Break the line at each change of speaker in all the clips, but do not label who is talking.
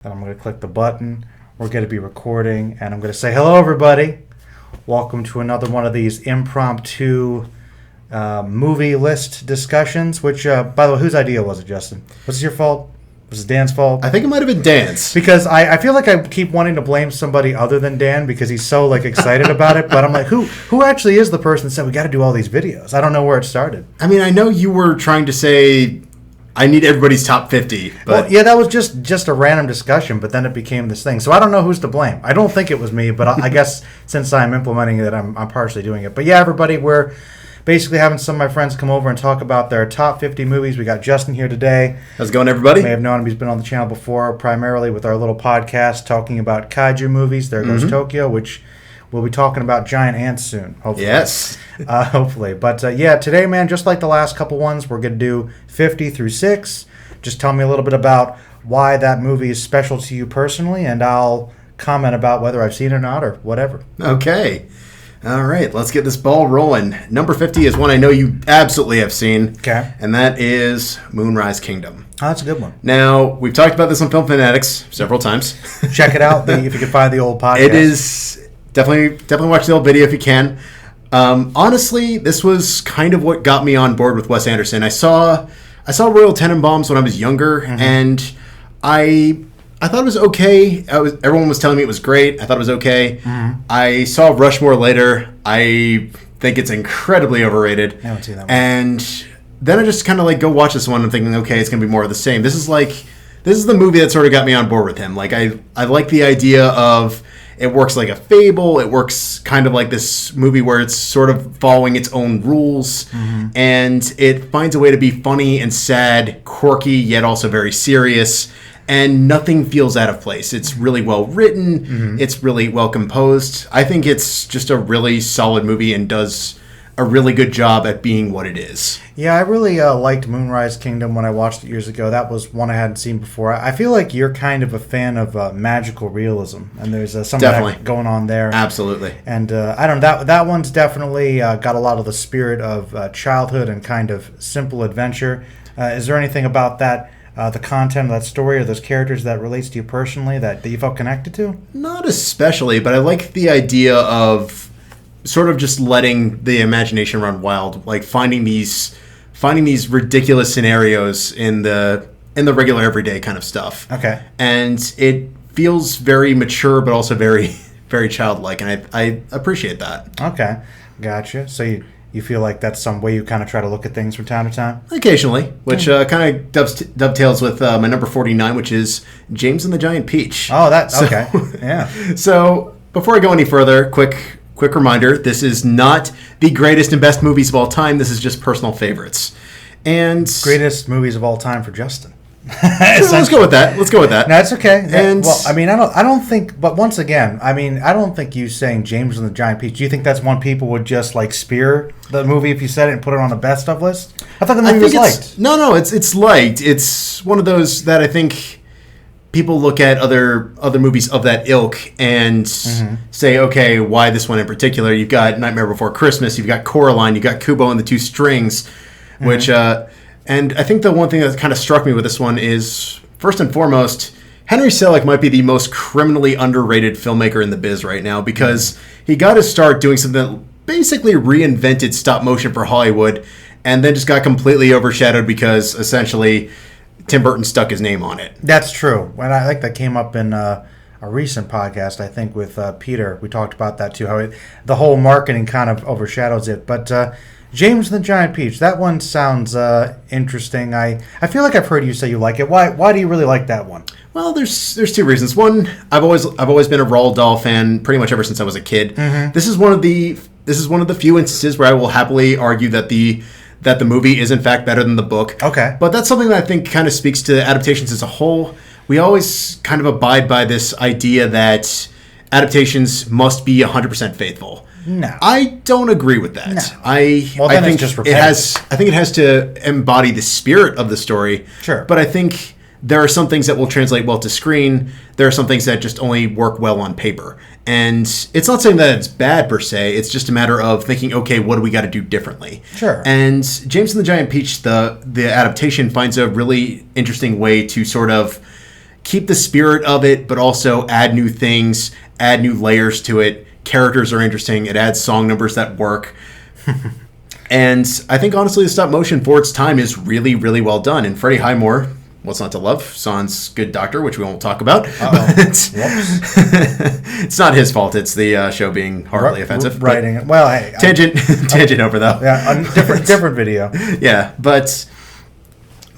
Then I'm going to click the button. We're going to be recording, and I'm going to say, hello, everybody. Welcome to another one of these impromptu movie list discussions, which, by the way, whose idea was it, Justin? Was it your fault? Was it Dan's fault?
I think it might have been Dan's.
Because I feel like I keep wanting to blame somebody other than Dan because he's so excited about it. But I'm like, who actually is the person that said we got to do all these videos? I don't know where it started.
I mean, I know you were trying to say I need everybody's top 50. But
well, yeah, that was just a random discussion, but then it became this thing. So I don't know who's to blame. I don't think it was me, but I guess since I'm implementing it, I'm partially doing it. But yeah, everybody, we're basically having some of my friends come over and talk about their top 50 movies. We got Justin here today.
How's it going, everybody?
You may have known him. He's been on the channel before, primarily with our little podcast talking about kaiju movies. There Goes Tokyo, which we'll be talking about giant ants soon, hopefully.
Yes.
Hopefully. But yeah, today, man, just like the last couple ones, we're going to do 50 through 6. Just tell me a little bit about why that movie is special to you personally, and I'll comment about whether I've seen it or not or whatever.
Okay. All right, let's get this ball rolling. Number 50 is one I know you absolutely have seen.
Okay.
And that is Moonrise Kingdom.
Oh, that's a good one.
Now, we've talked about this on Film Fanatics several times.
Check it out if you can find the old podcast.
It is definitely watch the old video if you can. Honestly, this was kind of what got me on board with Wes Anderson. I saw Royal Tenenbaums when I was younger, and I thought it was okay. Everyone was telling me it was great. I thought it was okay. I saw Rushmore later. I think it's incredibly overrated.
I haven't seen that one.
And then I just kind of go watch this one and thinking, okay, it's going to be more of the same. This is the movie that sort of got me on board with him. I like the idea of it works like a fable. It works kind of like this movie where it's sort of following its own rules. And it finds a way to be funny and sad, quirky, yet also very serious. And nothing feels out of place. It's really well written. It's really well composed. I think it's just a really solid movie and does a really good job at being what it is.
Yeah, I really liked Moonrise Kingdom when I watched it years ago. That was one I hadn't seen before. I feel like you're kind of a fan of magical realism, and there's some of that going on there.
Absolutely.
And I don't know, that one's definitely got a lot of the spirit of childhood and kind of simple adventure. Is there anything about that, the content of that story or those characters that relates to you personally that you felt connected to?
Not especially, but I like the idea of sort of just letting the imagination run wild, finding these ridiculous scenarios in the regular everyday kind of stuff.
Okay.
And it feels very mature, but also very, very childlike, and I appreciate that.
Okay, gotcha. So you feel like that's some way you kind of try to look at things from time to time?
Occasionally, which kind of dovetails with my number 49, which is James and the Giant Peach.
Oh, okay. Yeah.
So before I go any further, quick reminder, this is not the greatest and best movies of all time. This is just personal favorites. And
greatest movies of all time for Justin.
Let's go with that.
No, it's okay.
And
well, I mean, I don't think, but once again, I mean, I don't think you saying James and the Giant Peach, do you think that's one people would just spear the movie if you said it and put it on a best of list? I thought the movie was liked.
No, it's liked. It's one of those that I think people look at other movies of that ilk and say, okay, why this one in particular? You've got Nightmare Before Christmas, you've got Coraline, you've got Kubo and the Two Strings, which, and I think the one thing that kind of struck me with this one is, first and foremost, Henry Selick might be the most criminally underrated filmmaker in the biz right now, because he got his start doing something that basically reinvented stop motion for Hollywood, and then just got completely overshadowed because essentially Tim Burton stuck his name on it.
That's true. And I think that came up in a recent podcast, I think, with Peter. We talked about that too, how the whole marketing kind of overshadows it. But James and the Giant Peach, that one sounds interesting. I feel like I've heard you say you like it. Why do you really like that one?
Well, there's two reasons. One, I've always been a Roald Dahl fan pretty much ever since I was a kid. This is one of the few instances where I will happily argue that the movie is in fact better than the book.
Okay.
But that's something that I think kind of speaks to adaptations as a whole. We always kind of abide by this idea that adaptations must be 100% faithful.
No.
I don't agree with that.
No.
I think it has to embody the spirit of the story.
Sure.
But I think there are some things that will translate well to screen. There are some things that just only work well on paper. And it's not saying that it's bad per se. It's just a matter of thinking, okay, what do we got to do differently?
Sure.
And James and the Giant Peach, the adaptation finds a really interesting way to sort of keep the spirit of it, but also add new things, add new layers to it. Characters are interesting. It adds song numbers that work. And I think, honestly, the stop motion for its time is really, really well done. And Freddie Highmore, what's not to love? San's good doctor, which we won't talk about. But it's not his fault. It's the show being horribly offensive.
Writing it. Well, hey.
Tangent over, though.
Yeah, different video.
Yeah, but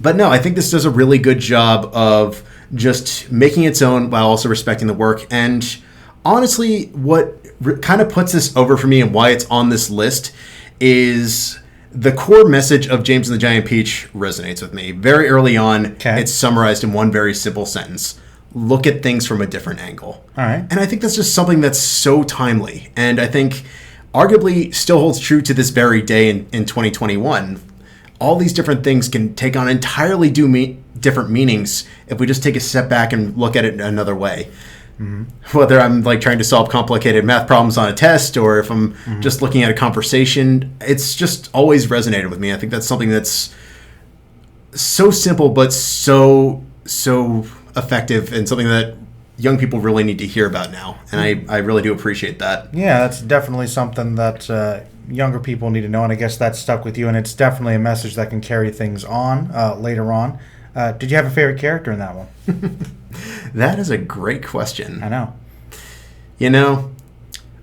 no, I think this does a really good job of just making its own while also respecting the work. And honestly, what kind of puts this over for me and why it's on this list is the core message of James and the Giant Peach resonates with me. Very early on, It's summarized in one very simple sentence. Look at things from a different angle.
All right.
And I think that's just something that's so timely. And I think arguably still holds true to this very day in 2021. All these different things can take on entirely different meanings if we just take a step back and look at it another way. Mm-hmm. Whether I'm like trying to solve complicated math problems on a test or if I'm just looking at a conversation, it's just always resonated with me. I think that's something that's so simple but so effective and something that young people really need to hear about now. And I really do appreciate that.
Yeah, that's definitely something that younger people need to know, and I guess that stuck with you, and it's definitely a message that can carry things on later on. Did you have a favorite character in that one?
That is a great question.
I know.
You know,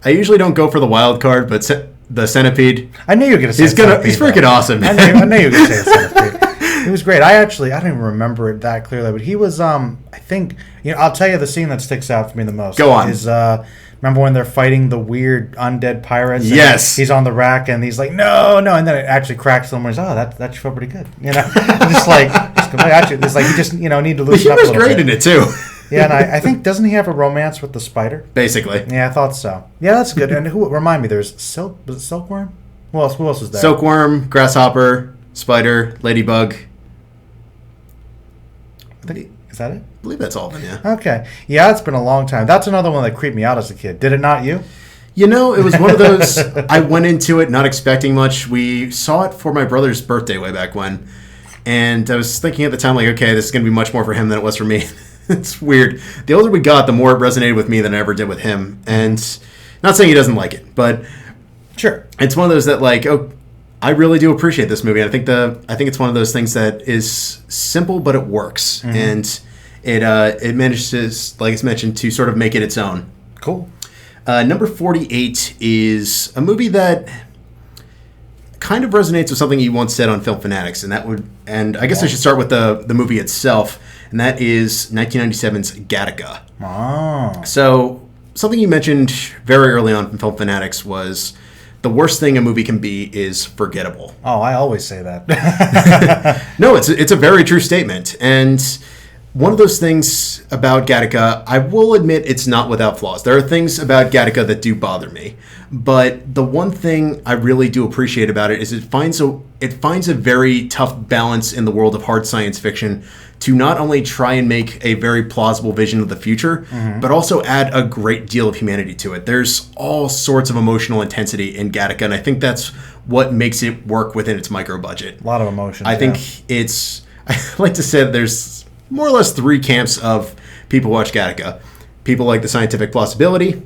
I usually don't go for the wild card, but the centipede.
I knew you were going to say centipede.
He's freaking awesome.
I knew you were going to say centipede. He was great. I don't even remember it that clearly, but he was, I think, I'll tell you the scene that sticks out for me the most.
Go on.
Is, remember when they're fighting the weird undead pirates?
Yes.
He's on the rack and he's like, no, and then it actually cracks them. Where he's, that should feel pretty good. Just like, actually, it's like you just, need to loosen up a little bit.
He was great in it too.
Yeah, and I think, doesn't he have a romance with the spider?
Basically.
Yeah, I thought so. Yeah, that's good. And remind me, there's was it Silkworm? Who else was there?
Silkworm, Grasshopper, Spider, Ladybug.
Is that it?
I believe that's all of them, yeah.
Okay. Yeah, it's been a long time. That's another one that creeped me out as a kid. Did it not you?
It was one of those, I went into it not expecting much. We saw it for my brother's birthday way back when. And I was thinking at the time, like, okay, this is going to be much more for him than it was for me. It's weird. The older we got, the more it resonated with me than I ever did with him. And not saying he doesn't like it, but
sure, it's
one of those that like, I really do appreciate this movie. And I think it's one of those things that is simple, but it works, and it manages, like it's mentioned, to sort of make it its own.
Cool.
Number 48 is a movie that kind of resonates with something you once said on Film Fanatics, and I guess I should start with the movie itself, and that is 1997's Gattaca.
Oh.
So something you mentioned very early on from Film Fanatics was the worst thing a movie can be is forgettable.
Oh, I always say that.
No, it's a very true statement, and one of those things about Gattaca, I will admit it's not without flaws. There are things about Gattaca that do bother me. But the one thing I really do appreciate about it is it finds a very tough balance in the world of hard science fiction to not only try and make a very plausible vision of the future, but also add a great deal of humanity to it. There's all sorts of emotional intensity in Gattaca, and I think that's what makes it work within its micro budget.
A lot of emotion.
I think I like to say that there's more or less three camps of people who watch Gattaca. People like the scientific plausibility,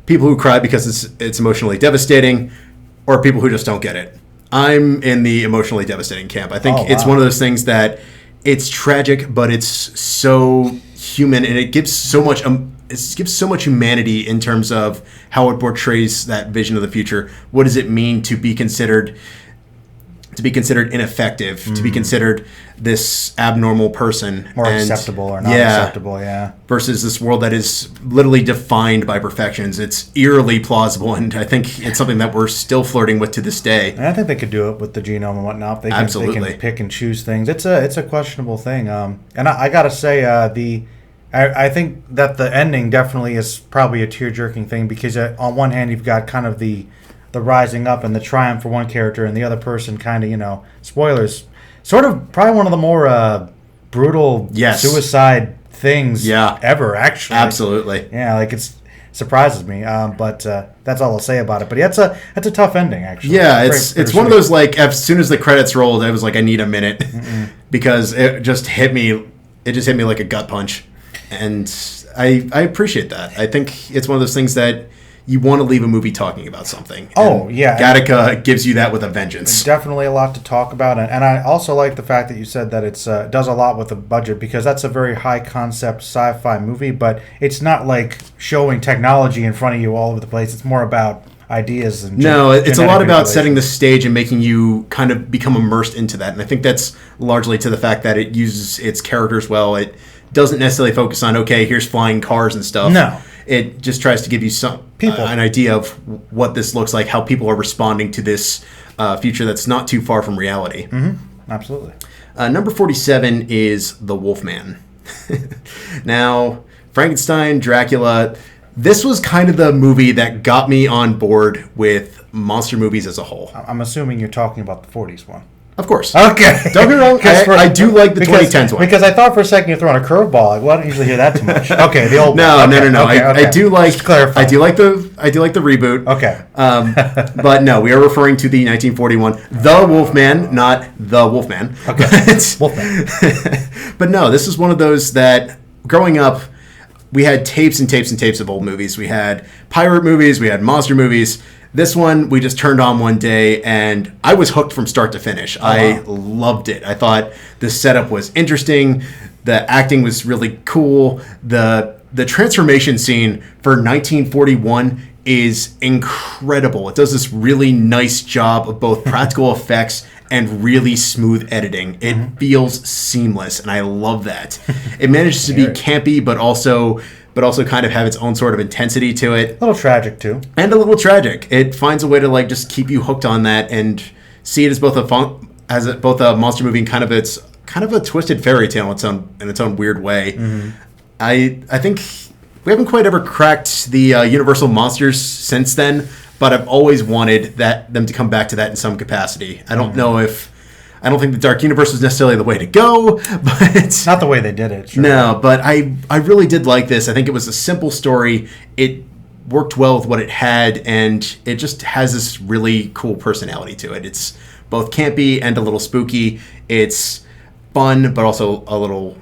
people who cry because it's emotionally devastating, or people who just don't get it. I'm in the emotionally devastating camp. I think it's one of those things that it's tragic, but it's so human, and it gives so much humanity in terms of how it portrays that vision of the future. What does it mean to be considered ineffective, to be considered this abnormal person,
or acceptable or not acceptable,
versus this world that is literally defined by perfections. It's eerily plausible, and I think it's something that we're still flirting with to this day.
And I think they could do it with the genome and whatnot. They can pick and choose things. It's a questionable thing, and I gotta say, I think that the ending definitely is probably a tear-jerking thing, because on one hand you've got kind of the rising up and the triumph for one character, and the other person kind of, spoilers, sort of probably one of the more brutal suicide things ever, actually.
Absolutely.
Yeah, like it surprises me, but that's all I'll say about it. But yeah, it's a tough ending, actually.
Yeah, it's one of those, like, as soon as the credits rolled, I was like, I need a minute, because it just hit me like a gut punch. And I appreciate that. I think it's one of those things that you want to leave a movie talking about something.
Oh,
and
yeah.
Gattaca gives you that with a vengeance.
Definitely a lot to talk about. And I also like the fact that you said that it's does a lot with the budget, because that's a very high concept sci-fi movie, but it's not like showing technology in front of you all over the place. It's more about ideas. And
no, it's a lot about setting the stage and making you kind of become immersed into that. And I think that's largely to the fact that it uses its characters well. It doesn't necessarily focus on, okay, here's flying cars and stuff.
No.
It just tries to give you an idea of what this looks like, how people are responding to this future that's not too far from reality.
Mm-hmm. Absolutely.
Number 47 is The Wolfman. Now, Frankenstein, Dracula, this was kind of the movie that got me on board with monster movies as a whole.
I'm assuming you're talking about the 40s one.
Of course.
Okay.
Don't be wrong. I do like the 2010s one.
Because I thought for a second you're throwing a curveball. Like, well, I don't usually hear that too much. Okay, the old
No.
Okay.
I do like.
Just clarify.
I do like the reboot.
Okay.
But no, we are referring to the 1941 The Wolfman, not The Wolfman.
Okay. Wolfman.
But no, this is one of those that growing up, we had tapes and tapes and tapes of old movies. We had pirate movies. We had monster movies. This one, we just turned on one day, and I was hooked from start to finish. I loved it. I thought the setup was interesting. The acting was really cool. The transformation scene for 1941 is incredible. It does this really nice job of both practical effects and really smooth editing. It feels seamless, and I love that. It manages to be campy, but also kind of have its own sort of intensity to it.
A little tragic, too.
And a little tragic. It finds a way to like just keep you hooked on that and see it as both a monster movie and kind of a twisted fairy tale in its own weird way. Mm-hmm. I think we haven't quite ever cracked the Universal monsters since then, but I've always wanted them to come back to that in some capacity. I don't think the Dark Universe was necessarily the way to go, but
not the way they did it. Sure.
No, but I really did like this. I think it was a simple story. It worked well with what it had, and it just has this really cool personality to it. It's both campy and a little spooky. It's fun, but also a little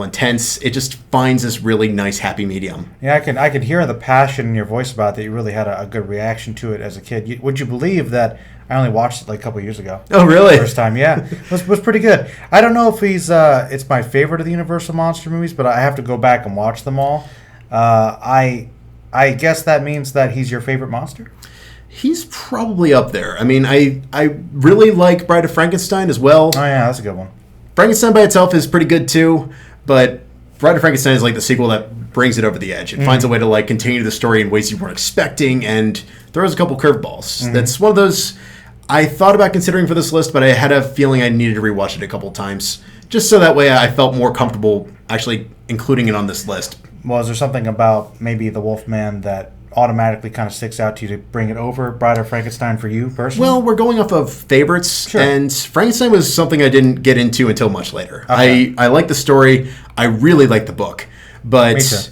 intense. It just finds this really nice happy medium.
Yeah, I could hear the passion in your voice about that. You really had a good reaction to it as a kid. Would you believe that I only watched it like a couple years ago?
Oh, really?
First time, yeah. was pretty good. I don't know if it's my favorite of the Universal Monster movies, but I have to go back and watch them all. I guess that means that he's your favorite monster?
He's probably up there. I mean, I really like Bride of Frankenstein as well.
Oh, yeah, that's a good one.
Frankenstein by itself is pretty good too, but Bride of Frankenstein is like the sequel that brings it over the edge. It finds a way to like continue the story in ways you weren't expecting and throws a couple curveballs. That's one of those I thought about considering for this list, but I had a feeling I needed to rewatch it a couple times, just so that way I felt more comfortable actually including it on this list.
Well, is there something about maybe the Wolfman that automatically kind of sticks out to you to bring it over Bride of Frankenstein for you personally?
Well, we're going off of favorites,
sure.
And Frankenstein was something I didn't get into until much later.
Okay.
I like the story. I really like the book, but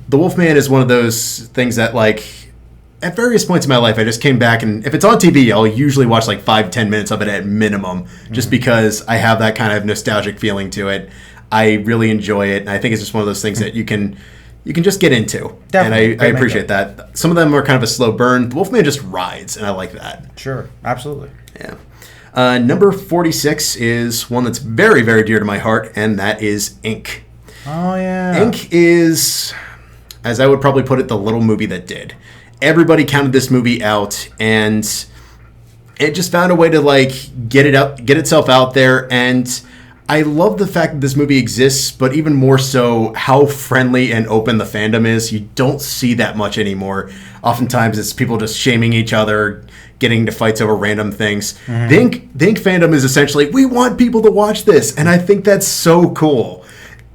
The Wolfman is one of those things that like at various points in my life, I just came back, and if it's on TV, I'll usually watch like 5-10 minutes of it at minimum, just because I have that kind of nostalgic feeling to it. I really enjoy it, and I think it's just one of those things that you can just get into.
Definitely.
And I appreciate that. Some of them are kind of a slow burn. The Wolfman just rides, and I like that.
Sure, absolutely.
Yeah. Number 46 is one that's very, very dear to my heart, and that is Ink.
Oh, yeah.
Ink is, as I would probably put it, the little movie that did. Everybody counted this movie out, and it just found a way to like get itself out there. And I love the fact that this movie exists, but even more so how friendly and open the fandom is. You don't see that much anymore. Oftentimes it's people just shaming each other, getting into fights over random things. The Ink fandom is essentially, we want people to watch this, and I think that's so cool.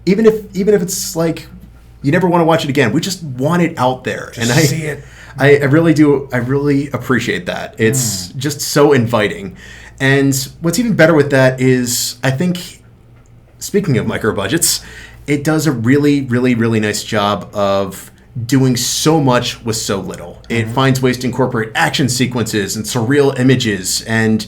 Even if it's like you never want to watch it again, we just want it out there.
Just see it.
I really do. I really appreciate that. It's just so inviting. And what's even better with that is, I think, speaking of micro budgets, it does a really, really, really nice job of doing so much with so little. It finds ways to incorporate action sequences and surreal images and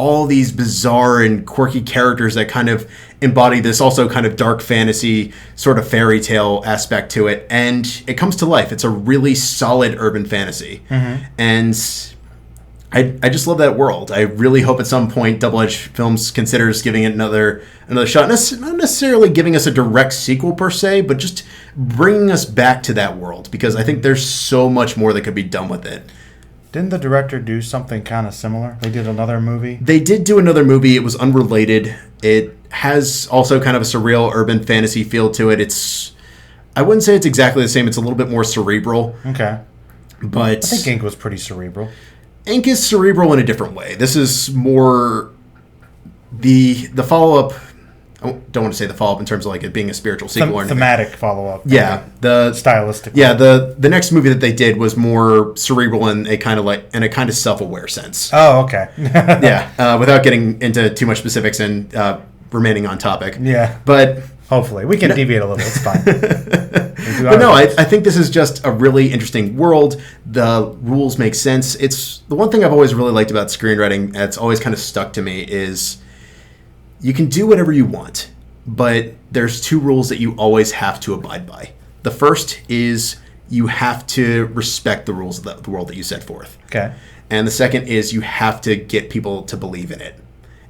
all these bizarre and quirky characters that kind of embody this also kind of dark fantasy sort of fairy tale aspect to it, and it comes to life. It's a really solid urban fantasy, and I just love that world. I really hope at some point Double Edge Films considers giving it another shot. Not necessarily giving us a direct sequel per se, but just bringing us back to that world, because I think there's so much more that could be done with it.
Didn't the director do something kind of similar? They did another movie?
They did do another movie. It was unrelated. It has also kind of a surreal urban fantasy feel to it. I wouldn't say it's exactly the same. It's a little bit more cerebral.
Okay.
But
I think Ink was pretty cerebral.
Ink is cerebral in a different way. This is more the follow-up. I don't want to say the follow-up in terms of like it being a spiritual sequel or anything.
Thematic follow-up.
Yeah,
the stylistic.
Yeah, the next movie that they did was more cerebral in a kind of self-aware sense.
Oh, okay.
Yeah, without getting into too much specifics and remaining on topic.
Yeah,
but
hopefully we can deviate a little. It's fine.
But no, I think this is just a really interesting world. The rules make sense. It's the one thing I've always really liked about screenwriting that's always kind of stuck to me is you can do whatever you want, but there's two rules that you always have to abide by. The first is you have to respect the rules of the world that you set forth.
Okay.
And the second is you have to get people to believe in it.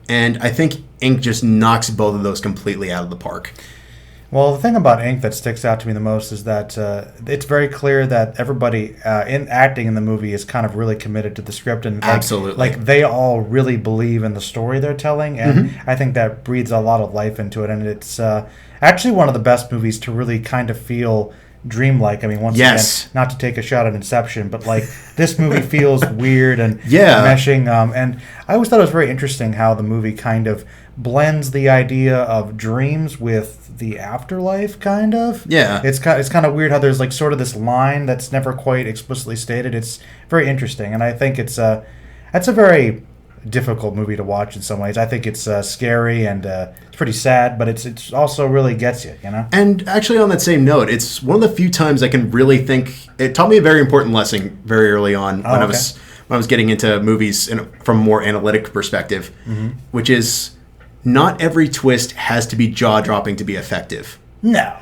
And I think Ink just knocks both of those completely out of the park.
Well, the thing about Ink that sticks out to me the most is that it's very clear that everybody in acting in the movie is kind of really committed to the script, and
absolutely,
like they all really believe in the story they're telling, and I think that breathes a lot of life into it. And it's actually one of the best movies to really kind of feel dreamlike. I mean, once again, not to take a shot at Inception, but like this movie feels weird and meshing. And I always thought it was very interesting how the movie kind of blends the idea of dreams with the afterlife, kind of.
Yeah.
It's kind of weird how there's like sort of this line that's never quite explicitly stated. It's very interesting, and I think that's a very difficult movie to watch in some ways. I think it's scary and it's pretty sad, but it's also really gets you, you know?
And actually on that same note, it's one of the few times I can really think it taught me a very important lesson very early on when I was getting into movies from a more analytic perspective, which is not every twist has to be jaw-dropping to be effective.
No.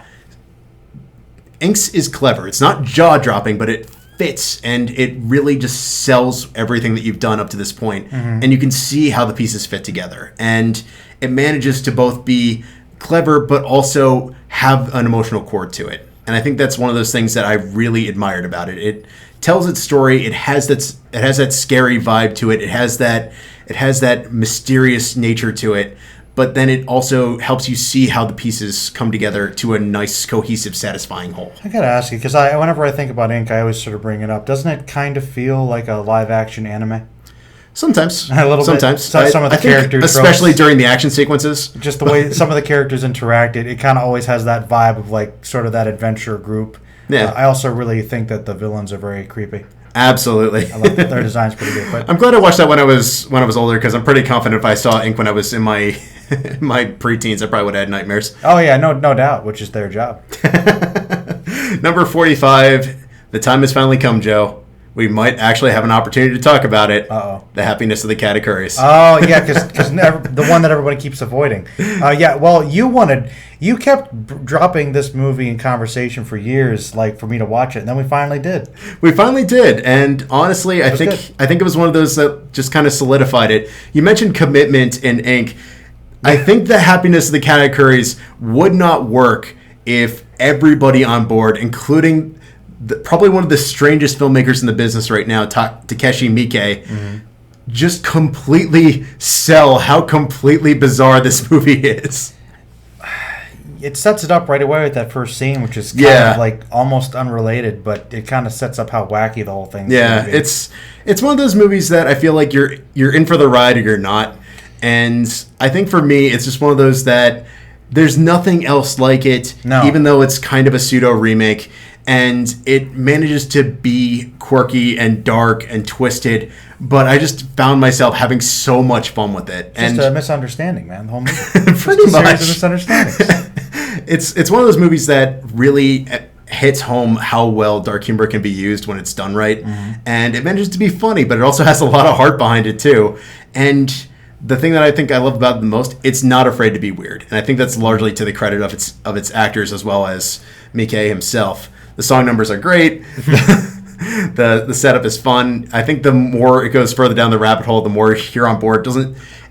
Ink's is clever. It's not jaw-dropping, but it fits, and it really just sells everything that you've done up to this point. And you can see how the pieces fit together. And it manages to both be clever, but also have an emotional core to it. And I think that's one of those things that I really admired about it. It tells its story. It has that scary vibe to it. It has that mysterious nature to it. But then it also helps you see how the pieces come together to a nice, cohesive, satisfying whole.
I gotta ask you, because whenever I think about Ink, I always sort of bring it up. Doesn't it kind of feel like a live-action anime?
Sometimes.
A little bit. Some of the characters,
especially during the action sequences.
Just the way some of the characters interact, it kind of always has that vibe of like sort of that adventure group.
Yeah.
I also really think that the villains are very creepy.
Absolutely.
I like their design's pretty good. But
I'm glad I watched that when I was older, because I'm pretty confident if I saw Ink when I was in my my preteens, I probably would have had nightmares.
Oh yeah, no doubt, which is their job.
Number 45. The time has finally come, Joe. We might actually have an opportunity to talk about it.
Uh-oh.
The Happiness of the Katakuri's.
Oh yeah, because the one that everybody keeps avoiding. Yeah, well, you kept dropping this movie in conversation for years, like for me to watch it, and then we finally did.
We finally did, and honestly, I think it was one of those that just kind of solidified it. You mentioned commitment in Ink. I think The Happiness of the Katakuri's would not work if everybody on board, including probably one of the strangest filmmakers in the business right now, Takeshi Miike, just completely sell how completely bizarre this movie is.
It sets it up right away with that first scene, which is kind of like almost unrelated, but it kind of sets up how wacky the whole thing is.
Yeah, it's one of those movies that I feel like you're in for the ride or you're not. And I think for me, it's just one of those that there's nothing else like it, even though it's kind of a pseudo remake. And it manages to be quirky and dark and twisted, but I just found myself having so much fun with it.
It's just a misunderstanding, man. The whole movie.
Pretty much.
Misunderstandings.
It's one of those movies that really hits home how well dark humor can be used when it's done right. And it manages to be funny, but it also has a lot of heart behind it too. And the thing that I think I love about it the most, it's not afraid to be weird, and I think that's largely to the credit of its actors as well as Mickey himself. The song numbers are great. The setup is fun. I think the more it goes further down the rabbit hole, the more you're on board.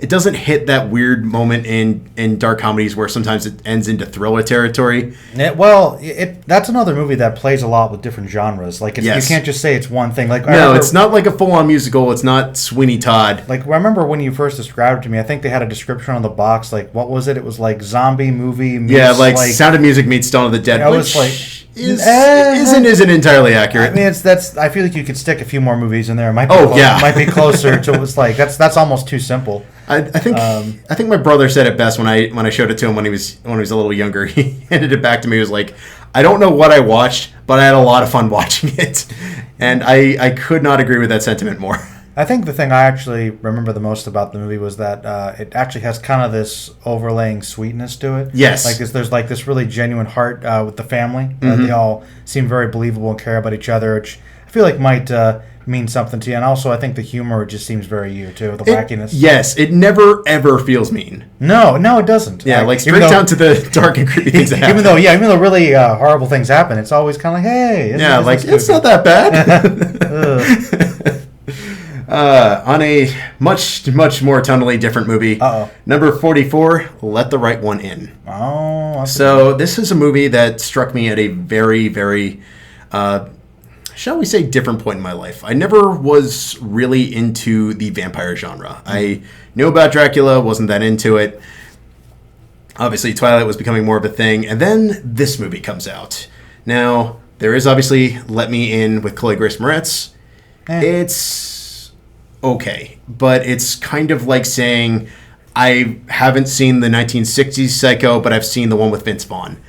It doesn't hit that weird moment in dark comedies where sometimes it ends into thriller territory.
That's another movie that plays a lot with different genres. Like you can't just say it's one thing. Like
it's not like a full-on musical. It's not Sweeney Todd.
Like I remember when you first described it to me, I think they had a description on the box. Like what was it? It was like zombie movie. Meets,
like Sound of Music meets Dawn of the Dead.
I was like.
Isn't entirely accurate.
I mean, I feel like you could stick a few more movies in there. It might be closer to. It's like that's almost too simple.
I think my brother said it best when I showed it to him when he was a little younger. He handed it back to me. He was like, I don't know what I watched, but I had a lot of fun watching it, and I could not agree with that sentiment more.
I think the thing I actually remember the most about the movie was that it actually has kind of this overlaying sweetness to it.
Yes.
Like there's like this really genuine heart with the family. They all seem very believable and care about each other, which I feel like might mean something to you. And also I think the humor just seems very you, too, the wackiness.
Yes, it never, ever feels mean.
No, it doesn't.
Yeah, like straight down to the dark and creepy things that happen.
Even though really horrible things happen, it's always kind of like, hey.
It's not that bad. On a much, much more tonally different movie. Number 44, Let the Right One In.
Oh.
So this is a movie that struck me at a very, very, shall we say, different point in my life. I never was really into the vampire genre. I knew about Dracula, wasn't that into it. Obviously, Twilight was becoming more of a thing. And then this movie comes out. Now, there is obviously Let Me In with Chloe Grace Moretz. It's okay, but it's kind of like saying I haven't seen the 1960s Psycho, but I've seen the one with Vince Vaughn.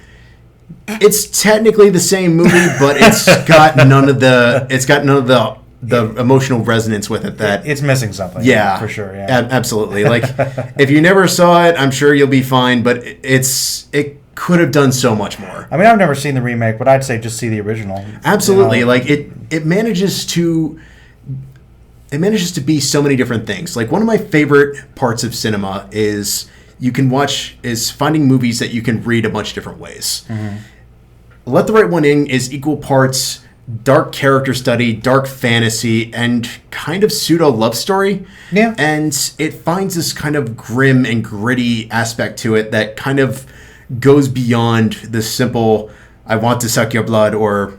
It's technically the same movie, but it's got none of the emotional resonance with it that
it's missing something.
Yeah,
for sure. Yeah,
absolutely. Like if you never saw it, I'm sure you'll be fine, but it could have done so much more.
I mean, I've never seen the remake, but I'd say just see the original.
Absolutely, like it manages to. It manages to be so many different things. Like one of my favorite parts of cinema is finding movies that you can read a bunch of different ways. Mm-hmm. Let the Right One In is equal parts dark character study, dark fantasy, and kind of pseudo love story.
Yeah.
And it finds this kind of grim and gritty aspect to it that kind of goes beyond the simple I want to suck your blood or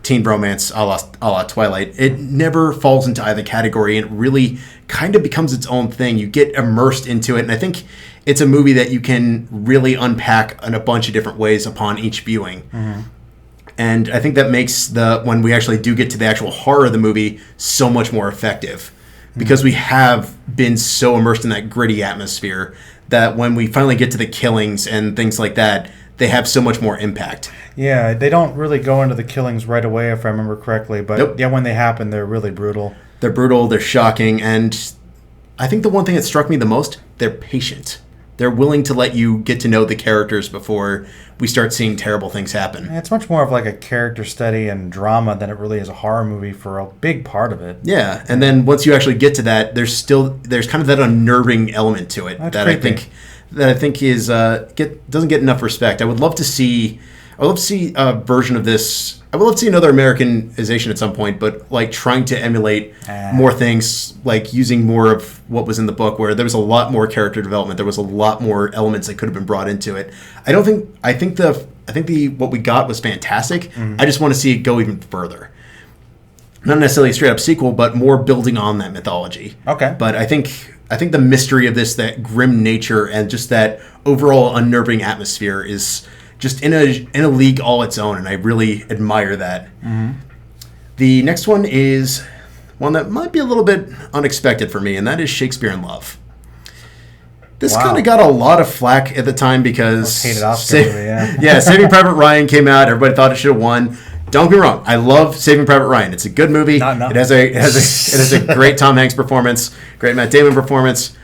teen romance a la Twilight. It never falls into either category, and it really kind of becomes its own thing. You get immersed into it, and I think it's a movie that you can really unpack in a bunch of different ways upon each viewing. Mm-hmm. And I think that makes when we actually do get to the actual horror of the movie so much more effective, because we have been so immersed in that gritty atmosphere that when we finally get to the killings and things like that, they have so much more impact.
Yeah, they don't really go into the killings right away, if I remember correctly. But
nope.
Yeah, when they happen, they're really brutal.
They're brutal, they're shocking, and I think the one thing that struck me the most, they're patient. They're willing to let you get to know the characters before we start seeing terrible things happen.
It's much more of like a character study and drama than it really is a horror movie for a big part of it.
Yeah, and then once you actually get to that, there's kind of that unnerving element to it that I think is doesn't get enough respect. I would love to see a version of this. I would love to see another Americanization at some point, but like trying to emulate more things, like using more of what was in the book, where there was a lot more character development. There was a lot more elements that could have been brought into it. I think what we got was fantastic. Mm-hmm. I just want to see it go even further. Not necessarily a straight up sequel, but more building on that mythology.
Okay.
But I think the mystery of this, that grim nature, and just that overall unnerving atmosphere is just in a league all its own, and I really admire that. Mm-hmm. The next one is one that might be a little bit unexpected for me, and that is Shakespeare in Love. This kind of got a lot of flack at the time because
hated Oscar movie,
yeah, Saving Private Ryan came out. Everybody thought it should have won. Don't get me wrong, I love Saving Private Ryan. It's a good movie.
No.
It has a great Tom Hanks performance, great Matt Damon performance,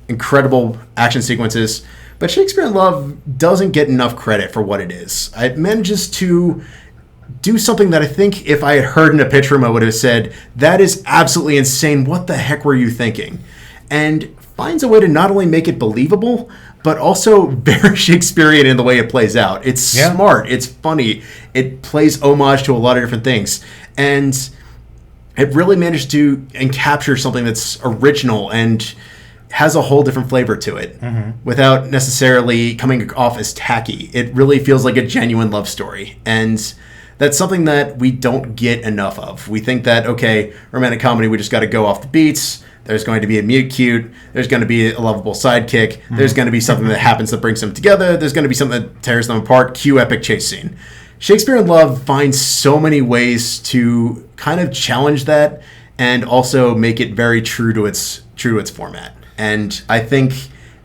incredible action sequences. But Shakespeare in Love doesn't get enough credit for what it is. It manages to do something that I think if I had heard in a pitch room, I would have said, that is absolutely insane. What the heck were you thinking? And finds a way to not only make it believable, but also very Shakespearean in the way it plays out. It's smart, it's funny, it plays homage to a lot of different things, and it really managed to capture something that's original and has a whole different flavor to it without necessarily coming off as tacky. It really feels like a genuine love story, and that's something that we don't get enough of. We think that, okay, romantic comedy, we just got to go off the beats. There's going to be a mute cute. There's going to be a lovable sidekick. There's going to be something that happens that brings them together. There's going to be something that tears them apart. Cue epic chase scene. Shakespeare in Love finds so many ways to kind of challenge that and also make it very true to its format. And I think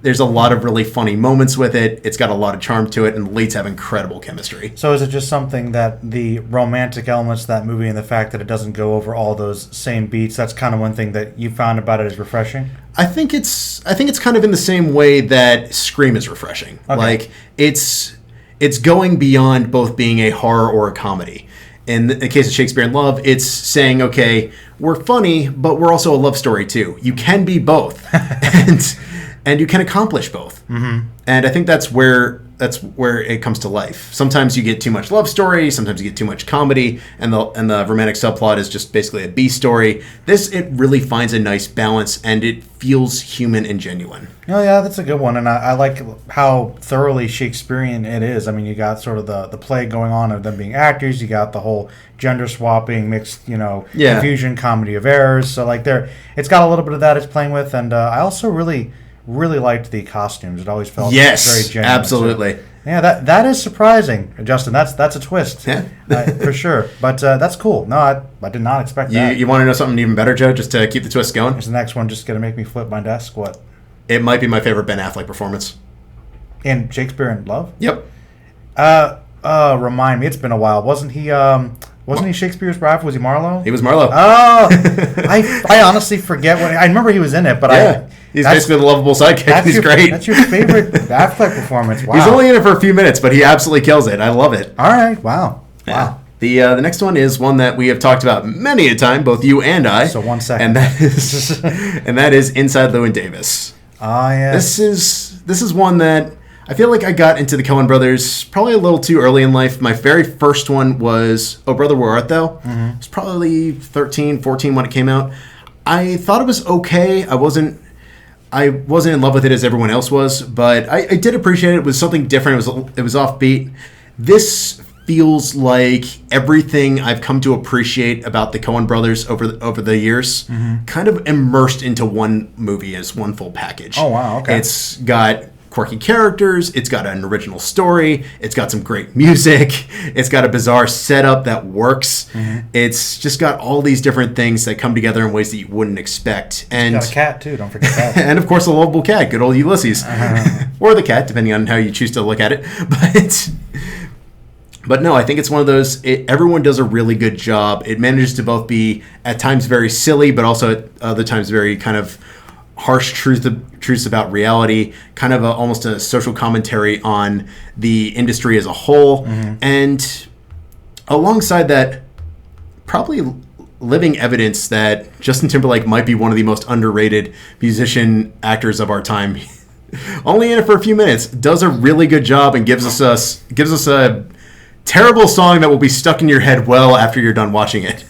there's a lot of really funny moments with it. It's got a lot of charm to it, and the leads have incredible chemistry.
So is it just something that the romantic elements of that movie and the fact that it doesn't go over all those same beats, that's kind of one thing that you found about it is refreshing?
I think it's kind of in the same way that Scream is refreshing.
Okay.
Like it's going beyond both being a horror or a comedy. In the case of Shakespeare in Love, it's saying, okay, we're funny, but we're also a love story too. You can be both, and you can accomplish both. Mm-hmm. And I think that's where it comes to life. Sometimes you get too much love story, sometimes you get too much comedy, and the romantic subplot is just basically a B story. It really finds a nice balance, and it feels human and genuine.
Oh yeah, that's a good one, and I like how thoroughly Shakespearean it is. I mean, you got sort of the play going on of them being actors. You got the whole gender swapping, mixed, confusion, comedy of errors. So like it's got a little bit of that it's playing with, and I also really liked the costumes. It always felt very genuine.
Absolutely.
So, yeah, that is surprising, Justin. That's a twist, for sure. But that's cool. No, I did not expect that.
You want to know something even better, Joe? Just to keep the twist going.
Is the next one just going to make me flip my desk? What?
It might be my favorite Ben Affleck performance.
In Shakespeare in Love?
Yep.
Remind me. It's been a while. Wasn't he? Wasn't he Shakespeare's rival? Was he Marlowe?
He was Marlowe.
Oh, I honestly forget what. I remember he was in it, but
he's basically the lovable sidekick. He's great.
That's your favorite Affleck performance. Wow.
He's only in it for a few minutes, but he absolutely kills it. I love it.
All right. Wow.
Yeah. Wow. The next one is one that we have talked about many a time, both you and I.
So 1 second.
And that is Inside Llewyn Davis.
Ah, yes.
This is one that I feel like I got into the Coen brothers probably a little too early in life. My very first one was Oh Brother, Where Art Thou? Mm-hmm. It was probably 13, 14 when it came out. I thought it was okay. I wasn't in love with it as everyone else was, but I did appreciate it. It was something different. It was offbeat. This feels like everything I've come to appreciate about the Coen brothers over the years, kind of immersed into one movie as one full package.
Oh wow! Okay.
It's got quirky characters, it's got an original story, it's got some great music, it's got a bizarre setup that works. It's just got all these different things that come together in ways that you wouldn't expect. And
it's got a cat too, don't forget that.
And of course a lovable cat, good old Ulysses. Or the cat, depending on how you choose to look at it. But no, I think it's one of those, everyone does a really good job. It manages to both be at times very silly, but also at other times very kind of harsh truths about reality, kind of almost a social commentary on the industry as a whole. And alongside that, probably living evidence that Justin Timberlake might be one of the most underrated musician actors of our time. Only in it for a few minutes, does a really good job and gives us a terrible song that will be stuck in your head well after you're done watching it.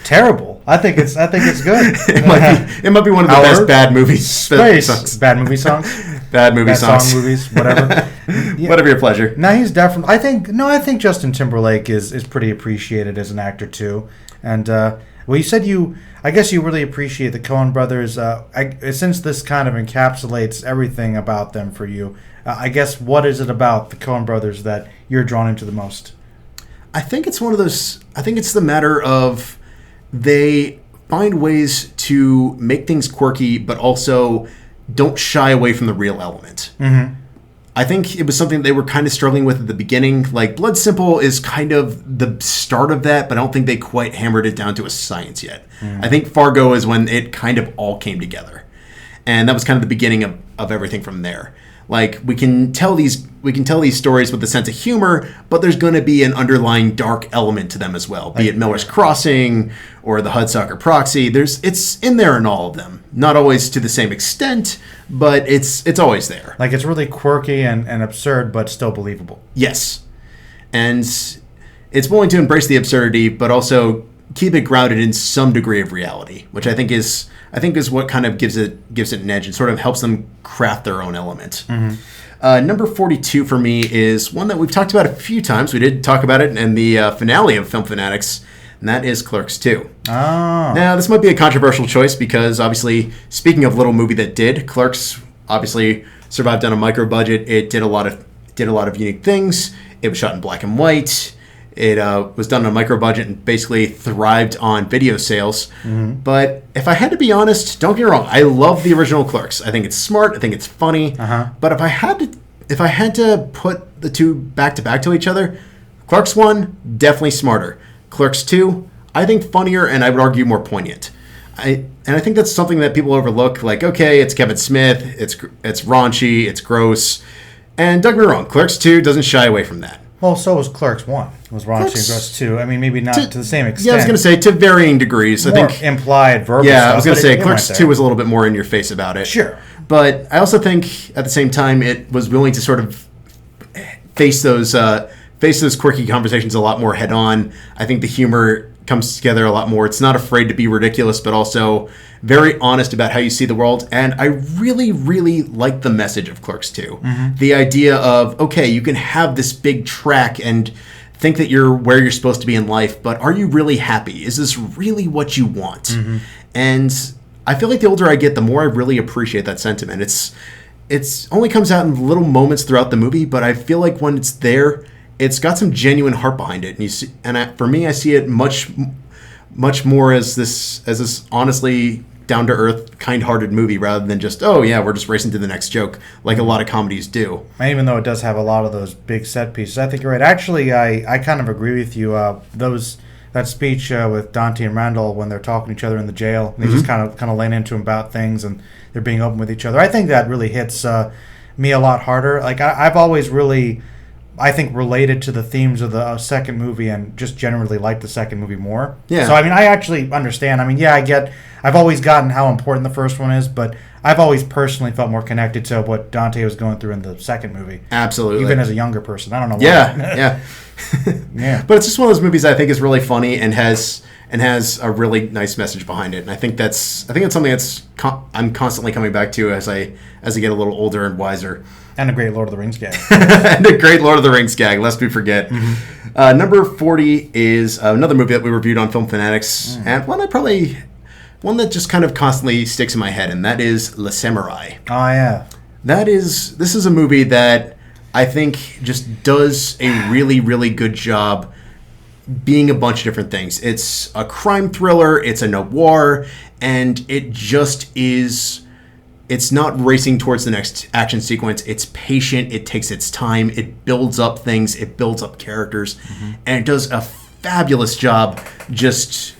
Terrible. I think it's good.
It might be one of the best bad movies.
Space. Bad movie songs.
Bad movie songs.
Song movies. Whatever.
Whatever your pleasure.
No, he's definitely. I think Justin Timberlake is pretty appreciated as an actor too. And you said I guess you really appreciate the Coen brothers. Since this kind of encapsulates everything about them for you, I guess what is it about the Coen brothers that you're drawn into the most?
I think it's one of those. I think it's the matter of they find ways to make things quirky, but also don't shy away from the real element. I think it was something they were kind of struggling with at the beginning. Like Blood Simple is kind of the start of that, but I don't think they quite hammered it down to a science yet. I think Fargo is when it kind of all came together. And that was kind of the beginning of everything from there. Like we can tell these stories with a sense of humor, but there's going to be an underlying dark element to them as well. Be it Miller's Crossing or the Hudsucker Proxy. It's in there in all of them. Not always to the same extent, but it's always there.
Like it's really quirky and absurd, but still believable.
Yes, and it's willing to embrace the absurdity, but also keep it grounded in some degree of reality, which I think is what kind of gives it an edge and sort of helps them craft their own element. Number 42 for me is one that we've talked about a few times. We did talk about it in the finale of Film Fanatics, and that is Clerks 2.
Oh.
Now, this might be a controversial choice because, obviously, speaking of little movie that did, Clerks obviously survived on a micro budget. It did a lot of unique things. It was shot in black and white. It was done on a micro budget and basically thrived on video sales. But if I had to be honest, don't get me wrong, I love the original Clerks. I think it's smart. I think it's funny. But if I had to put the two back to each other, Clerks 1, definitely smarter. Clerks 2, I think funnier and I would argue more poignant. I think that's something that people overlook. Like, okay, it's Kevin Smith. It's raunchy. It's gross. And don't get me wrong, Clerks 2 doesn't shy away from that.
Well, so was Clerks 1. It was raunchy and gross too. I mean, maybe not to the same extent.
Yeah, I was going to say to varying degrees.
More
I think
implied verbal
Yeah,
stuff,
I was going to say Clerks 2
there.
was a little bit more in your face about it.
Sure.
But I also think at the same time it was willing to sort of face those quirky conversations a lot more head on. I think the humor comes together a lot more. It's not afraid to be ridiculous, but also very honest about how you see the world. And I really, really like the message of Clerks 2. The idea of, okay, you can have this big track and think that you're where you're supposed to be in life, but are you really happy? Is this really what you want? And I feel like the older I get, the more I really appreciate that sentiment. It's only comes out in little moments throughout the movie, but I feel like when it's there, it's got some genuine heart behind it. And for me, I see it much more as this honestly down-to-earth, kind-hearted movie rather than just, oh yeah, we're just racing to the next joke like a lot of comedies do.
And even though it does have a lot of those big set pieces, I think you're right. Actually, I kind of agree with you. That speech with Dante and Randall when they're talking to each other in the jail, and they just kind of laying into him about things, and they're being open with each other. I think that really hits me a lot harder. Like I've always really, I think, related to the themes of the second movie and just generally liked the second movie more.
Yeah.
So, I mean, I actually understand. I mean, yeah, I've always gotten how important the first one is, but I've always personally felt more connected to what Dante was going through in the second movie.
Absolutely.
Even as a younger person. I don't know why.
Yeah.
Yeah.
But it's just one of those movies I think is really funny and has a really nice message behind it. And I think that's something that's I'm constantly coming back to as I get a little older and wiser.
And a great Lord of the Rings gag.
And a great Lord of the Rings gag, lest we forget. Number 40 is another movie that we reviewed on Film Fanatics, and one that just kind of constantly sticks in my head, and that is Le Samurai.
Oh, yeah.
This is a movie that I think just does a really, really good job being a bunch of different things. It's a crime thriller, it's a noir, and it just is... It's not racing towards the next action sequence. It's patient. It takes its time. It builds up things. It builds up characters. And it does a fabulous job just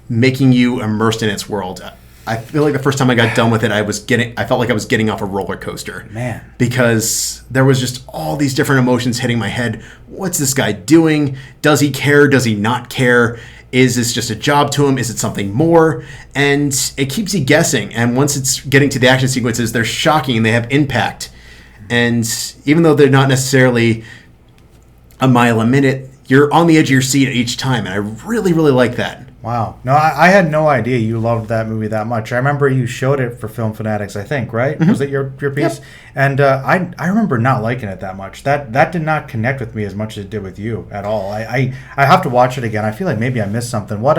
making you immersed in its world. I feel like the first time I got done with it, I felt like I was getting off a roller coaster.
Man.
Because there was just all these different emotions hitting my head. What's this guy doing? Does he care? Does he not care? Is this just a job to him? Is it something more? And it keeps you guessing. And once it's getting to the action sequences, they're shocking and they have impact. And even though they're not necessarily a mile a minute, you're on the edge of your seat each time. And I really, really like that.
Wow. No, I had no idea you loved that movie that much. I remember you showed it for Film Fanatics, I think, right? Was it your piece? Yep. And I remember not liking it that much. That did not connect with me as much as it did with you at all. I have to watch it again. I feel like maybe I missed something. What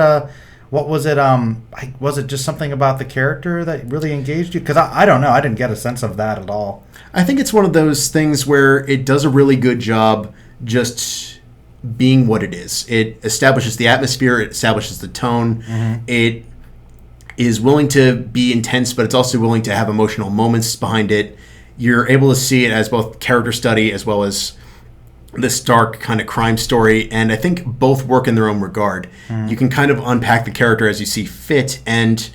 was it? Was it just something about the character that really engaged you? Because I don't know. I didn't get a sense of that at all.
I think it's one of those things where it does a really good job just being what it is. It establishes the atmosphere, it establishes the tone. It is willing to be intense, but it's also willing to have emotional moments behind it. You're able to see it as both character study as well as this dark kind of crime story, and I think both work in their own regard. You can kind of unpack the character as you see fit, and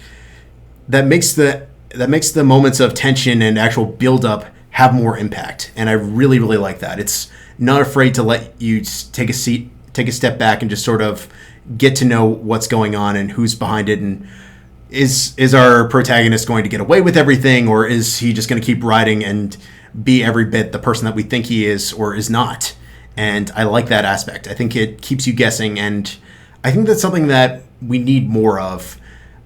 that makes the moments of tension and actual build-up have more impact. And I really, really like that. It's not afraid to let you take a step back and just sort of get to know what's going on and who's behind it, and is our protagonist going to get away with everything, or is he just going to keep riding and be every bit the person that we think he is or is not? And I like that aspect. I think it keeps you guessing, and I think that's something that we need more of.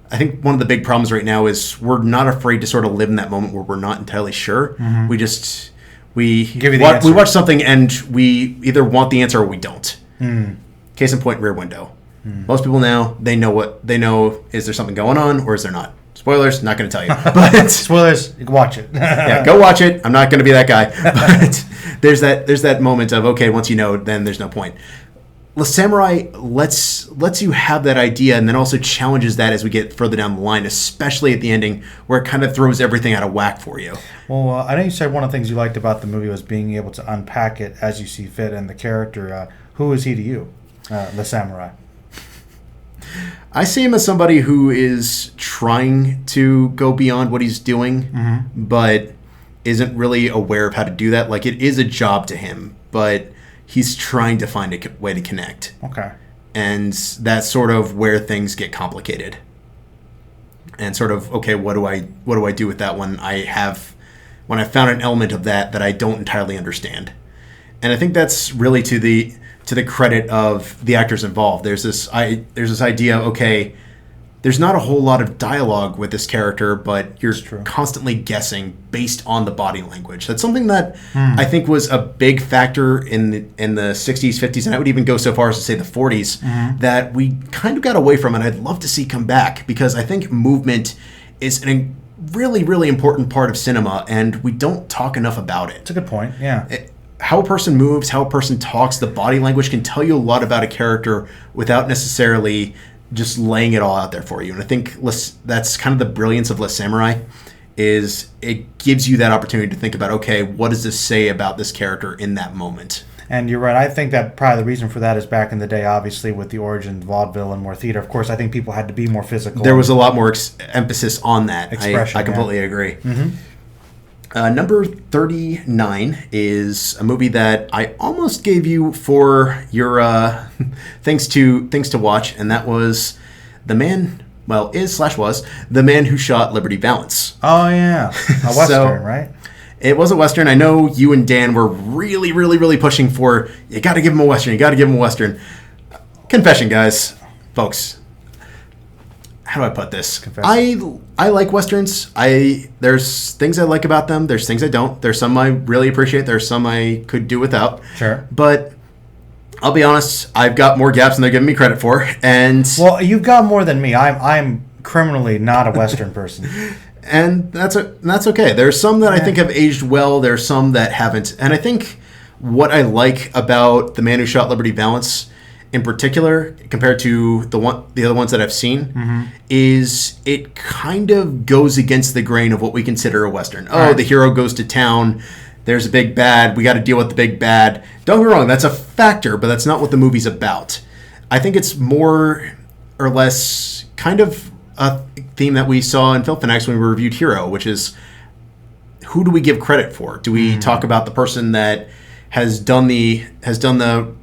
I think one of the big problems right now is we're not afraid to sort of live in that moment where we're not entirely sure.
Mm-hmm.
We watch something and we either want the answer or we don't. Case in point, Rear Window. Most people now, they know, is there something going on or is there not? Spoilers, not going to tell you. But
spoilers, watch it.
Yeah, go watch it. I'm not going to be that guy. But there's that moment of, okay, once you know, then there's no point. The Samurai lets you have that idea, and then also challenges that as we get further down the line, especially at the ending, where it kind of throws everything out of whack for you.
Well, I know you said one of the things you liked about the movie was being able to unpack it as you see fit, and the character. Who is he to you, the Samurai?
I see him as somebody who is trying to go beyond what he's doing, but isn't really aware of how to do that. Like, it is a job to him, but he's trying to find a way to connect.
Okay.
And that's sort of where things get complicated. And sort of, okay, what do I do with that when I found an element of that I don't entirely understand? And I think that's really to the credit of the actors involved. There's this idea, okay, there's not a whole lot of dialogue with this character, but you're constantly guessing based on the body language. That's something that I think was a big factor in the 60s, 50s, and I would even go so far as to say the 40s, that we kind of got away from, and I'd love to see come back, because I think movement is a really, really important part of cinema, and we don't talk enough about it.
That's a good point, yeah.
How a person moves, how a person talks, the body language can tell you a lot about a character without necessarily just laying it all out there for you. And I think that's kind of the brilliance of Les Samurai, is it gives you that opportunity to think about, okay, what does this say about this character in that moment?
And you're right. I think that probably the reason for that is back in the day, obviously, with the origin of vaudeville and more theater. Of course, I think people had to be more physical.
There was a lot more emphasis on that.
Expression.
I completely agree. Number 39 is a movie that I almost gave you for your things to watch, and that was The Man Who Shot Liberty Valance.
Oh, yeah. A Western, right?
It was a Western. I know you and Dan were really, really, really pushing for, you got to give him a Western. Confession, guys. Folks. How do I put this? I like Westerns. There's things I like about them. There's things I don't. There's some I really appreciate. There's some I could do without.
Sure.
But I'll be honest, I've got more gaps than they're giving me credit for. And
well, you've got more than me. I'm criminally not a Western person.
And that's okay. There's some that I think have aged well. There's some that haven't. And I think what I like about The Man Who Shot Liberty Valance, in particular, compared to the other ones that I've seen, is it kind of goes against the grain of what we consider a Western. Oh, the hero goes to town, there's a big bad, we got to deal with the big bad. Don't get me wrong, that's a factor, but that's not what the movie's about. I think it's more or less kind of a theme that we saw in Film Fanatics when we reviewed Hero, which is, who do we give credit for? Do we talk about the person that has done the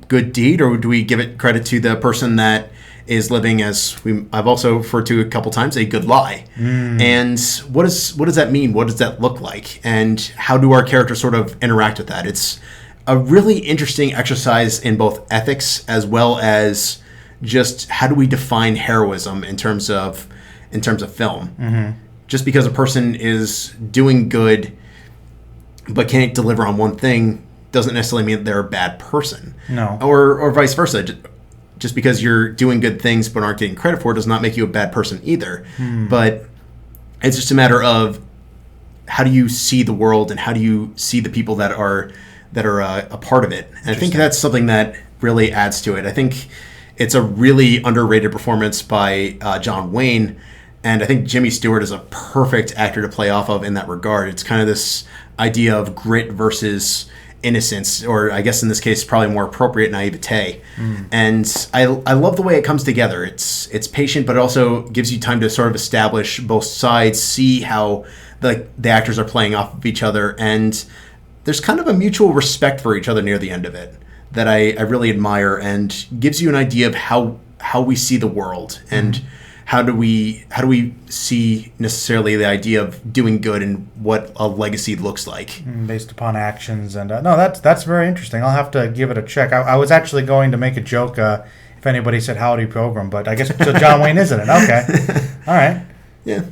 good deed, or do we give it credit to the person that is living, as I've also referred to a couple times, a good lie? And what does that mean? What does that look like? And how do our characters sort of interact with that? It's a really interesting exercise in both ethics as well as just how do we define heroism in terms of film. Just because a person is doing good but can't deliver on one thing doesn't necessarily mean that they're a bad person.
No.
Or vice versa. Just because you're doing good things but aren't getting credit for it does not make you a bad person either. But it's just a matter of, how do you see the world and how do you see the people that are a part of it? And I think that's something that really adds to it. I think it's a really underrated performance by John Wayne, and I think Jimmy Stewart is a perfect actor to play off of in that regard. It's kind of this idea of grit versus innocence, or I guess in this case probably more appropriate, naivete. And I love the way it comes together. It's patient, but it also gives you time to sort of establish both sides, see how the actors are playing off of each other, and there's kind of a mutual respect for each other near the end of it that I really admire, and gives you an idea of how we see the world, and how do we see necessarily the idea of doing good and what a legacy looks like
based upon actions. And no, that's very interesting. I'll have to give it a check. I was actually going to make a joke if anybody said Howdy Pilgrim, but I guess so John Wayne isn't it? Okay. All right.
Yeah.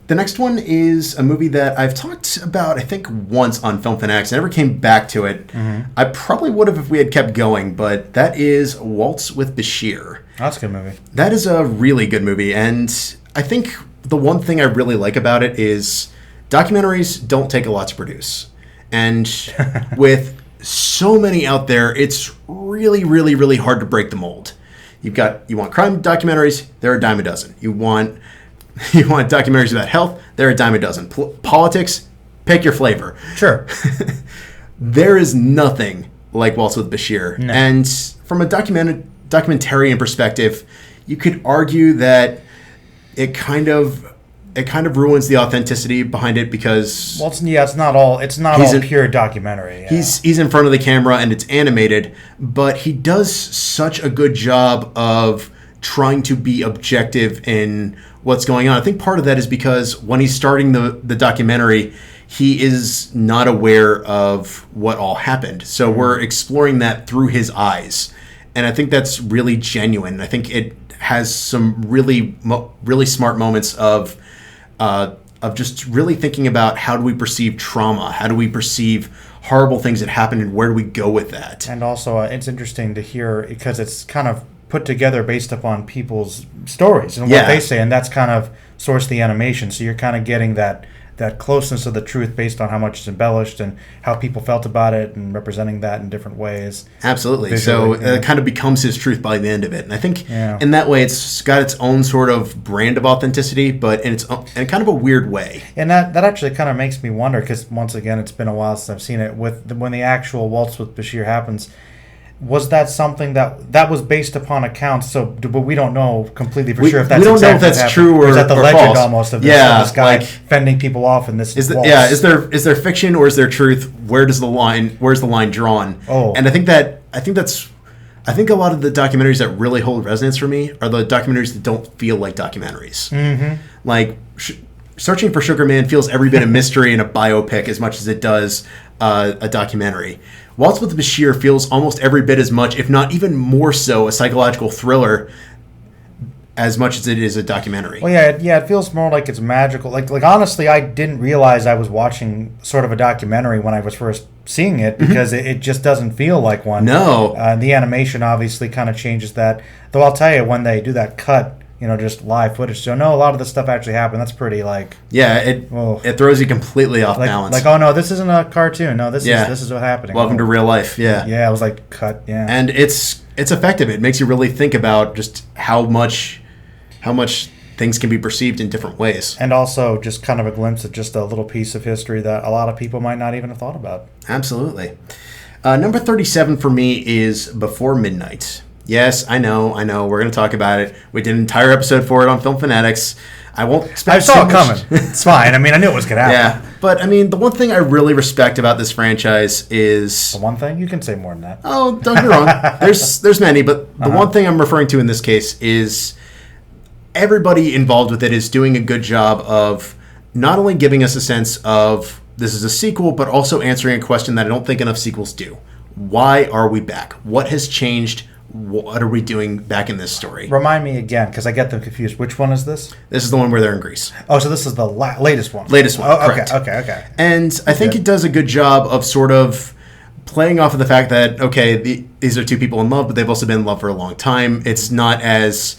The next one is a movie that I've talked about, I think, once on Film Fanatics. I never came back to it. I probably would have if we had kept going, but that is Waltz with Bashir.
That's a good movie.
That is a really good movie, and I think the one thing I really like about it is documentaries don't take a lot to produce. And with so many out there, it's really, really, really hard to break the mold. You want crime documentaries, they're a dime a dozen. You want documentaries about health, they're a dime a dozen. Politics, pick your flavor.
Sure.
There is nothing like Waltz with Bashir.
No.
And from a documentarian perspective, you could argue that it kind of ruins the authenticity behind it because
it's not all pure documentary. Yeah.
He's in front of the camera and it's animated, but he does such a good job of trying to be objective in what's going on. I think part of that is because when he's starting the documentary, he is not aware of what all happened. So we're exploring that through his eyes. And I think that's really genuine. I think it has some really, really smart moments of just really thinking about how do we perceive trauma? How do we perceive horrible things that happen, and where do we go with that?
And also, it's interesting to hear because it's kind of put together based upon people's stories and what they say, and that's kind of source the animation. So you're kind of getting that closeness of the truth based on how much it's embellished and how people felt about it and representing that in different ways.
Absolutely.
Visually,
so it kind of becomes his truth by the end of it. And I think in that way it's got its own sort of brand of authenticity, but in kind of a weird way.
And that actually kind of makes me wonder, because once again, it's been a while since I've seen it, when the actual Waltz with Bashir happens, was that something that was based upon accounts? But we don't know completely for sure if that's
we don't know if that's true or
is that the legend
false.
Almost of this guy fending people off in this?
Is there fiction or is there truth? Where's the line drawn? And I think a lot of the documentaries that really hold resonance for me are the documentaries that don't feel like documentaries. Mm-hmm. Like Searching for Sugar Man feels every bit of mystery in a biopic as much as it does a documentary. Waltz with Bashir feels almost every bit as much, if not even more so, a psychological thriller as much as it is a documentary.
Well, it feels more like it's magical. Like honestly, I didn't realize I was watching sort of a documentary when I was first seeing it, because it just doesn't feel like one.
No.
The animation obviously kind of changes that. Though I'll tell you, when they do that cut, just live footage. So no, a lot of the stuff actually happened. That's pretty
it throws you completely off balance.
Like, oh no, this isn't a cartoon. No, this is what's happening.
Welcome to real life. Yeah.
Yeah, I was like, cut. Yeah.
And it's effective. It makes you really think about just how much things can be perceived in different ways.
And also just kind of a glimpse of just a little piece of history that a lot of people might not even have thought about.
Absolutely. Number 37 for me is Before Midnight. Yes, I know. We're going to talk about it. We did an entire episode for it on Film Fanatics. I
saw it coming. It's fine. I mean, I knew it was going to happen.
Yeah, but I mean, the one thing I really respect about this franchise is...
The one thing? You can say more than that.
Oh, don't get me wrong. There's many, but the one thing I'm referring to in this case is everybody involved with it is doing a good job of not only giving us a sense of this is a sequel, but also answering a question that I don't think enough sequels do. Why are we back? What has changed? What are we doing back in this story?
Remind me again, because I get them confused. Which one is this?
This is the one where they're in Greece.
Oh, so this is the latest one.
Latest one, correct.
Okay.
And I think it does a good job of sort of playing off of the fact that, okay, these are two people in love, but they've also been in love for a long time. It's not as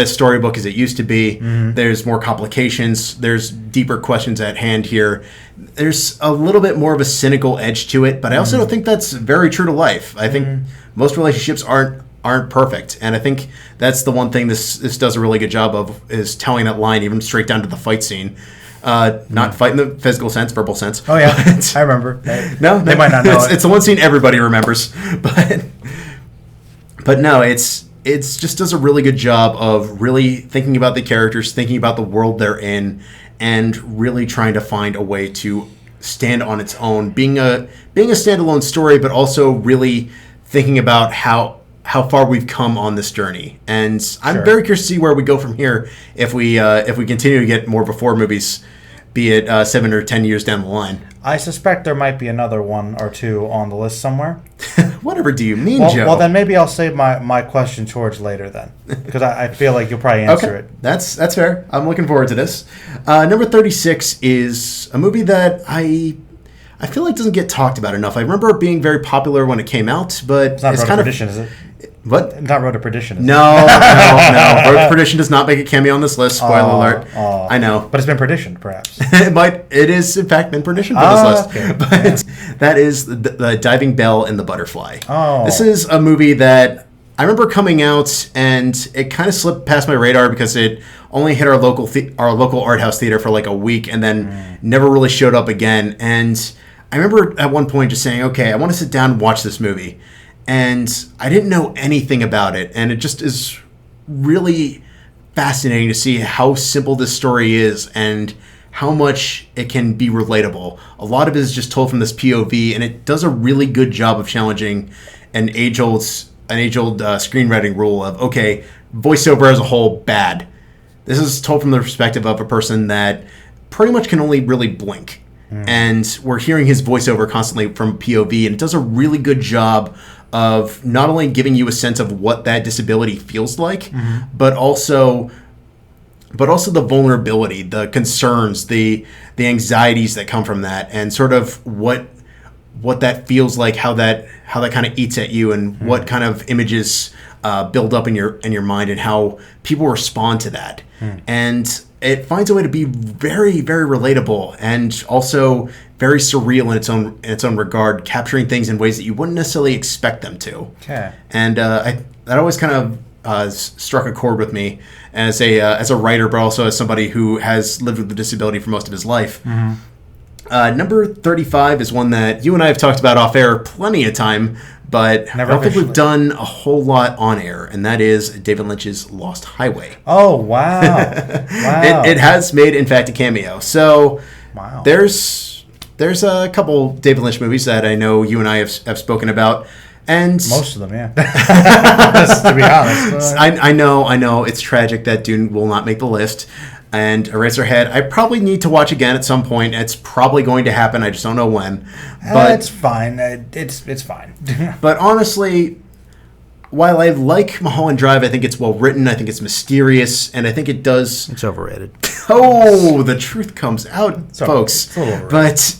storybook as it used to be. Mm-hmm. There's more complications. There's deeper questions at hand here. There's a little bit more of a cynical edge to it, but I also don't think that's very true to life. I think most relationships aren't perfect, and I think that's the one thing this does a really good job of, is telling that line even straight down to the fight scene. Not fight in the physical sense, verbal sense.
Oh yeah, I remember.
No,
they might not know
it's the one scene everybody remembers, but no, it's it's just does a really good job of really thinking about the characters, thinking about the world they're in, and really trying to find a way to stand on its own, being a standalone story, but also really thinking about how far we've come on this journey. And I'm very curious to see where we go from here if we continue to get more Before movies, be it 7 or 10 years down the line.
I suspect there might be another one or two on the list somewhere.
Whatever do you mean, Joe?
Well, then maybe I'll save my question towards later then, because I feel like you'll probably answer it.
That's fair. I'm looking forward to this. Number 36 is a movie that I feel like doesn't get talked about enough. I remember it being very popular when it came out, but
it's not Road to Perdition, is it?
What?
Not Road to Perdition. Is
no. Road to Perdition does not make a cameo on this list. Spoiler alert. I know.
But it's been perditioned, perhaps.
It is, in fact, been perditioned for this list.
Okay.
But that is the Diving Bell and the Butterfly.
Oh.
This is a movie that I remember coming out, and it kind of slipped past my radar because it only hit our local art house theater for like a week and then never really showed up again. And I remember at one point just saying, okay, I want to sit down and watch this movie. And I didn't know anything about it, and it just is really fascinating to see how simple this story is and how much it can be relatable. A lot of it is just told from this POV, and it does a really good job of challenging an age-old screenwriting rule of, okay, voiceover as a whole, bad. This is told from the perspective of a person that pretty much can only really blink. And we're hearing his voiceover constantly from POV, and it does a really good job of not only giving you a sense of what that disability feels like, but also the vulnerability, the concerns, the anxieties that come from that, and sort of what that feels like, how that kind of eats at you, and what kind of images build up in your mind, and how people respond to that. And it finds a way to be very, very relatable and also very surreal in its own regard, capturing things in ways that you wouldn't necessarily expect them to.
Okay.
And that always kind of struck a chord with me as a writer, but also as somebody who has lived with a disability for most of his life. Number 35 is one that you and I have talked about off air plenty of time, but I don't think we've done a whole lot on air, and that is David Lynch's Lost Highway.
Oh, wow. Wow.
It has made, in fact, a cameo. So
wow.
There's a couple David Lynch movies that I know you and I have spoken about. And
most of them, yeah. To be honest.
I know. It's tragic that Dune will not make the list. And Eraserhead, I probably need to watch again at some point. It's probably going to happen. I just don't know when. But
it's fine. It's fine.
But honestly, while I like Mulholland Drive, I think it's well written. I think it's mysterious, and I think it does.
It's overrated.
Oh, the truth comes out, folks.
It's a little overrated.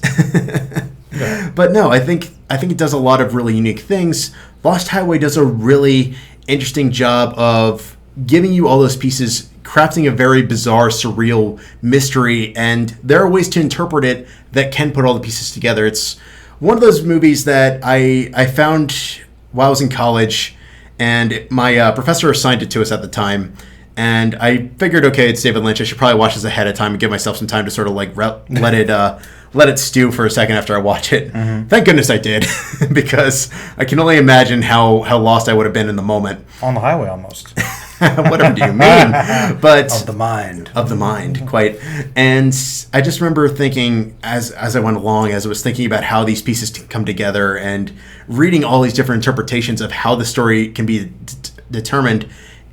But no, I think it does a lot of really unique things. Lost Highway does a really interesting job of giving you all those pieces, crafting a very bizarre, surreal mystery, and there are ways to interpret it that can put all the pieces together. It's one of those movies that I found while I was in college, and my professor assigned it to us at the time, and I figured, okay, it's David Lynch, I should probably watch this ahead of time and give myself some time to sort of like let it stew for a second after I watch it. Thank goodness I did, because I can only imagine how lost I would have been in the moment.
On the highway, almost.
Whatever do you mean? But
of the mind,
quite. And I just remember thinking as I went along, as I was thinking about how these pieces come together and reading all these different interpretations of how the story can be determined,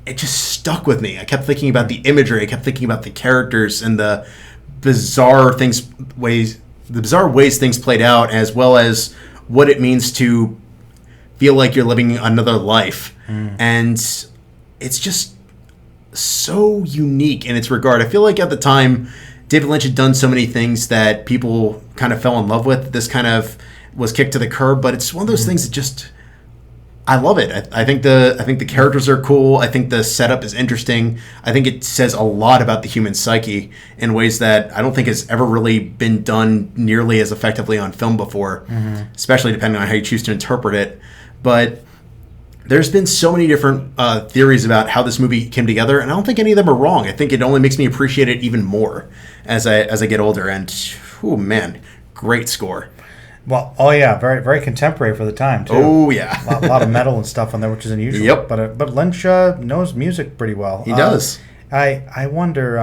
it just stuck with me. I kept thinking about the imagery. I kept thinking about the characters and the bizarre ways things played out, as well as what it means to feel like you're living another life. And it's just so unique in its regard. I feel like at the time, David Lynch had done so many things that people kind of fell in love with. This kind of was kicked to the curb, but it's one of those things that just, I love it. I think the characters are cool. I think the setup is interesting. I think it says a lot about the human psyche in ways that I don't think has ever really been done nearly as effectively on film before, especially depending on how you choose to interpret it. But there's been so many different theories about how this movie came together, and I don't think any of them are wrong. I think it only makes me appreciate it even more as I get older. And, oh man, great score.
Well, oh yeah, very very contemporary for the time too.
Oh yeah,
A lot of metal and stuff on there, which is unusual.
Yep.
But Lynch knows music pretty well.
he does.
I wonder.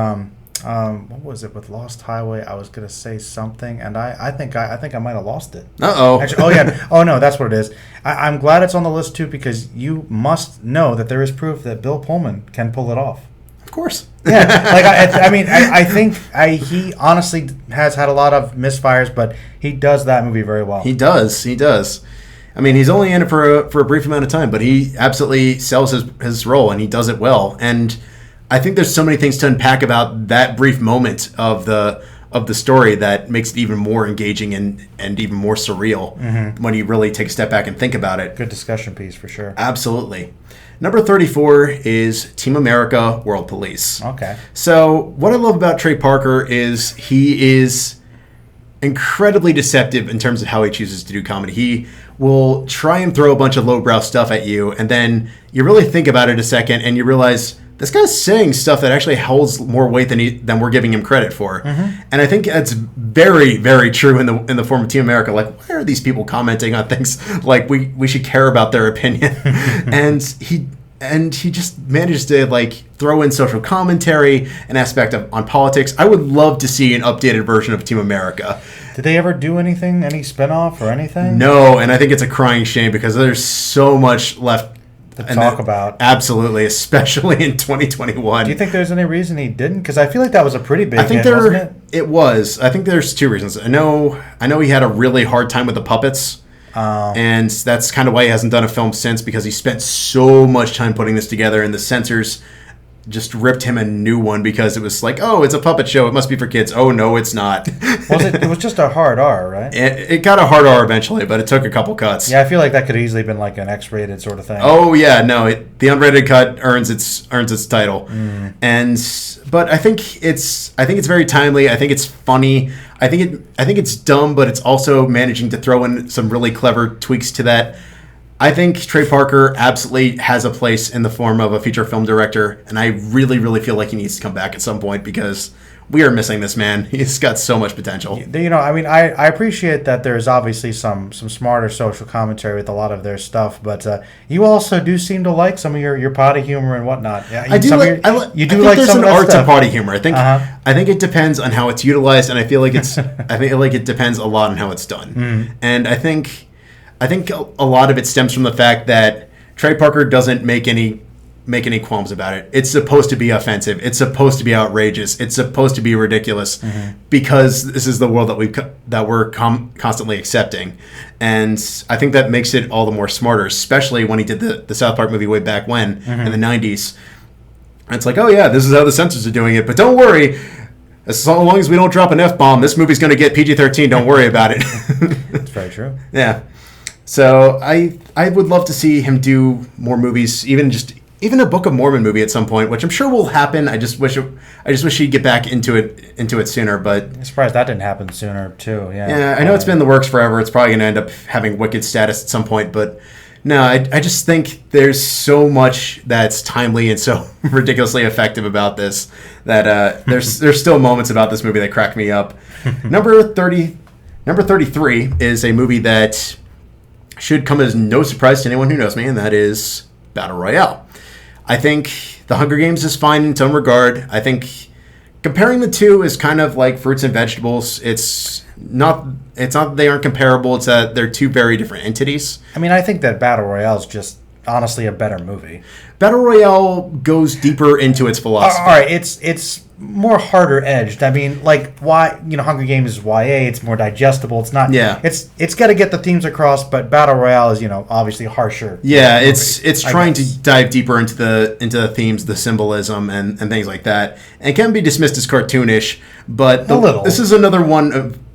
What was it with Lost Highway? I was gonna say something, and I think I might have lost it.
Uh-oh.
Actually, oh yeah. Oh no, that's what it is. I'm glad it's on the list too, because you must know that there is proof that Bill Pullman can pull it off.
Of course.
Yeah, like I think he honestly has had a lot of misfires, but he does that movie very well.
He does. He does. I mean, he's only in it for a brief amount of time, but he absolutely sells his role, and he does it well. And I think there's so many things to unpack about that brief moment of the story that makes it even more engaging and even more surreal when you really take a step back and think about it.
Good discussion piece for sure.
Absolutely. Number 34 is Team America: World Police.
Okay.
So what I love about Trey Parker is he is incredibly deceptive in terms of how he chooses to do comedy. He will try and throw a bunch of lowbrow stuff at you, and then you really think about it a second, and you realize this guy's saying stuff that actually holds more weight than we're giving him credit for. And I think that's very, very true in the form of Team America. Like, why are these people commenting on things like we should care about their opinion? and he just manages to like throw in social commentary, an aspect on politics. I would love to see an updated version of Team America.
Did they ever do anything, any spinoff or anything?
No, and I think it's a crying shame because there's so much left
to talk about.
Absolutely, especially in 2021.
Do you think there's any reason he didn't? Because I feel like that was a pretty big hit, wasn't it?
It was. I think there's two reasons. I know he had a really hard time with the puppets. And that's kind of why he hasn't done a film since, because he spent so much time putting this together, and the censors just ripped him a new one because it was like, oh, it's a puppet show. It must be for kids. Oh, no, it's not.
It was just a hard R, right?
It got a hard R eventually, but it took a couple cuts.
Yeah, I feel like that could easily have been like an X-rated sort of thing.
Oh yeah, no, the unrated cut earns its title, but I think it's very timely. I think it's funny. I think it's dumb, but it's also managing to throw in some really clever tweaks to that. I think Trey Parker absolutely has a place in the form of a feature film director, and I really, really feel like he needs to come back at some point because we are missing this man. He's got so much potential.
You know, I mean, I appreciate that there's obviously some smarter social commentary with a lot of their stuff, but you also do seem to like some of your potty humor and whatnot. Yeah,
I do.
You do
I think
like
there's
some
an
of that
art
stuff.
to potty humor. I think it depends on how it's utilized, and I feel like it depends a lot on how it's done. And I think a lot of it stems from the fact that Trey Parker doesn't make any qualms about it. It's supposed to be offensive. It's supposed to be outrageous. It's supposed to be ridiculous because this is the world that we're constantly accepting. And I think that makes it all the more smarter, especially when he did the South Park movie way back when in the 90s. And it's like, oh yeah, this is how the censors are doing it. But don't worry. As long as we don't drop an F-bomb, this movie's going to get PG-13. Don't worry about it.
That's very true.
Yeah. So I would love to see him do more movies, even a Book of Mormon movie at some point, which I'm sure will happen. I just wish he'd get back into it sooner. But
I'm surprised that didn't happen sooner too. Yeah.
Yeah, I know it's been in the works forever. It's probably going to end up having Wicked status at some point. But no, I just think there's so much that's timely and so ridiculously effective about this that there's still moments about this movie that crack me up. Number 33 is a movie that should come as no surprise to anyone who knows me, and that is Battle Royale. I think The Hunger Games is fine in its own regard. I think comparing the two is kind of like fruits and vegetables. It's not that they aren't comparable, it's that they're two very different entities.
I mean, I think that Battle Royale is just honestly a better movie.
Battle Royale goes deeper into its philosophy.
All right, it's more harder edged. I mean, like why Hunger Games is YA. It's more digestible. It's not.
Yeah.
It's got to get the themes across, but Battle Royale is obviously harsher.
Yeah, it's trying to dive deeper into the themes, the symbolism, and things like that. And it can be dismissed as cartoonish, but
a little.
This is another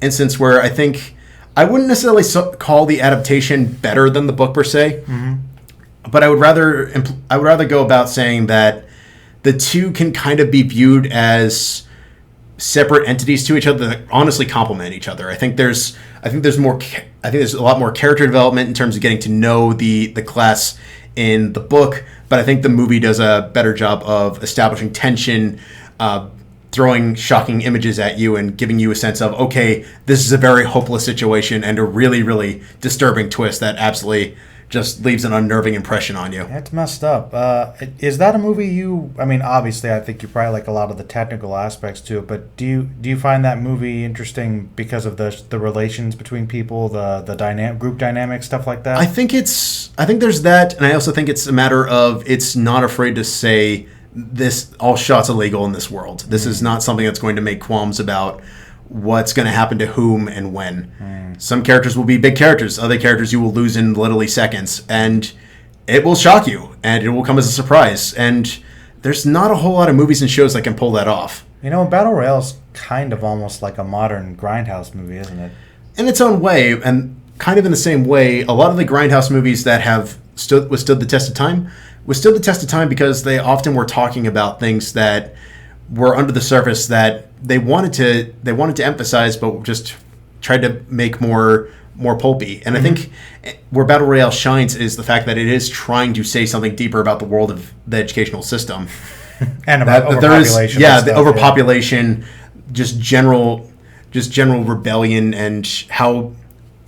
instance where I think I wouldn't necessarily call the adaptation better than the book per se. But I would rather go about saying that the two can kind of be viewed as separate entities to each other that honestly complement each other. I think there's a lot more character development in terms of getting to know the class in the book, but I think the movie does a better job of establishing tension, throwing shocking images at you and giving you a sense of, okay, this is a very hopeless situation and a really, really disturbing twist that absolutely just leaves an unnerving impression on you.
That's messed up. Is that a movie I mean, obviously, I think you probably like a lot of the technical aspects to it, but do you find that movie interesting because of the relations between people, the group dynamic, stuff like that?
I think there's that, and I also think it's a matter of it's not afraid to say this, all shots illegal in this world. This is not something that's going to make qualms about what's going to happen to whom and when. Some characters will be big characters. Other characters you will lose in literally seconds. And it will shock you. And it will come as a surprise. And there's not a whole lot of movies and shows that can pull that off.
Battle Royale's kind of almost like a modern Grindhouse movie, isn't it?
In its own way, and kind of in the same way, a lot of the Grindhouse movies that have stood the test of time because they often were talking about things that were under the surface that they wanted to emphasize, but just tried to make more pulpy. And I think where Battle Royale shines is the fact that it is trying to say something deeper about the world of the educational system.
And about overpopulation.
The overpopulation, just general rebellion, and how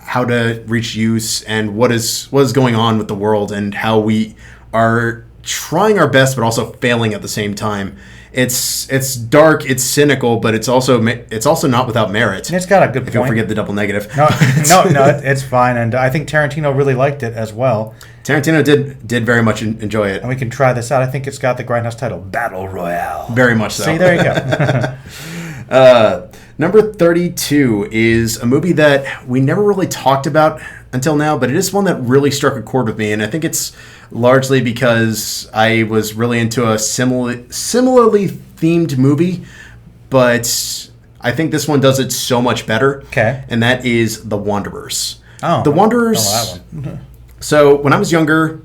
to reach youth, and what is going on with the world, and how we are trying our best but also failing at the same time. It's dark, it's cynical, but it's also not without merit.
It's got a good point.
If you forget the double negative.
No, it's fine, and I think Tarantino really liked it as well.
Tarantino did very much enjoy it,
and we can try this out. I think it's got the Grindhouse title, Battle Royale.
Very much so.
See, there you go.
Number 32 is a movie that we never really talked about until now, but it is one that really struck a chord with me, and I think it's largely because I was really into a similarly themed movie, but I think this one does it so much better.
Okay.
And that is The Wanderers.
Oh.
The Wanderers.
Oh, that one.
So when I was younger,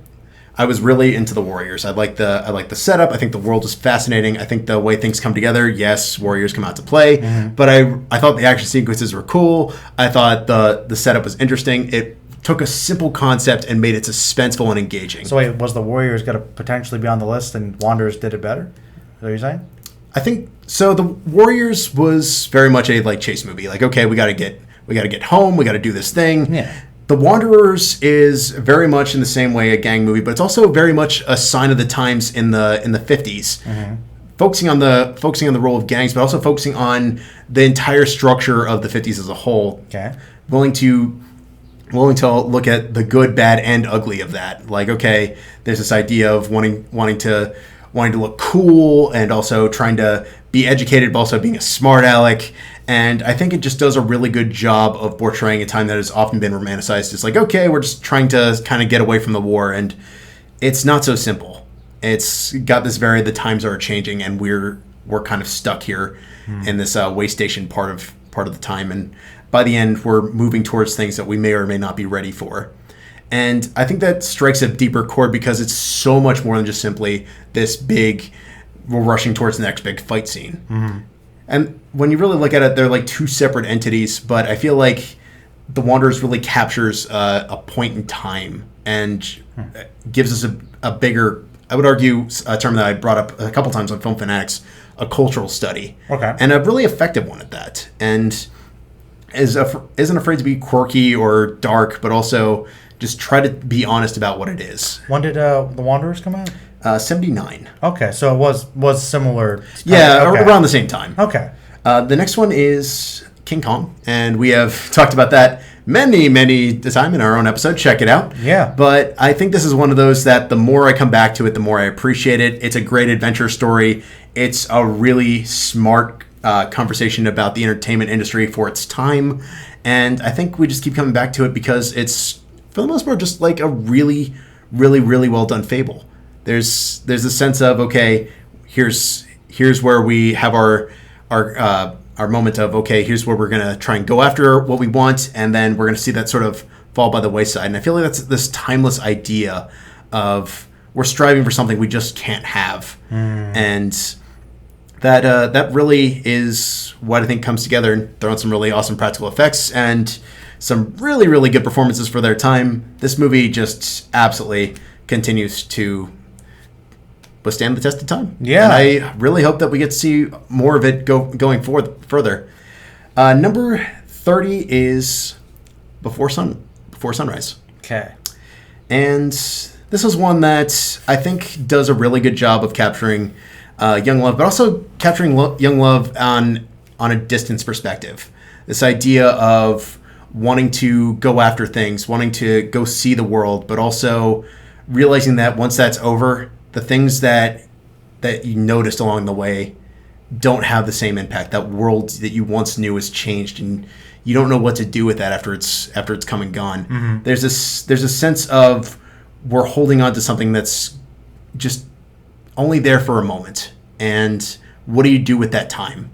I was really into the Warriors. I like the setup. I think the world is fascinating. I think the way things come together. Yes, Warriors come out to play, but I thought the action sequences were cool. I thought the setup was interesting. It took a simple concept and made it suspenseful and engaging.
So wait, was the Warriors going to potentially be on the list and Wanderers did it better? Is that what you're saying?
I think so. The Warriors was very much a chase movie. Okay, we got to get home. We got to do this thing. Yeah. The Wanderers is very much in the same way a gang movie, but it's also very much a sign of the times in the 50s. Focusing on the role of gangs, but also focusing on the entire structure of the 50s as a whole.
Okay.
Willing to look at the good, bad, and ugly of that. Okay, there's this idea of wanting to look cool, and also trying to be educated, but also being a smart aleck. And I think it just does a really good job of portraying a time that has often been romanticized. It's okay, we're just trying to kind of get away from the war, and it's not so simple. It's got this the times are changing, and we're kind of stuck here in this way station part of the time. And by the end, we're moving towards things that we may or may not be ready for. And I think that strikes a deeper chord because it's so much more than just simply this big, we're rushing towards the next big fight scene. And when you really look at it, they're two separate entities, but I feel like The Wanderers really captures a point in time and gives us a bigger, I would argue, a term that I brought up a couple times on Film Fanatics, a cultural study.
Okay.
And a really effective one at that. And isn't afraid to be quirky or dark, but also just try to be honest about what it is.
When did The Wanderers come out?
79.
Okay, so it was similar.
Yeah,
okay.
Around the same time.
Okay.
The next one is King Kong, and we have talked about that many times in our own episode. Check it out.
Yeah.
But I think this is one of those that the more I come back to it, the more I appreciate it. It's a great adventure story. It's a really smart conversation about the entertainment industry for its time, and I think we just keep coming back to it because it's, for the most part, just a really well done fable. There's a sense of, okay, here's where we have our moment of, okay, here's where we're gonna try and go after what we want, and then we're gonna see that sort of fall by the wayside. And I feel like that's this timeless idea of we're striving for something we just can't have, and that really is what I think comes together and throw in some really awesome practical effects and some really good performances for their time. This movie just absolutely continues to withstand the test of time.
Yeah.
And I really hope that we get to see more of it going forward further. Number 30 is Before Sunrise.
Okay.
And this is one that I think does a really good job of capturing young love, but also capturing young love on a distance perspective. This idea of wanting to go after things, wanting to go see the world, but also realizing that once that's over, the things that you noticed along the way don't have the same impact. That world that you once knew has changed, and you don't know what to do with that after it's come and gone. Mm-hmm. There's a sense of we're holding on to something that's just only there for a moment, and what do you do with that time?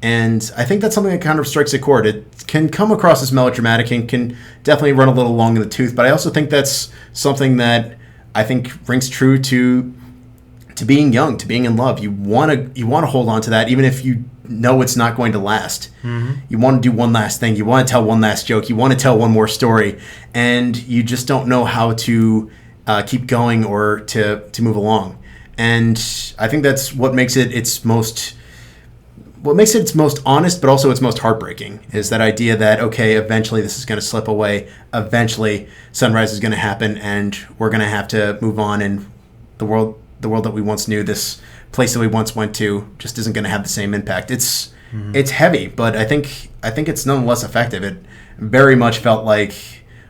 And I think that's something that kind of strikes a chord. It can come across as melodramatic and can definitely run a little long in the tooth, but I also think that's something that I think rings true to being young, to being in love. You want to hold on to that, even if you know it's not going to last. Mm-hmm. You want to do one last thing. You want to tell one last joke. You want to tell one more story, and you just don't know how to keep going or to move along. And I think that's what makes it its most honest, but also its most heartbreaking, is that idea that, okay, eventually this is going to slip away. Eventually sunrise is going to happen, and we're going to have to move on, and the world that we once knew, this place that we once went to, just isn't going to have the same impact. It's heavy, but I think it's nonetheless effective. It very much felt like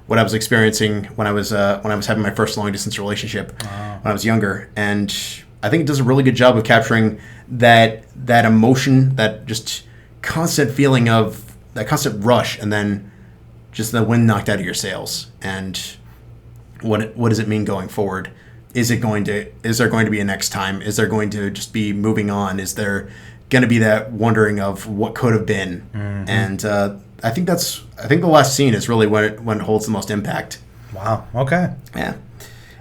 what I was experiencing when I was having my first long distance relationship when I was younger, and I think it does a really good job of capturing that emotion, that just constant feeling of that constant rush, and then just the wind knocked out of your sails. And what does it mean going forward? Is there going to be a next time? Is there going to just be moving on? Is there going to be that wondering of what could have been? Mm-hmm. And I think the last scene is really when it holds the most impact.
Wow. Okay.
Yeah.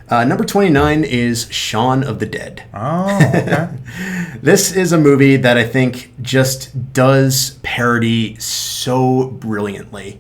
Number 29 is Shaun of the Dead.
Oh, okay.
This is a movie that I think just does parody so brilliantly.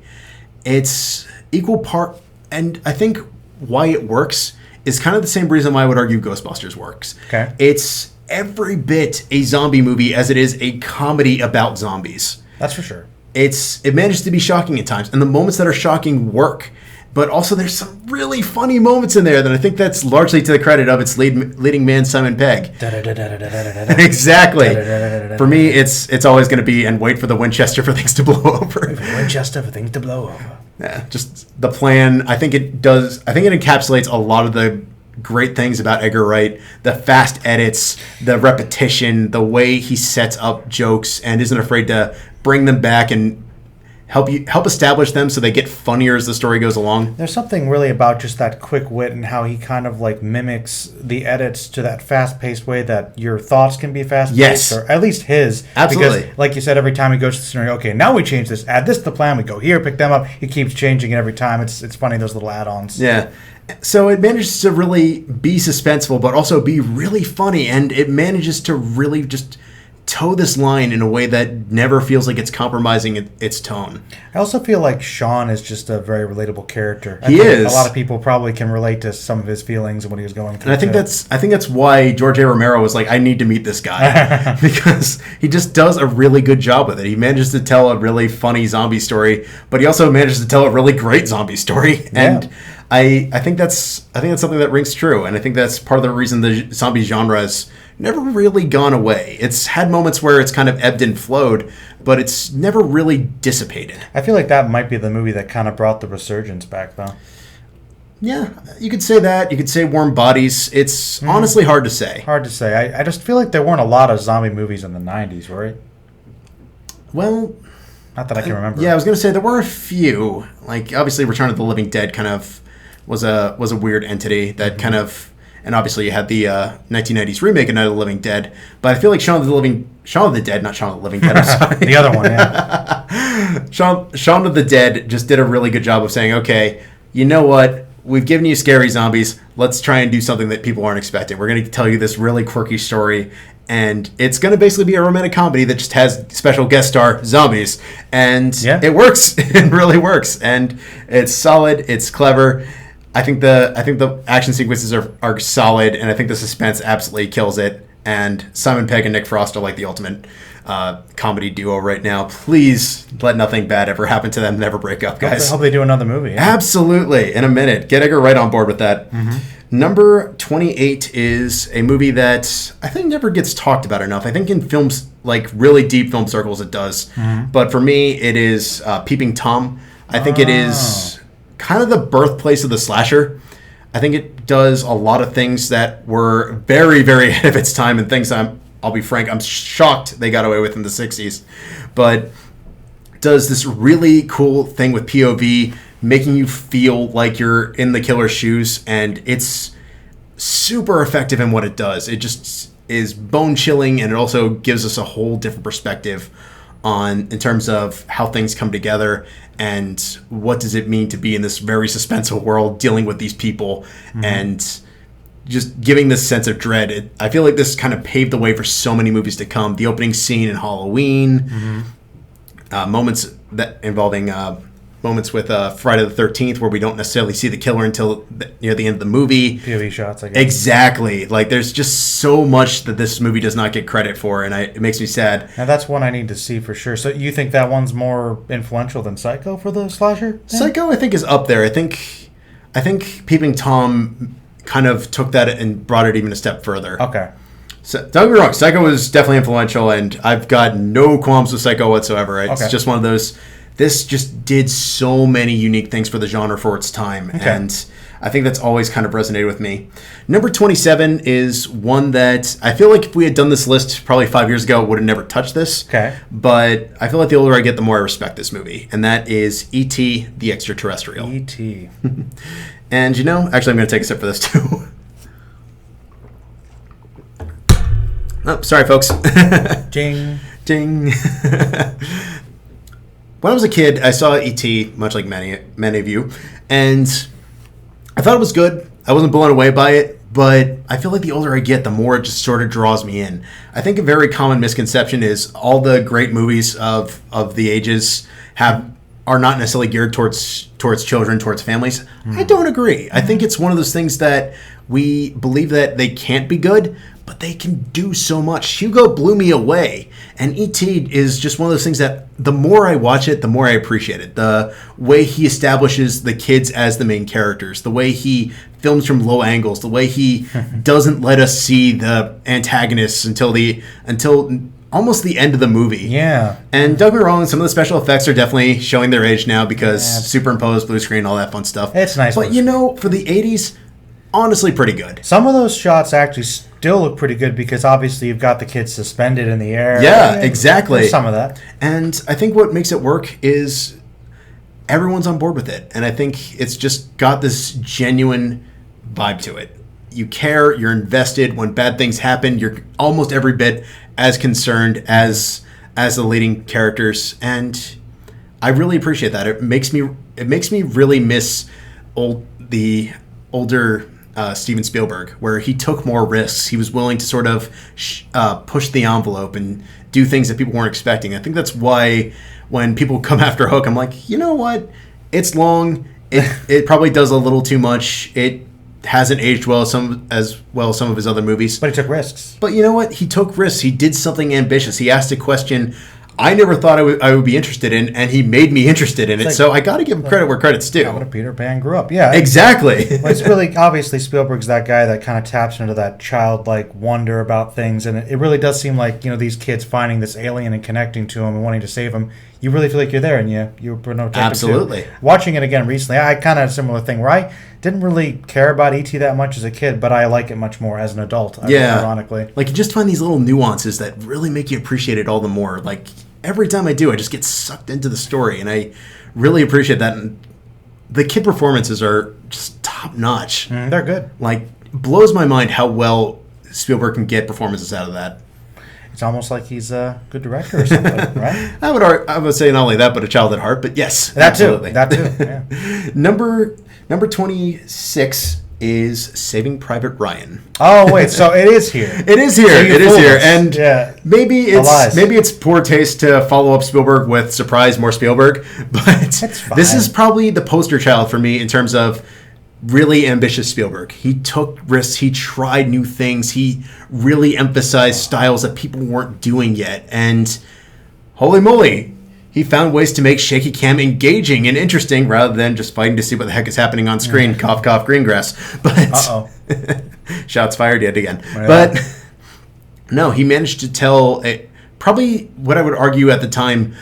It's equal part, and I think why it works is kind of the same reason why I would argue Ghostbusters works.
Okay.
It's every bit a zombie movie as it is a comedy about zombies.
That's for sure.
It manages to be shocking at times, and the moments that are shocking work. But also there's some really funny moments in there that I think that's largely to the credit of its leading man, Simon Pegg. Exactly. For me, it's always going to be, and wait for the Winchester for things to blow over.
Winchester for things to blow over.
Yeah, just the plan. I think it encapsulates a lot of the great things about Edgar Wright. The fast edits, the repetition, the way he sets up jokes and isn't afraid to bring them back and help establish them so they get funnier as the story goes along.
There's something really about just that quick wit and how he kind of like mimics the edits to that fast-paced way that your thoughts can be fast-paced.
Yes.
Or at least his.
Absolutely.
Because, like you said, every time he goes to the scenario, okay, now we change this, add this to the plan, we go here, pick them up. He keeps changing it every time. It's funny, those little add-ons.
Yeah. So it manages to really be suspenseful, but also be really funny, and it manages to really just toe this line in a way that never feels like it's compromising its tone.
I also feel like Shaun is just a very relatable character.
He is.
A lot of people probably can relate to some of his feelings and what he was going through.
And I think that's why George A. Romero was like, I need to meet this guy. Because he just does a really good job with it. He manages to tell a really funny zombie story, but he also manages to tell a really great zombie story. And
yeah.
I think that's something that rings true, and I think that's part of the reason the zombie genre has never really gone away. It's had moments where it's kind of ebbed and flowed, but it's never really dissipated.
I feel like that might be the movie that kind of brought the resurgence back, though.
Yeah, you could say that. You could say Warm Bodies. It's honestly hard to say.
Hard to say. I just feel like there weren't a lot of zombie movies in the 90s, right?
Well,
not that I can remember.
Yeah, I was going to say there were a few. Like, obviously, Return of the Living Dead kind of was a weird entity that kind of, and obviously you had the 1990s remake of Night of the Living Dead, but I feel like Shaun of the Dead, not Shaun of the Living Dead, I'm sorry.
The other one, yeah.
Shaun of the Dead just did a really good job of saying, okay, you know what, we've given you scary zombies, let's try and do something that people aren't expecting. We're going to tell you this really quirky story, and it's going to basically be a romantic comedy that just has special guest star zombies, and It works. It really works, and it's solid, it's clever. I think the action sequences are solid, and I think the suspense absolutely kills it. And Simon Pegg and Nick Frost are like the ultimate comedy duo right now. Please let nothing bad ever happen to them. Never break up, guys.
I hope they do another movie. Yeah.
Absolutely. In a minute. Get Edgar Wright on board with that. Mm-hmm. Number 28 is a movie that I think never gets talked about enough. I think in films, like really deep film circles, it does. Mm-hmm. But for me, it is Peeping Tom. I think it is kind of the birthplace of the slasher. I think it does a lot of things that were very, very ahead of its time, and things I'll be frank, I'm shocked they got away with in the 60s. But does this really cool thing with POV, making you feel like you're in the killer's shoes, and it's super effective in what it does. It just is bone-chilling, and it also gives us a whole different perspective in terms of how things come together and what does it mean to be in this very suspenseful world dealing with these people, and just giving this sense of dread. I feel like this kind of paved the way for so many movies to come. The opening scene in Halloween, moments that involving moments with Friday the 13th where we don't necessarily see the killer until near the end of the movie.
POV shots, I guess.
Exactly. Like, there's just so much that this movie does not get credit for, and it makes me sad.
Now, that's one I need to see for sure. So you think that one's more influential than Psycho for the slasher?
Psycho, I think, is up there. I think Peeping Tom kind of took that and brought it even a step further.
Okay.
So, don't get me wrong, Psycho was definitely influential, and I've got no qualms with Psycho whatsoever. It's just one of those... This just did so many unique things for the genre for its time, and I think that's always kind of resonated with me. Number 27 is one that I feel like if we had done this list probably 5 years ago, would have never touched this.
Okay.
But I feel like the older I get, the more I respect this movie, and that is E.T. the Extraterrestrial.
E.T.
And actually I'm going to take a sip for this too. Oh, sorry, folks.
Ding.
Ding. When I was a kid, I saw E.T., much like many of you, and I thought it was good. I wasn't blown away by it, but I feel like the older I get, the more it just sort of draws me in. I think a very common misconception is all the great movies of the ages are not necessarily geared towards children, towards families. I don't agree. I think it's one of those things that we believe that they can't be good, but they can do so much. Hugo blew me away, and E.T. is just one of those things that the more I watch it, the more I appreciate it. The way he establishes the kids as the main characters, the way he films from low angles, the way he doesn't let us see the antagonists until almost the end of the movie.
Yeah.
And don't get me wrong, some of the special effects are definitely showing their age now because superimposed, blue screen, all that fun stuff.
It's nice.
But for the 80s, honestly pretty good.
Some of those shots actually still look pretty good because obviously you've got the kids suspended in the air.
Yeah, exactly.
There's some of that.
And I think what makes it work is everyone's on board with it. And I think it's just got this genuine vibe to it. You care, you're invested. When bad things happen, you're almost every bit as concerned as the leading characters. And I really appreciate that. It makes me really miss the older Steven Spielberg, where he took more risks. He was willing to sort of push the envelope and do things that people weren't expecting. I think that's why when people come after Hook, I'm like, you know what? It's long. It probably does a little too much. It hasn't aged well as some of his other movies.
But he took risks.
But you know what? He took risks. He did something ambitious. He asked a question I never thought I would be interested in, and he made me interested in it. So I got to give him credit where credit's due.
How Peter Pan grew up. Yeah.
Exactly.
Well, it's really, obviously, Spielberg's that guy that kind of taps into that childlike wonder about things, and it really does seem like, these kids finding this alien and connecting to him and wanting to save him. You really feel like you're there, and you were no
absolutely.
Watching it again recently, I kind of had a similar thing where I didn't really care about E.T. that much as a kid, but I like it much more as an adult, ironically.
Like, you just find these little nuances that really make you appreciate it all the more. Like, every time I do, I just get sucked into the story, and I really appreciate that. And the kid performances are just top-notch.
They're good.
Like, blows my mind how well Spielberg can get performances out of that.
It's almost like he's a good director or something, right?
I would say not only that, but a child at heart. But yes,
that
absolutely.
That too. Yeah.
Number 26 is Saving Private Ryan.
Oh wait, so it is here.
It is here. It is here, and maybe it's poor taste to follow up Spielberg with Surprise, more Spielberg. But this is probably the poster child for me in terms of really ambitious Spielberg. He took risks. He tried new things. He really emphasized styles that people weren't doing yet. And holy moly, he found ways to make shaky cam engaging and interesting rather than just fighting to see what the heck is happening on screen. Cough, cough, green grass. But shots fired yet again. Yeah. But no, he managed to tell probably what I would argue at the time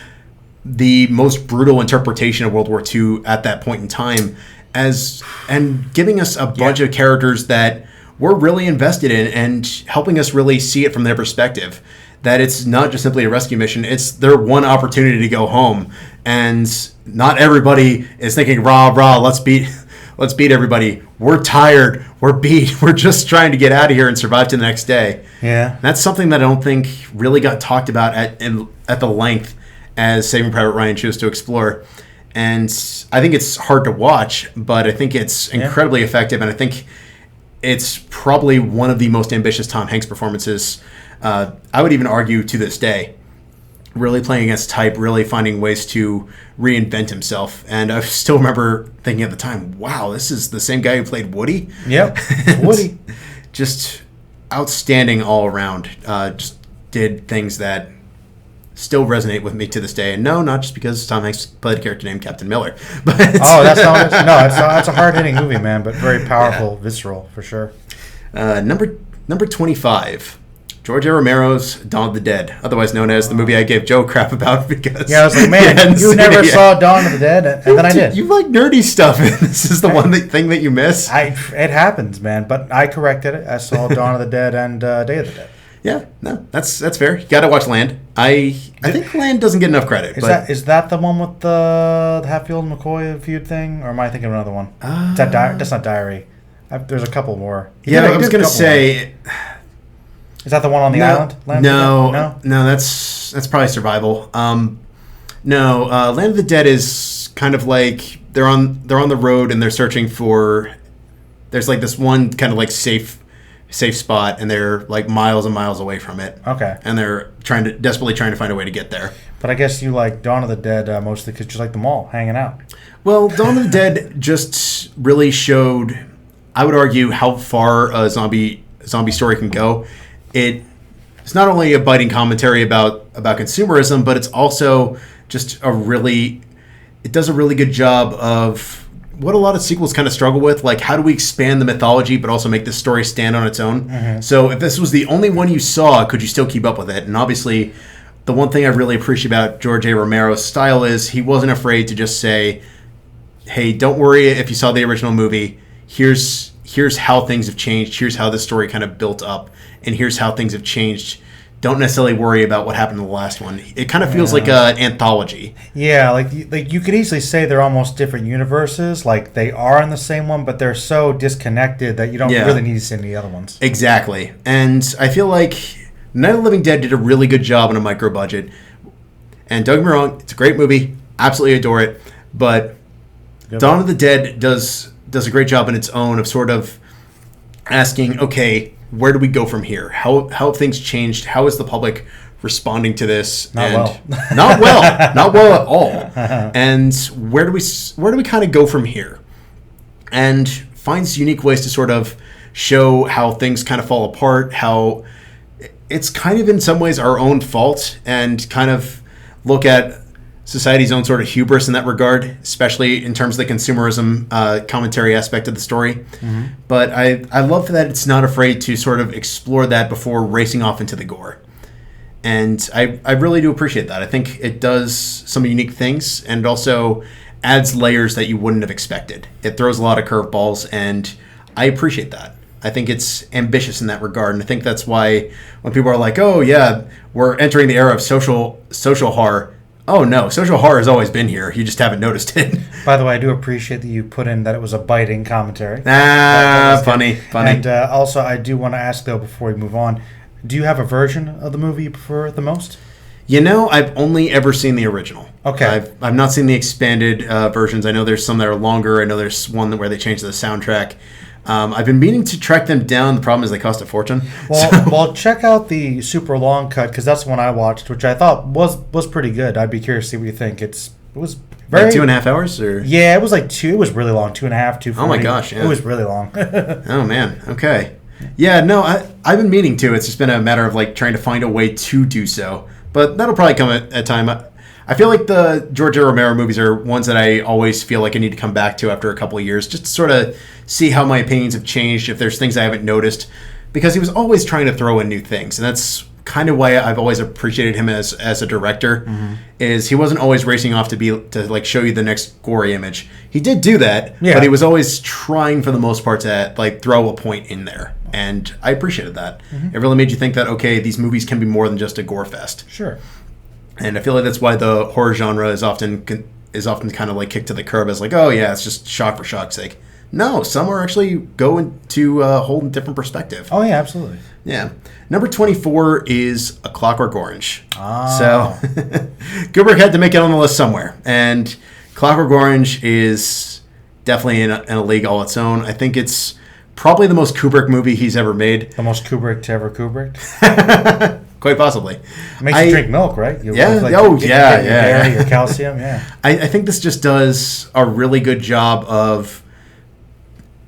the most brutal interpretation of World War II at that point in time, and giving us a bunch of characters that we're really invested in and helping us really see it from their perspective. That it's not just simply a rescue mission, it's their one opportunity to go home. And not everybody is thinking, rah, let's beat everybody. We're tired, we're beat, we're just trying to get out of here and survive to the next day.
Yeah.
That's something that I don't think really got talked about at the length as Saving Private Ryan chose to explore. And I think it's hard to watch, but I think it's incredibly effective, and I think it's probably one of the most ambitious Tom Hanks performances. I would even argue to this day, really playing against type, really finding ways to reinvent himself. And I still remember thinking at the time, wow, this is the same guy who played Woody?
Yep, Woody.
Just outstanding all around. Just did things that still resonate with me to this day. And no, not just because Tom Hanks played a character named Captain Miller. But
that's a hard-hitting movie, man, but very powerful, visceral, for sure.
Number 25. George A. Romero's Dawn of the Dead, otherwise known as the movie I gave Joe crap about because...
Yeah, I was like, man, you never saw Dawn of the Dead, and then I did.
You like nerdy stuff, and this is the thing that you miss?
It happens, man, but I corrected it. I saw Dawn of the Dead and Day of the Dead.
Yeah, no, that's fair. You got to watch Land. I think Land doesn't get enough credit.
Is that the one with the Hatfield and McCoy feud thing, or am I thinking of another one? That's not Diary. There's a couple more.
I was going to say...
Is that the one on the island?
No, that's probably Survival. Land of the Dead is kind of like they're on the road and they're searching for. There's like this one kind of like safe spot, and they're like miles and miles away from it.
Okay.
And they're desperately trying to find a way to get there.
But I guess you like Dawn of the Dead mostly because you like the mall, hanging out.
Well, Dawn of the Dead just really showed, I would argue, how far a zombie story can go. It's not only a biting commentary about consumerism, but it's also just it does a really good job of what a lot of sequels kind of struggle with, like how do we expand the mythology but also make this story stand on its own. Mm-hmm. So if this was the only one you saw, could you still keep up with it? And obviously the one thing I really appreciate about George A. Romero's style is he wasn't afraid to just say, hey, don't worry if you saw the original movie, here's how things have changed, here's how this story kind of built up, and here's how things have changed. Don't necessarily worry about what happened in the last one. It kind of feels like an anthology.
Yeah, like you could easily say they're almost different universes. Like they are in the same one, but they're so disconnected that you don't really need to see any other ones.
Exactly. And I feel like Night of the Living Dead did a really good job on a micro budget. And don't get me wrong, it's a great movie. Absolutely adore it. But Dawn of the Dead does a great job in its own of sort of asking, okay, where do we go from here? How have things changed? How is the public responding to this?
Not
well at all. And where do we kind of go from here? And finds unique ways to sort of show how things kind of fall apart, how it's kind of in some ways our own fault, and kind of look at society's own sort of hubris in that regard, especially in terms of the consumerism commentary aspect of the story. Mm-hmm. But I love that it's not afraid to sort of explore that before racing off into the gore. And I really do appreciate that. I think it does some unique things, and it also adds layers that you wouldn't have expected. It throws a lot of curveballs, and I appreciate that. I think it's ambitious in that regard, and I think that's why when people are like, oh yeah, we're entering the era of social horror. Oh no, social horror has always been here. You just haven't noticed it.
By the way, I do appreciate that you put in that it was a biting commentary.
Funny.
And also, I do want to ask, though, before we move on, do you have a version of the movie you prefer the most?
You know, I've only ever seen the original.
Okay.
I've not seen the expanded versions. I know there's some that are longer. I know there's one where they changed the soundtrack. I've been meaning to track them down. The problem is they cost a fortune.
Well, check out the super long cut, because that's the one I watched, which I thought was pretty good. I'd be curious to see what you think. It was
Like 2.5 hours? Or?
Yeah, it was like two. It was really long. 2.5, 2:40.
Oh my gosh, yeah.
It was really long.
Oh man, okay. Yeah, no, I've been meaning to. It's just been a matter of like trying to find a way to do so. But that'll probably come at a time. I feel like the George A. Romero movies are ones that I always feel like I need to come back to after a couple of years, just to sort of see how my opinions have changed, if there's things I haven't noticed. Because he was always trying to throw in new things, and that's kind of why I've always appreciated him as a director. Is he wasn't always racing off to like show you the next gory image. He did do that, but he was always trying for the most part to like throw a point in there, and I appreciated that. It really made you think that okay, these movies can be more than just a gore fest.
Sure.
And I feel like that's why the horror genre is often kind of like kicked to the curb as like, oh yeah, it's just shock for shock's sake. No, some are actually going to a whole different perspective.
Oh yeah, absolutely.
Yeah. Number 24 is A Clockwork Orange.
Oh.
So Kubrick had to make it on the list somewhere. And Clockwork Orange is definitely in a league all its own. I think it's probably the most Kubrick movie he's ever made.
The most Kubrick to ever Kubrick?
Quite possibly.
Makes you drink milk, right? You
yeah.
Your calcium, yeah.
I think this just does a really good job of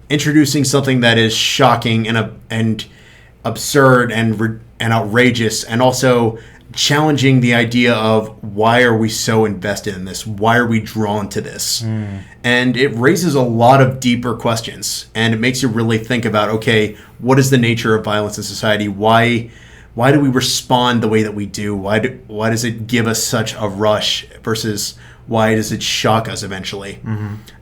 introducing something that is shocking and absurd and outrageous, and also challenging the idea of why are we so invested in this? Why are we drawn to this? And it raises a lot of deeper questions, and it makes you really think about, okay, what is the nature of violence in society? Why do we respond the way that we do? Why does it give us such a rush versus why does it shock us eventually?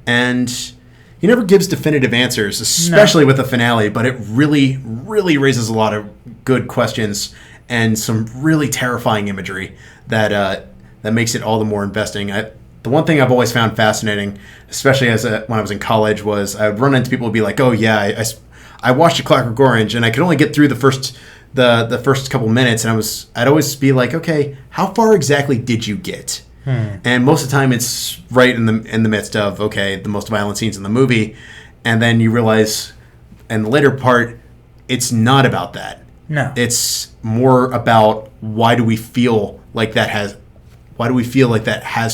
And he never gives definitive answers, especially with the finale, but it really, really raises a lot of good questions and some really terrifying imagery that makes it all the more investing. The one thing I've always found fascinating, especially when I was in college, was I would run into people who would be like, "Oh yeah, I watched A Clockwork Orange, and I could only get through the first couple minutes," and I'd always be like, "Okay, how far exactly did you get?" And most of the time, it's right in the midst of the most violent scenes in the movie, and then you realize, in the later part, it's not about that.
No,
it's more about why do we feel like that has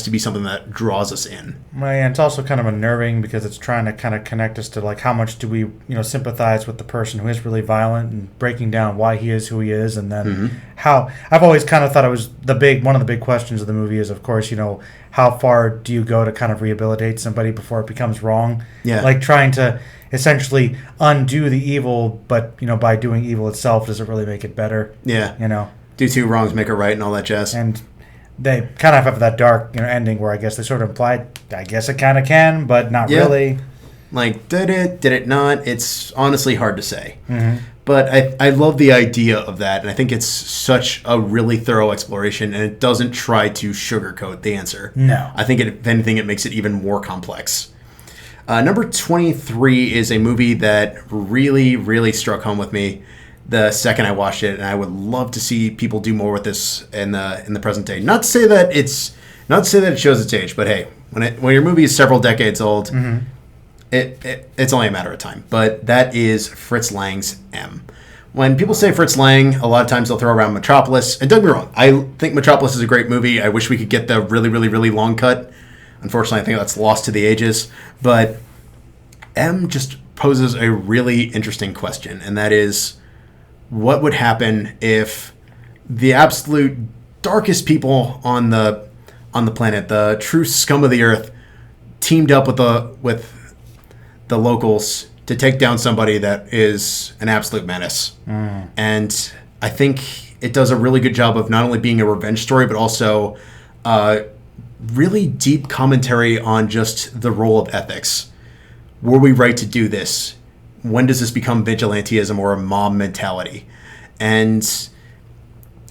to be something that draws us in.
Well, yeah, it's also kind of unnerving because it's trying to kind of connect us to like how much do we sympathize with the person who is really violent and breaking down why he is who he is, and then how I've always kind of thought it was one of the big questions of the movie is, of course, how far do you go to kind of rehabilitate somebody before it becomes wrong?
Yeah,
like trying to essentially undo the evil, but by doing evil itself, does it really make it better?
Yeah, do two wrongs make it right and all that jazz.
And they kind of have that dark, ending where I guess they sort of implied, I guess it kind of can, but not really.
Like, did it not? It's honestly hard to say. But I love the idea of that, and I think it's such a really thorough exploration, and it doesn't try to sugarcoat the answer.
No.
I think, if anything, it makes it even more complex. Number 23 is a movie that really, really struck home with me the second I watched it, and I would love to see people do more with this in the present day. Not to say that it shows its age, but hey, when your movie is several decades old, it's only a matter of time. But that is Fritz Lang's M. When people say Fritz Lang, a lot of times they'll throw around Metropolis, and don't get me wrong, I think Metropolis is a great movie. I wish we could get the really, really, really long cut. Unfortunately, I think that's lost to the ages. But M just poses a really interesting question, and that is, what would happen if the absolute darkest people on the planet, the true scum of the earth, teamed up with the locals to take down somebody that is an absolute menace? And I think it does a really good job of not only being a revenge story, but also really deep commentary on just the role of ethics. Were we right to do this? When does this become vigilantism or a mob mentality? And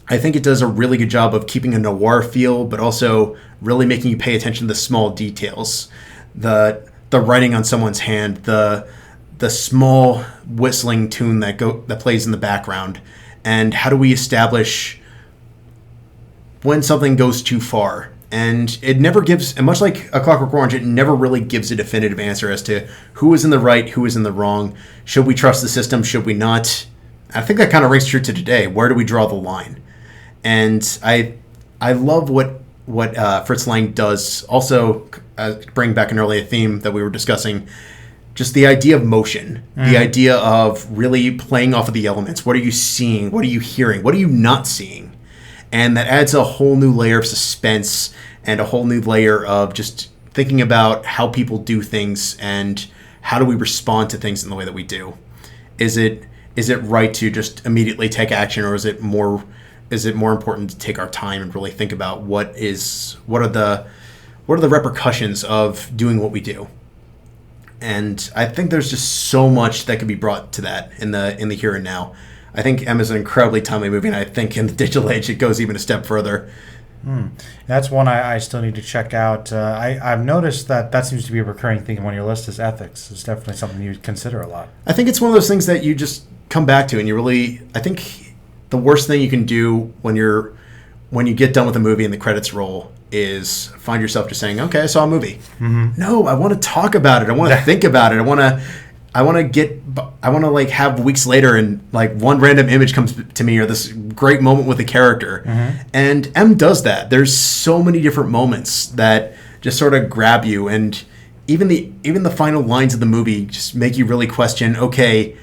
I think it does a really good job of keeping a noir feel, but also really making you pay attention to the small details. The writing on someone's hand, the small whistling tune that plays in the background, and how do we establish when something goes too far? And it never gives, and much like A Clockwork Orange, it never really gives a definitive answer as to who is in the right, who is in the wrong. Should we trust the system? Should we not? I think that kind of rings true to today. Where do we draw the line? And I love what Fritz Lang does also bring back an earlier theme that we were discussing. Just the idea of motion, the idea of really playing off of the elements. What are you seeing? What are you hearing? What are you not seeing? And that adds a whole new layer of suspense and a whole new layer of just thinking about how people do things and how do we respond to things in the way that we do. Is it right to just immediately take action, or is it more important to take our time and really think about what are the repercussions of doing what we do? And I think there's just so much that could be brought to that in the here and now. I think M is an incredibly timely movie, and I think in the digital age it goes even a step further.
That's one I still need to check out. I've noticed that seems to be a recurring thing on your list is ethics. It's definitely something you consider a lot.
I think it's one of those things that you just come back to, and you really, I think the worst thing you can do when you get done with a movie and the credits roll is find yourself just saying, okay, I saw a movie. No, I want to talk about it. I want to think about it. I want to like have weeks later and like one random image comes to me or this great moment with a character. And M does that. There's so many different moments that just sort of grab you, and even the final lines of the movie just make you really question, okay,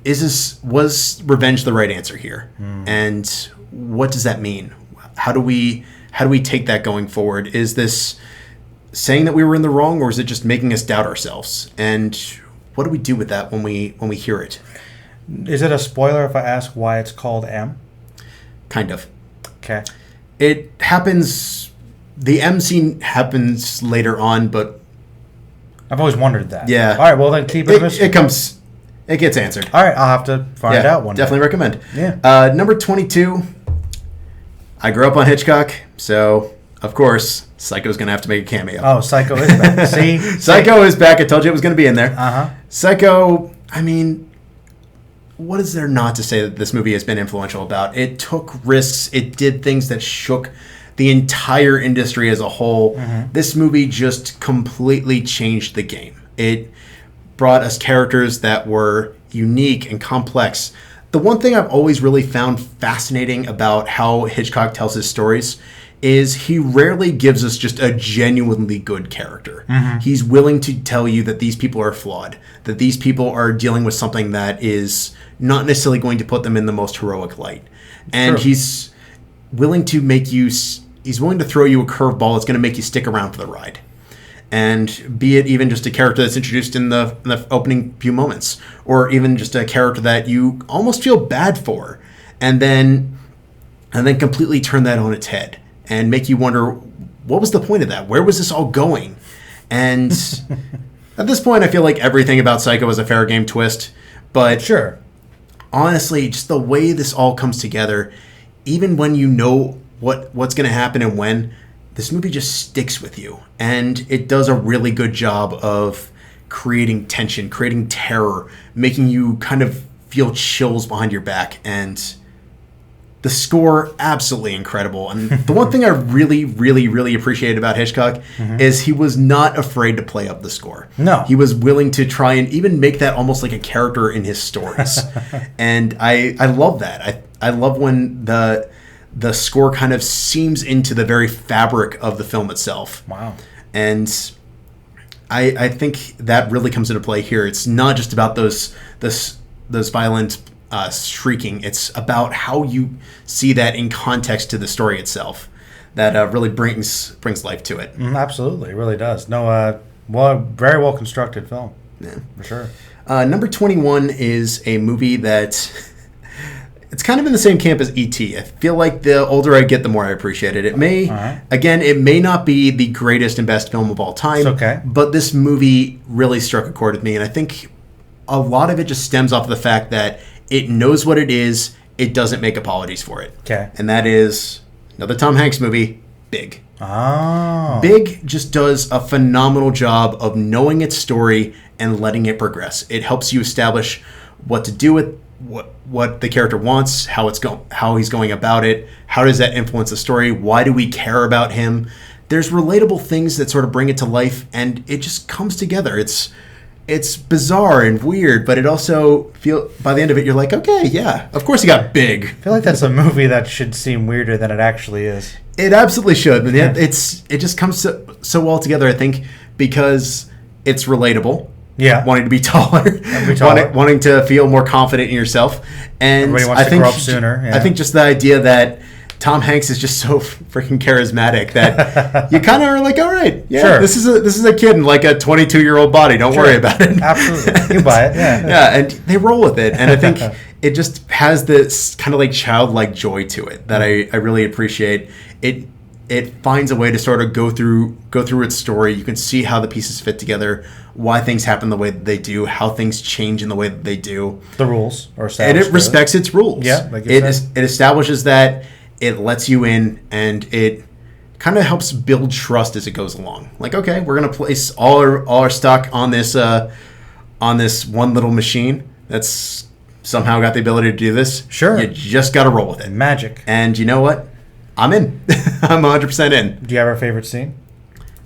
was revenge the right answer here? And what does that mean? How do we take that going forward? Is this saying that we were in the wrong, or is it just making us doubt ourselves? And what do we do with that when we hear it?
Is it a spoiler if I ask why it's called M?
Kind of.
Okay.
It happens. The M scene happens later on, but
I've always wondered that.
Yeah.
All right. Well, then keep it.
It gets answered.
All right. I'll have to find out one day.
Definitely recommend.
Yeah.
Number 22. I grew up on Hitchcock, so of course Psycho's going to have to make a cameo.
Oh, Psycho is back. See?
Psycho is back. I told you it was going to be in there.
Uh-huh.
Psycho, I mean, what is there not to say that this movie has been influential about? It took risks. It did things that shook the entire industry as a whole. This movie just completely changed the game. It brought us characters that were unique and complex. The one thing I've always really found fascinating about how Hitchcock tells his stories is he rarely gives us just a genuinely good character. He's willing to tell you that these people are flawed, that these people are dealing with something that is not necessarily going to put them in the most heroic light. And he's willing to throw you a curveball that's going to make you stick around for the ride. And be it even just a character that's introduced in the opening few moments, or even just a character that you almost feel bad for, and then completely turn that on its head and make you wonder, what was the point of that? Where was this all going? And at this point, I feel like everything about Psycho is a fair game twist. But
sure,
honestly, just the way this all comes together, even when you know what's going to happen and when, this movie just sticks with you. And it does a really good job of creating tension, creating terror, making you kind of feel chills behind your back. And the score, absolutely incredible. And the one thing I really, really, really appreciated about Hitchcock is he was not afraid to play up the score.
No.
He was willing to try and even make that almost like a character in his stories. And I love that. I love when the score kind of seems into the very fabric of the film itself.
Wow.
And I think that really comes into play here. It's not just about those violent shrieking. It's about how you see that in context to the story itself that really brings life to it.
Absolutely. It really does. No, very well constructed film.
Yeah.
For sure.
Number 21 is a movie that... It's kind of in the same camp as E.T. I feel like the older I get, the more I appreciate it. It may not be the greatest and best film of all time.
It's okay.
But this movie really struck a chord with me. And I think a lot of it just stems off of the fact that it knows what it is. It doesn't make apologies for it.
Okay.
And that is another Tom Hanks movie, Big.
Oh.
Big just does a phenomenal job of knowing its story and letting it progress. It helps you establish what to do with what the character wants, how he's going about it, how does that influence the story, why do we care about him. There's relatable things that sort of bring it to life, and it just comes together. it's bizarre and weird, but it also by the end of it, you're like, okay, yeah, of course he got big.
I feel like that's a movie that should seem weirder than it actually is.
It absolutely should, but it just comes so well together, I think, because it's relatable.
Yeah.
Wanting to be taller. Wanting to feel more confident in yourself. And
everybody wants to grow up sooner. Yeah.
I think just the idea that Tom Hanks is just so freaking charismatic that you kind of are like, all right, yeah, sure. This is a kid in like a 22-year-old body. Don't worry about it.
Absolutely. You buy it. Yeah.
Yeah, and they roll with it. And I think it just has this kind of like childlike joy to it that I really appreciate. It finds a way to sort of go through its story. You can see how the pieces fit together, why things happen the way that they do, how things change in the way that they do.
The rules are established.
And it respects its rules.
Yeah, like it
establishes that, it lets you in, and it kind of helps build trust as it goes along. Like, okay, we're gonna place all our stock on this one little machine that's somehow got the ability to do this.
Sure.
You just got to roll with it.
Magic.
And you know what? I'm in. I'm 100% in.
Do you have a favorite scene?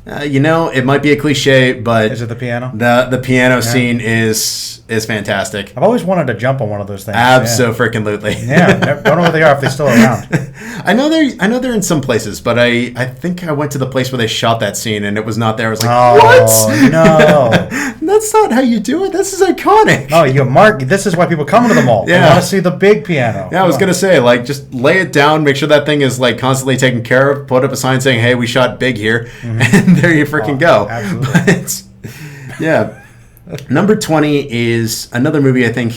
It might be a cliche, but
is it the piano?
The piano scene is fantastic.
I've always wanted to jump on one of those things.
Abso-freaking-lutely.
Yeah, don't know what they are if they're still around.
I know they're in some places, but I think I went to the place where they shot that scene and it was not there. I was like, what?
No.
That's not how you do it. This is iconic.
No, this is why people come to the mall.
Yeah.
They want to see the big piano.
Yeah, I was going to say, like, just lay it down, make sure that thing is, like, constantly taken care of, put up a sign saying, hey, we shot big here, and there you freaking go.
Absolutely.
But, yeah. Number 20 is another movie I think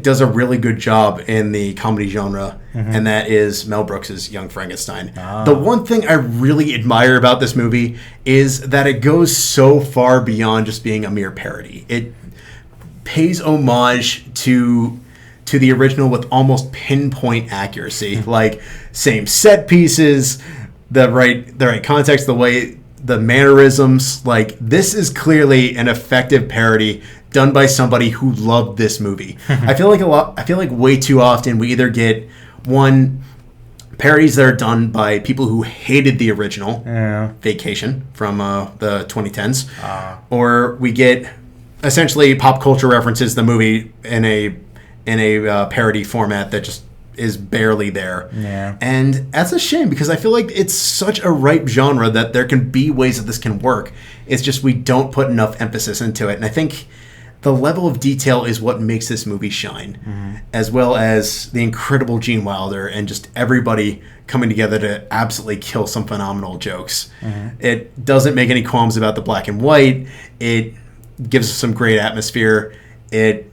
does a really good job in the comedy genre, and that is Mel Brooks' Young Frankenstein. The one thing I really admire about this movie is that it goes so far beyond just being a mere parody. It pays homage to the original with almost pinpoint accuracy, like same set pieces, the right context, the way, the mannerisms. Like, this is clearly an effective parody done by somebody who loved this movie. I feel like way too often we either get parodies that are done by people who hated the original, Vacation from the 2010s, or we get essentially pop culture references the movie in a parody format that just is barely there.
Yeah.
And that's a shame, because I feel like it's such a ripe genre that there can be ways that this can work. It's just we don't put enough emphasis into it. And I think the level of detail is what makes this movie shine, as well as the incredible Gene Wilder and just everybody coming together to absolutely kill some phenomenal jokes. It doesn't make any qualms about the black and white. It gives us some great atmosphere. It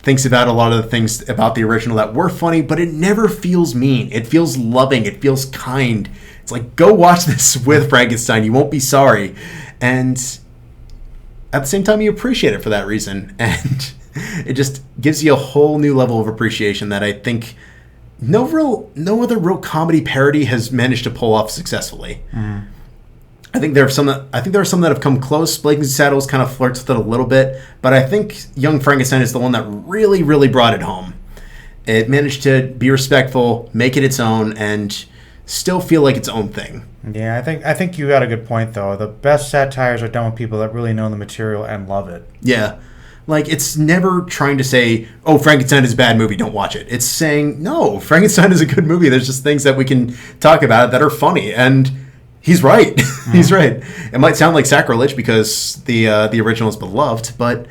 thinks about a lot of the things about the original that were funny, but it never feels mean. It feels loving. It feels kind. It's like, go watch this with Frankenstein. You won't be sorry. And at the same time, you appreciate it for that reason. And it just gives you a whole new level of appreciation that I think no other real comedy parody has managed to pull off successfully. I think there are some that have come close. Blazing Saddles kind of flirts with it a little bit, but I think Young Frankenstein is the one that really, really brought it home. It managed to be respectful, make it its own, and still feel like its own thing.
Yeah, I think you got a good point, though. The best satires are done with people that really know the material and love it.
Yeah. Like, it's never trying to say, oh, Frankenstein is a bad movie, don't watch it. It's saying, no, Frankenstein is a good movie. There's just things that we can talk about that are funny, and he's right. He's right. It might sound like sacrilege because the original is beloved, but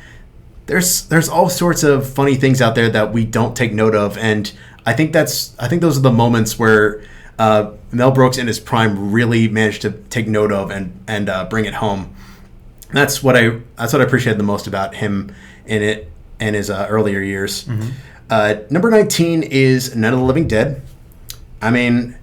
there's all sorts of funny things out there that we don't take note of, and I think those are the moments where Mel Brooks in his prime really managed to take note of and bring it home. That's what I appreciated the most about him in it and his earlier years. Number 19 is Night of the Living Dead. I mean,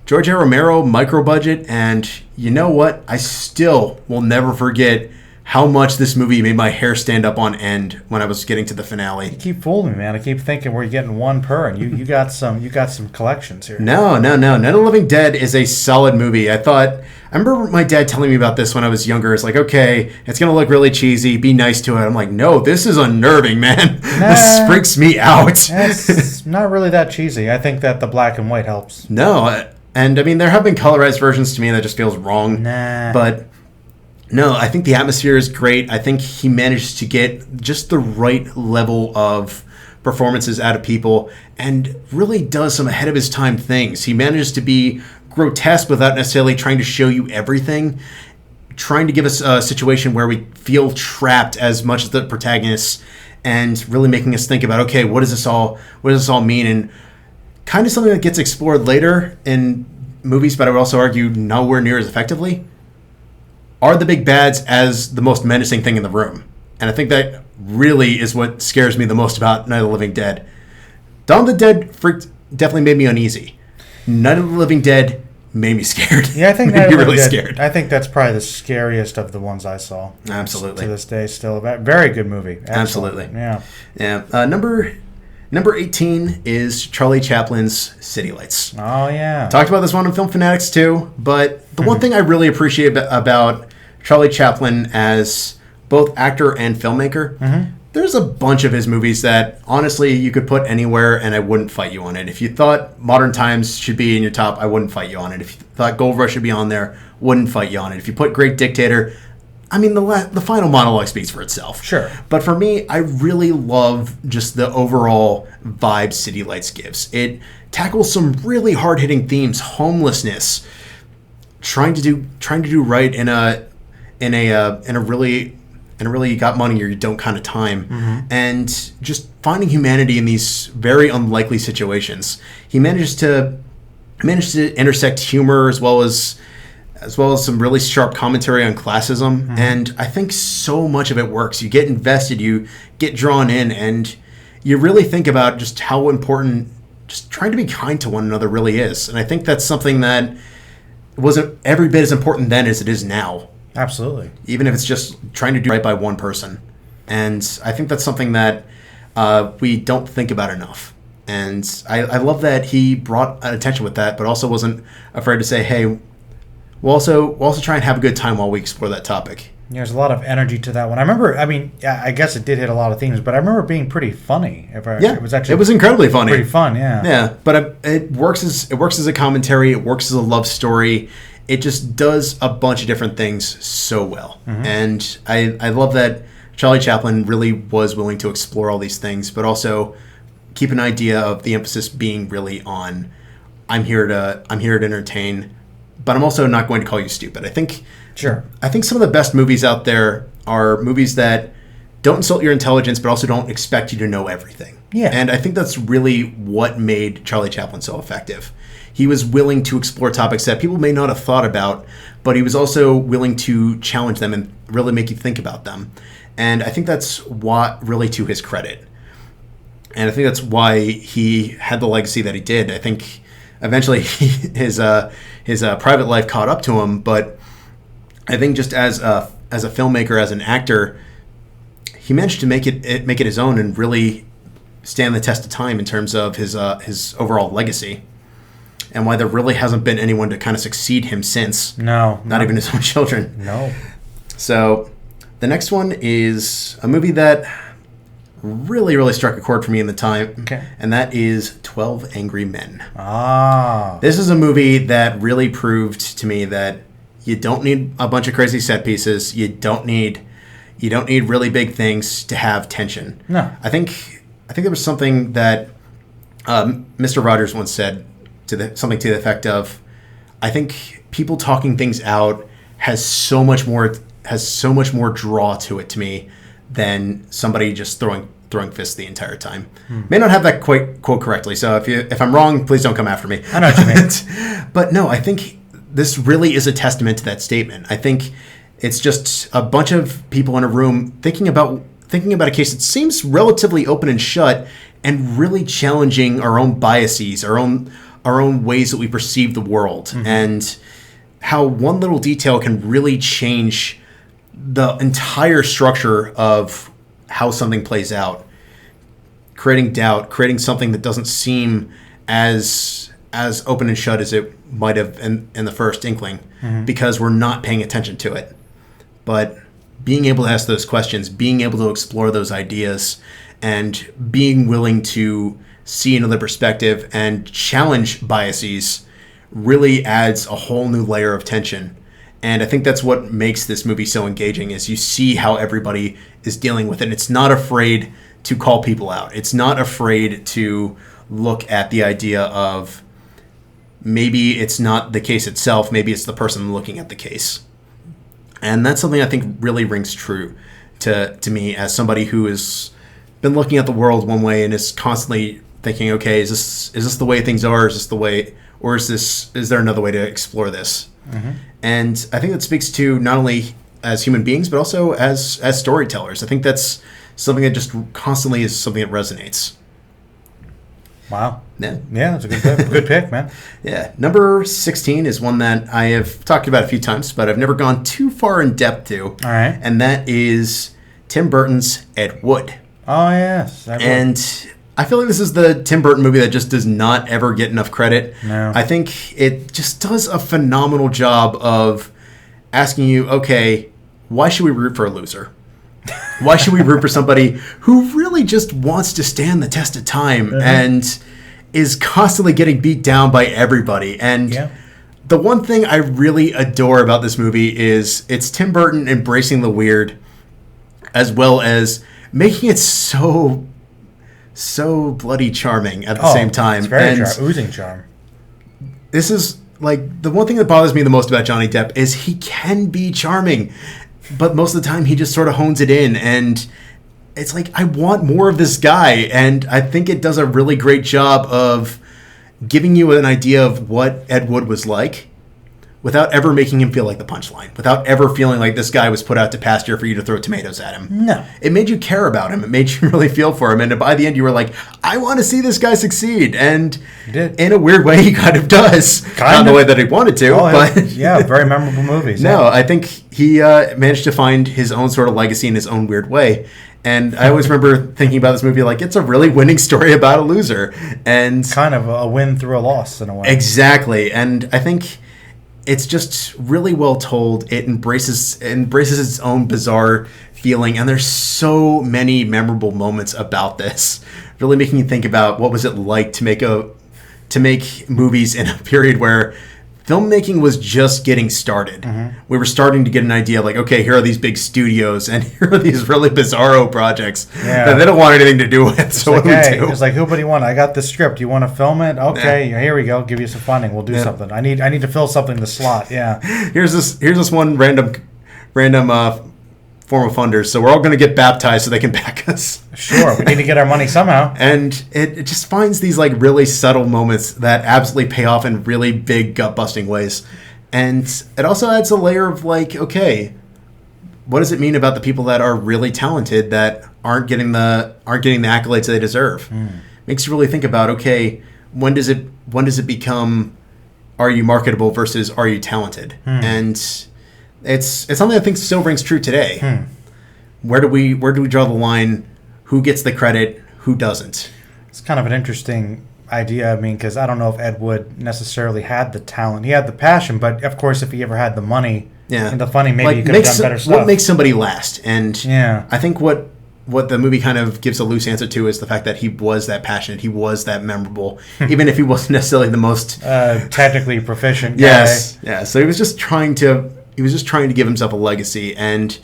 George A. Romero, micro budget, and you know what? I still will never forget how much this movie made my hair stand up on end when I was getting to the finale.
You keep fooling me, man. I keep thinking we're getting one per, and you got some collections here.
No. Night of the Living Dead is a solid movie. I remember my dad telling me about this when I was younger. It's like, okay, it's gonna look really cheesy. Be nice to it. I'm like, no, this is unnerving, man. This freaks me out.
It's not really that cheesy. I think that the black and white helps.
No, and I mean there have been colorized versions to me that just feels wrong.
Nah.
But No, I think the atmosphere is great. I think he managed to get just the right level of performances out of people and really does some ahead of his time things. He manages to be grotesque without necessarily trying to show you everything, trying to give us a situation where we feel trapped as much as the protagonists and really making us think about, okay, what does this all mean? And kind of something that gets explored later in movies, but I would also argue nowhere near as effectively. Are the big bads as the most menacing thing in the room? And I think that really is what scares me the most about Night of the Living Dead. Dawn of the Dead definitely made me uneasy. Night of the Living Dead made me scared.
Yeah, I think
made
Night
me
of the
really
Dead,
scared.
I think that's probably the scariest of the ones I saw.
Absolutely.
To this day, still a very good movie. Excellent.
Absolutely.
Yeah.
Yeah. Number 18 is Charlie Chaplin's City Lights.
Oh, yeah.
Talked about this one on Film Fanatics too, but the one thing I really appreciate about Charlie Chaplin as both actor and filmmaker, there's a bunch of his movies that honestly you could put anywhere and I wouldn't fight you on it. If you thought Modern Times should be in your top, I wouldn't fight you on it. If you thought Gold Rush should be on there, wouldn't fight you on it. If you put Great Dictator, I mean, the final monologue speaks for itself.
Sure.
But for me, I really love just the overall vibe City Lights gives. It tackles some really hard-hitting themes: homelessness, trying to do right in a really you got money or you don't kind of time, and just finding humanity in these very unlikely situations. He managed to intersect humor as well as some really sharp commentary on classism. And I think so much of it works. You get invested, you get drawn in, and you really think about just how important just trying to be kind to one another really is. And I think that's something that wasn't every bit as important then as it is now.
Absolutely.
Even if it's just trying to do right by one person. And I think that's something that we don't think about enough. And I love that he brought attention with that, but also wasn't afraid to say, hey, we'll also try and have a good time while we explore that topic.
There's a lot of energy to that one. I remember, I guess it did hit a lot of themes, but I remember it being pretty funny. It was
incredibly funny.
Pretty fun, yeah.
Yeah, but it works as a commentary. It works as a love story. It just does a bunch of different things so well. And I love that Charlie Chaplin really was willing to explore all these things, but also keep an idea of the emphasis being really on I'm here to entertain, but I'm also not going to call you stupid. I think some of the best movies out there are movies that don't insult your intelligence, but also don't expect you to know everything.
Yeah.
And I think that's really what made Charlie Chaplin so effective. He was willing to explore topics that people may not have thought about, but he was also willing to challenge them and really make you think about them. And I think that's what really to his credit. And I think that's why he had the legacy that he did. I think eventually his private life caught up to him, but I think just as a filmmaker, as an actor, he managed to make it his own and really stand the test of time in terms of his overall legacy, and why there really hasn't been anyone to kind of succeed him since.
No.
Not even his own children.
No.
So the next one is a movie that really, really struck a chord for me in the time, and that is 12 Angry Men.
Ah.
This is a movie that really proved to me that you don't need a bunch of crazy set pieces. You don't need really big things to have tension.
No.
I think there was something that Mr. Rogers once said something to the effect of, I think people talking things out has so much more draw to it to me than somebody just throwing fists the entire time. May not have that quite quote correctly, so if I'm wrong, please don't come after me.
I know what you mean.
But no, I think this really is a testament to that statement. I think it's just a bunch of people in a room thinking about a case that seems relatively open and shut, and really challenging our own biases, our own ways that we perceive the world, and how one little detail can really change the entire structure of how something plays out, creating doubt, creating something that doesn't seem as open and shut as it might have in the first inkling, because we're not paying attention to it. But being able to ask those questions, being able to explore those ideas, and being willing to see another perspective and challenge biases really adds a whole new layer of tension. And I think that's what makes this movie so engaging is you see how everybody is dealing with it. It's not afraid to call people out. It's not afraid to look at the idea of maybe it's not the case itself, maybe it's the person looking at the case. And that's something I think really rings true to me as somebody who has been looking at the world one way and is constantly thinking, okay, is this the way things are? Is this the way, or is there another way to explore this? Mm-hmm. And I think that speaks to not only as human beings, but also as storytellers. I think that's something that just constantly is something that resonates.
Wow.
Yeah,
that's a good pick, man.
Yeah. Number 16 is one that I have talked about a few times, but I've never gone too far in depth to.
All right.
And that is Tim Burton's Ed Wood.
Oh, yes.
And I feel like this is the Tim Burton movie that just does not ever get enough credit.
No.
I think it just does a phenomenal job of asking you, okay, why should we root for a loser? Why should we root for somebody who really just wants to stand the test of time and is constantly getting beat down by everybody? And the one thing I really adore about this movie is it's Tim Burton embracing the weird as well as making it so bloody charming at the same time.
It's very oozing charm.
This is like the one thing that bothers me the most about Johnny Depp is he can be charming, but most of the time he just sort of hones it in, and it's like I want more of this guy, and I think it does a really great job of giving you an idea of what Ed Wood was like without ever making him feel like the punchline, without ever feeling like this guy was put out to pasture for you to throw tomatoes at him.
No.
It made you care about him. It made you really feel for him. And by the end, you were like, I want to see this guy succeed. And
he did.
In a weird way, he kind of does. Not the way that he wanted to. But
very memorable movies.
No, I think he managed to find his own sort of legacy in his own weird way. And I always remember thinking about this movie like it's a really winning story about a loser. And
kind of a win through a loss in a way.
Exactly. And I think it's just really well told. It embraces its own bizarre feeling, and there's so many memorable moments about this, really making you think about what was it like to make movies in a period where filmmaking was just getting started. Mm-hmm. We were starting to get an idea like, okay, here are these big studios, and here are these really bizarro projects that they don't want anything to do with. So
like,
what do we do?
It's like, who do you want? I got the script. You want to film it? Okay, here we go. Give you some funding. We'll do something. I need to fill something in the slot. Yeah.
Here's this one random form of funders. So we're all going to get baptized so they can back us.
Sure, we need to get our money somehow.
And it just finds these like really subtle moments that absolutely pay off in really big gut-busting ways. And it also adds a layer of like, okay, what does it mean about the people that are really talented that aren't getting the accolades they deserve? Makes you really think about, okay, when does it become, are you marketable versus are you talented? And it's something I think still rings true today. Where do we draw the line? Who gets the credit? Who doesn't?
It's kind of an interesting idea. I mean, because I don't know if Ed Wood necessarily had the talent. He had the passion, but of course, if he ever had the money and the funding, maybe he could have done better stuff.
What makes somebody last? And
I
think what the movie kind of gives a loose answer to is the fact that he was that passionate, he was that memorable, even if he wasn't necessarily the most
technically proficient guy.
Yes, yeah. So he was just trying to give himself a legacy, and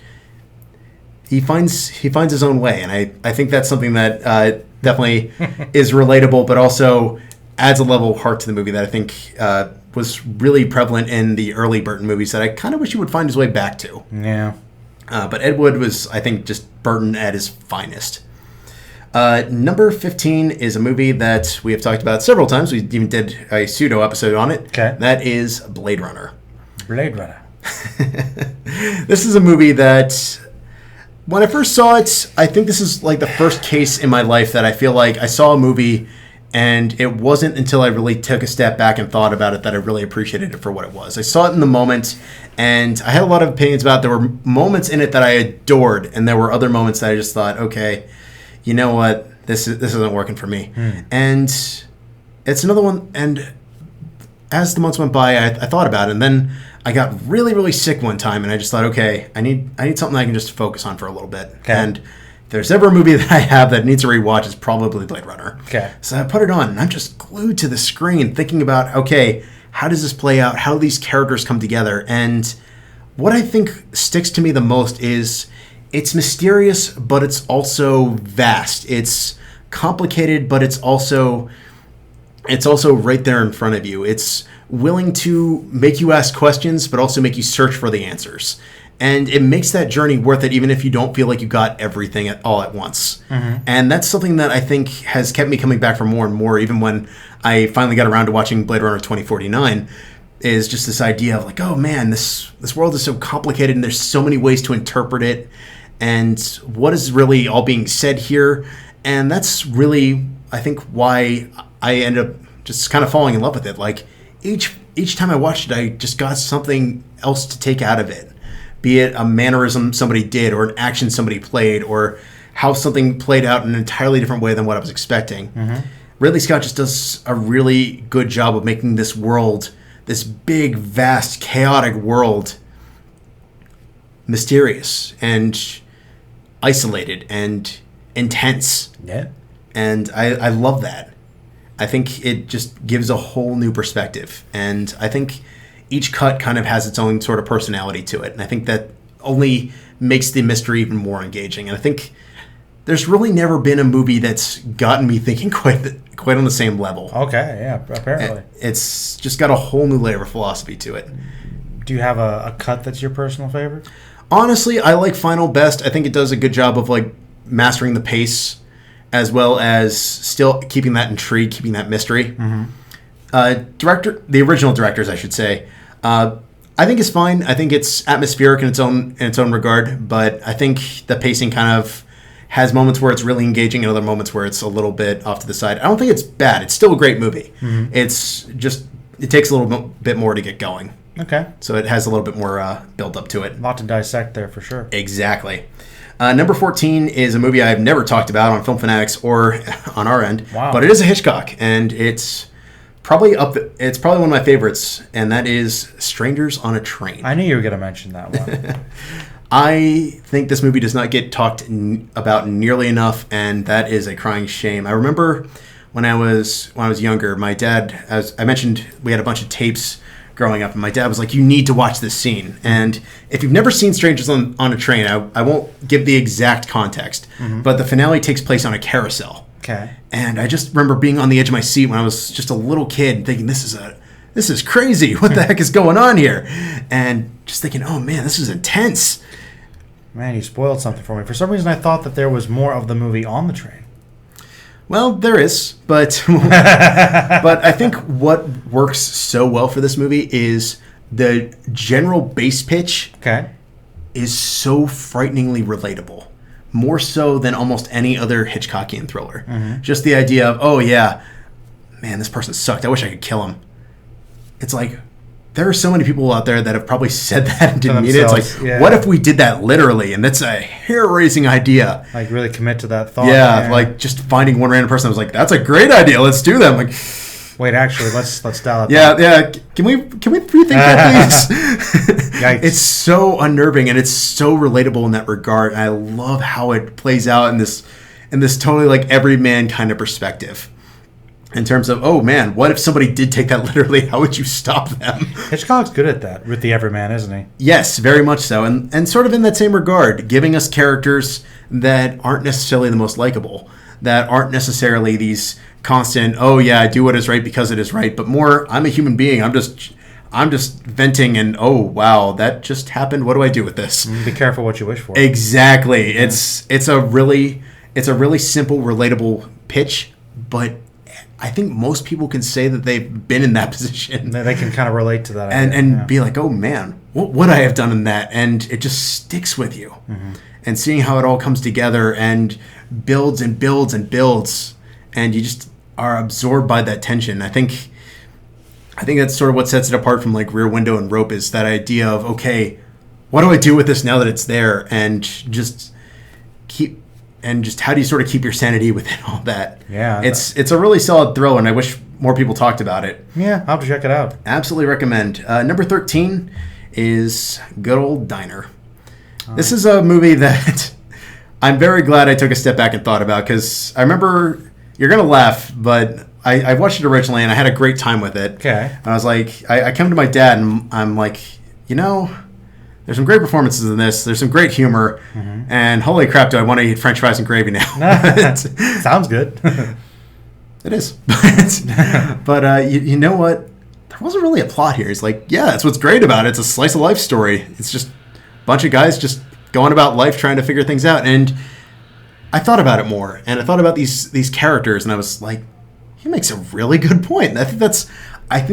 he finds his own way, and I think that's something that definitely is relatable, but also adds a level of heart to the movie that I think was really prevalent in the early Burton movies that I kind of wish he would find his way back to.
Yeah.
But Ed Wood was, I think, just Burton at his finest. Number 15 is a movie that we have talked about several times. We even did a pseudo episode on it.
Okay.
That is Blade Runner.
Blade Runner.
This is a movie that, when I first saw it, I think this is like the first case in my life that I feel like I saw a movie and it wasn't until I really took a step back and thought about it that I really appreciated it for what it was. I saw it in the moment, and I had a lot of opinions about it. There were moments in it that I adored, and there were other moments that I just thought, okay, you know what, this isn't working for me. And it's another one, and as the months went by, I thought about it, and then I got really, really sick one time, and I just thought, okay, I need something I can just focus on for a little bit.
Okay.
And if there's ever a movie that I have that needs a rewatch, it's probably Blade Runner.
Okay.
So I put it on, and I'm just glued to the screen thinking about, okay, how does this play out? How do these characters come together? And what I think sticks to me the most is it's mysterious, but it's also vast. It's complicated, but it's also right there in front of you. It's willing to make you ask questions, but also make you search for the answers. And it makes that journey worth it, even if you don't feel like you got everything all at once. And that's something that I think has kept me coming back for more and more, even when I finally got around to watching Blade Runner 2049, is just this idea of like, oh man, this world is so complicated and there's so many ways to interpret it. And what is really all being said here? And that's really, I think, why I end up just kind of falling in love with it. Like, each time I watched it, I just got something else to take out of it. Be it a mannerism somebody did, or an action somebody played, or how something played out in an entirely different way than what I was expecting. Ridley Scott just does a really good job of making this world, this big, vast, chaotic world, mysterious and isolated and intense.
Yeah.
And I love that. I think it just gives a whole new perspective. And I think each cut kind of has its own sort of personality to it. And I think that only makes the mystery even more engaging. And I think there's really never been a movie that's gotten me thinking quite on the same level.
Okay, yeah, apparently.
It's just got a whole new layer of philosophy to it.
Do you have a cut that's your personal favorite?
Honestly, I like Final best. I think it does a good job of like mastering the pace, as well as still keeping that intrigue, keeping that mystery. The original directors, I should say, I think is fine. I think it's atmospheric in its own regard, but I think the pacing kind of has moments where it's really engaging and other moments where it's a little bit off to the side. I don't think it's bad. It's still a great movie. It's just, it takes a little bit more to get going.
Okay.
So it has a little bit more build up to it.
A lot to dissect there for sure.
Exactly. Number 14 is a movie I've never talked about on Film Fanatics or on our end, but it is a Hitchcock, and it's probably it's probably one of my favorites, and that is Strangers on a Train.
I knew you were going to mention that one.
I think this movie does not get talked about nearly enough, and that is a crying shame. I remember when I was younger, my dad, as I mentioned, we had a bunch of tapes growing up, and my dad was like, you need to watch this scene. And if you've never seen Strangers on a Train, I won't give the exact context, but the finale takes place on a carousel.
Okay.
And I just remember being on the edge of my seat when I was just a little kid, thinking, this is crazy. What the heck is going on here? And just thinking, oh man, this is intense.
Man, you spoiled something for me. For some reason, I thought that there was more of the movie on the train.
Well, there is, but but I think what works so well for this movie is the general base pitch is so frighteningly relatable. More so than almost any other Hitchcockian thriller. Just the idea of, oh yeah, man, this person sucked. I wish I could kill him. It's like, there are so many people out there that have probably said that and didn't mean it. It's like, what if we did that literally? And that's a hair-raising idea.
Like, really commit to that thought.
Yeah, like just finding one random person that was like, that's a great idea. Let's do that. I'm like,
wait, actually, let's dial it
back. Yeah. Can we rethink that, please? It's so unnerving and it's so relatable in that regard. And I love how it plays out in this totally like everyman kind of perspective. In terms of, oh man, what if somebody did take that literally? How would you stop them?
Hitchcock's good at that with the everyman, isn't he?
Yes, very much so. And sort of in that same regard, giving us characters that aren't necessarily the most likable, that aren't necessarily these constant, oh yeah, I do what is right because it is right, but more, I'm a human being. I'm just venting and, oh wow, that just happened. What do I do with this?
Be careful what you wish for.
Exactly. Yeah. It's a really simple, relatable pitch, but I think most people can say that they've been in that position.
They can kind of relate to that idea,
and be like, oh man, what would I have done in that? And it just sticks with you. And seeing how it all comes together and builds and builds and builds, and you just are absorbed by that tension. I think that's sort of what sets it apart from like Rear Window and Rope, is that idea of, okay, what do I do with this now that it's there? And just how do you sort of keep your sanity within all that?
Yeah.
It's a really solid thrill, and I wish more people talked about it.
Yeah, I'll have to check it out.
Absolutely recommend. Number 13 is Good Old Diner. This is a movie that I'm very glad I took a step back and thought about, because I remember, you're going to laugh, but I watched it originally, and I had a great time with it.
Okay.
And I was like, I come to my dad, and I'm like, There's some great performances in this. There's some great humor, and holy crap, do I want to eat French fries and gravy now?
Sounds good.
It is, but you know what? There wasn't really a plot here. It's like, yeah, that's what's great about it. It's a slice of life story. It's just a bunch of guys just going about life trying to figure things out. And I thought about it more, and I thought about these characters, and I was like, he makes a really good point. And I think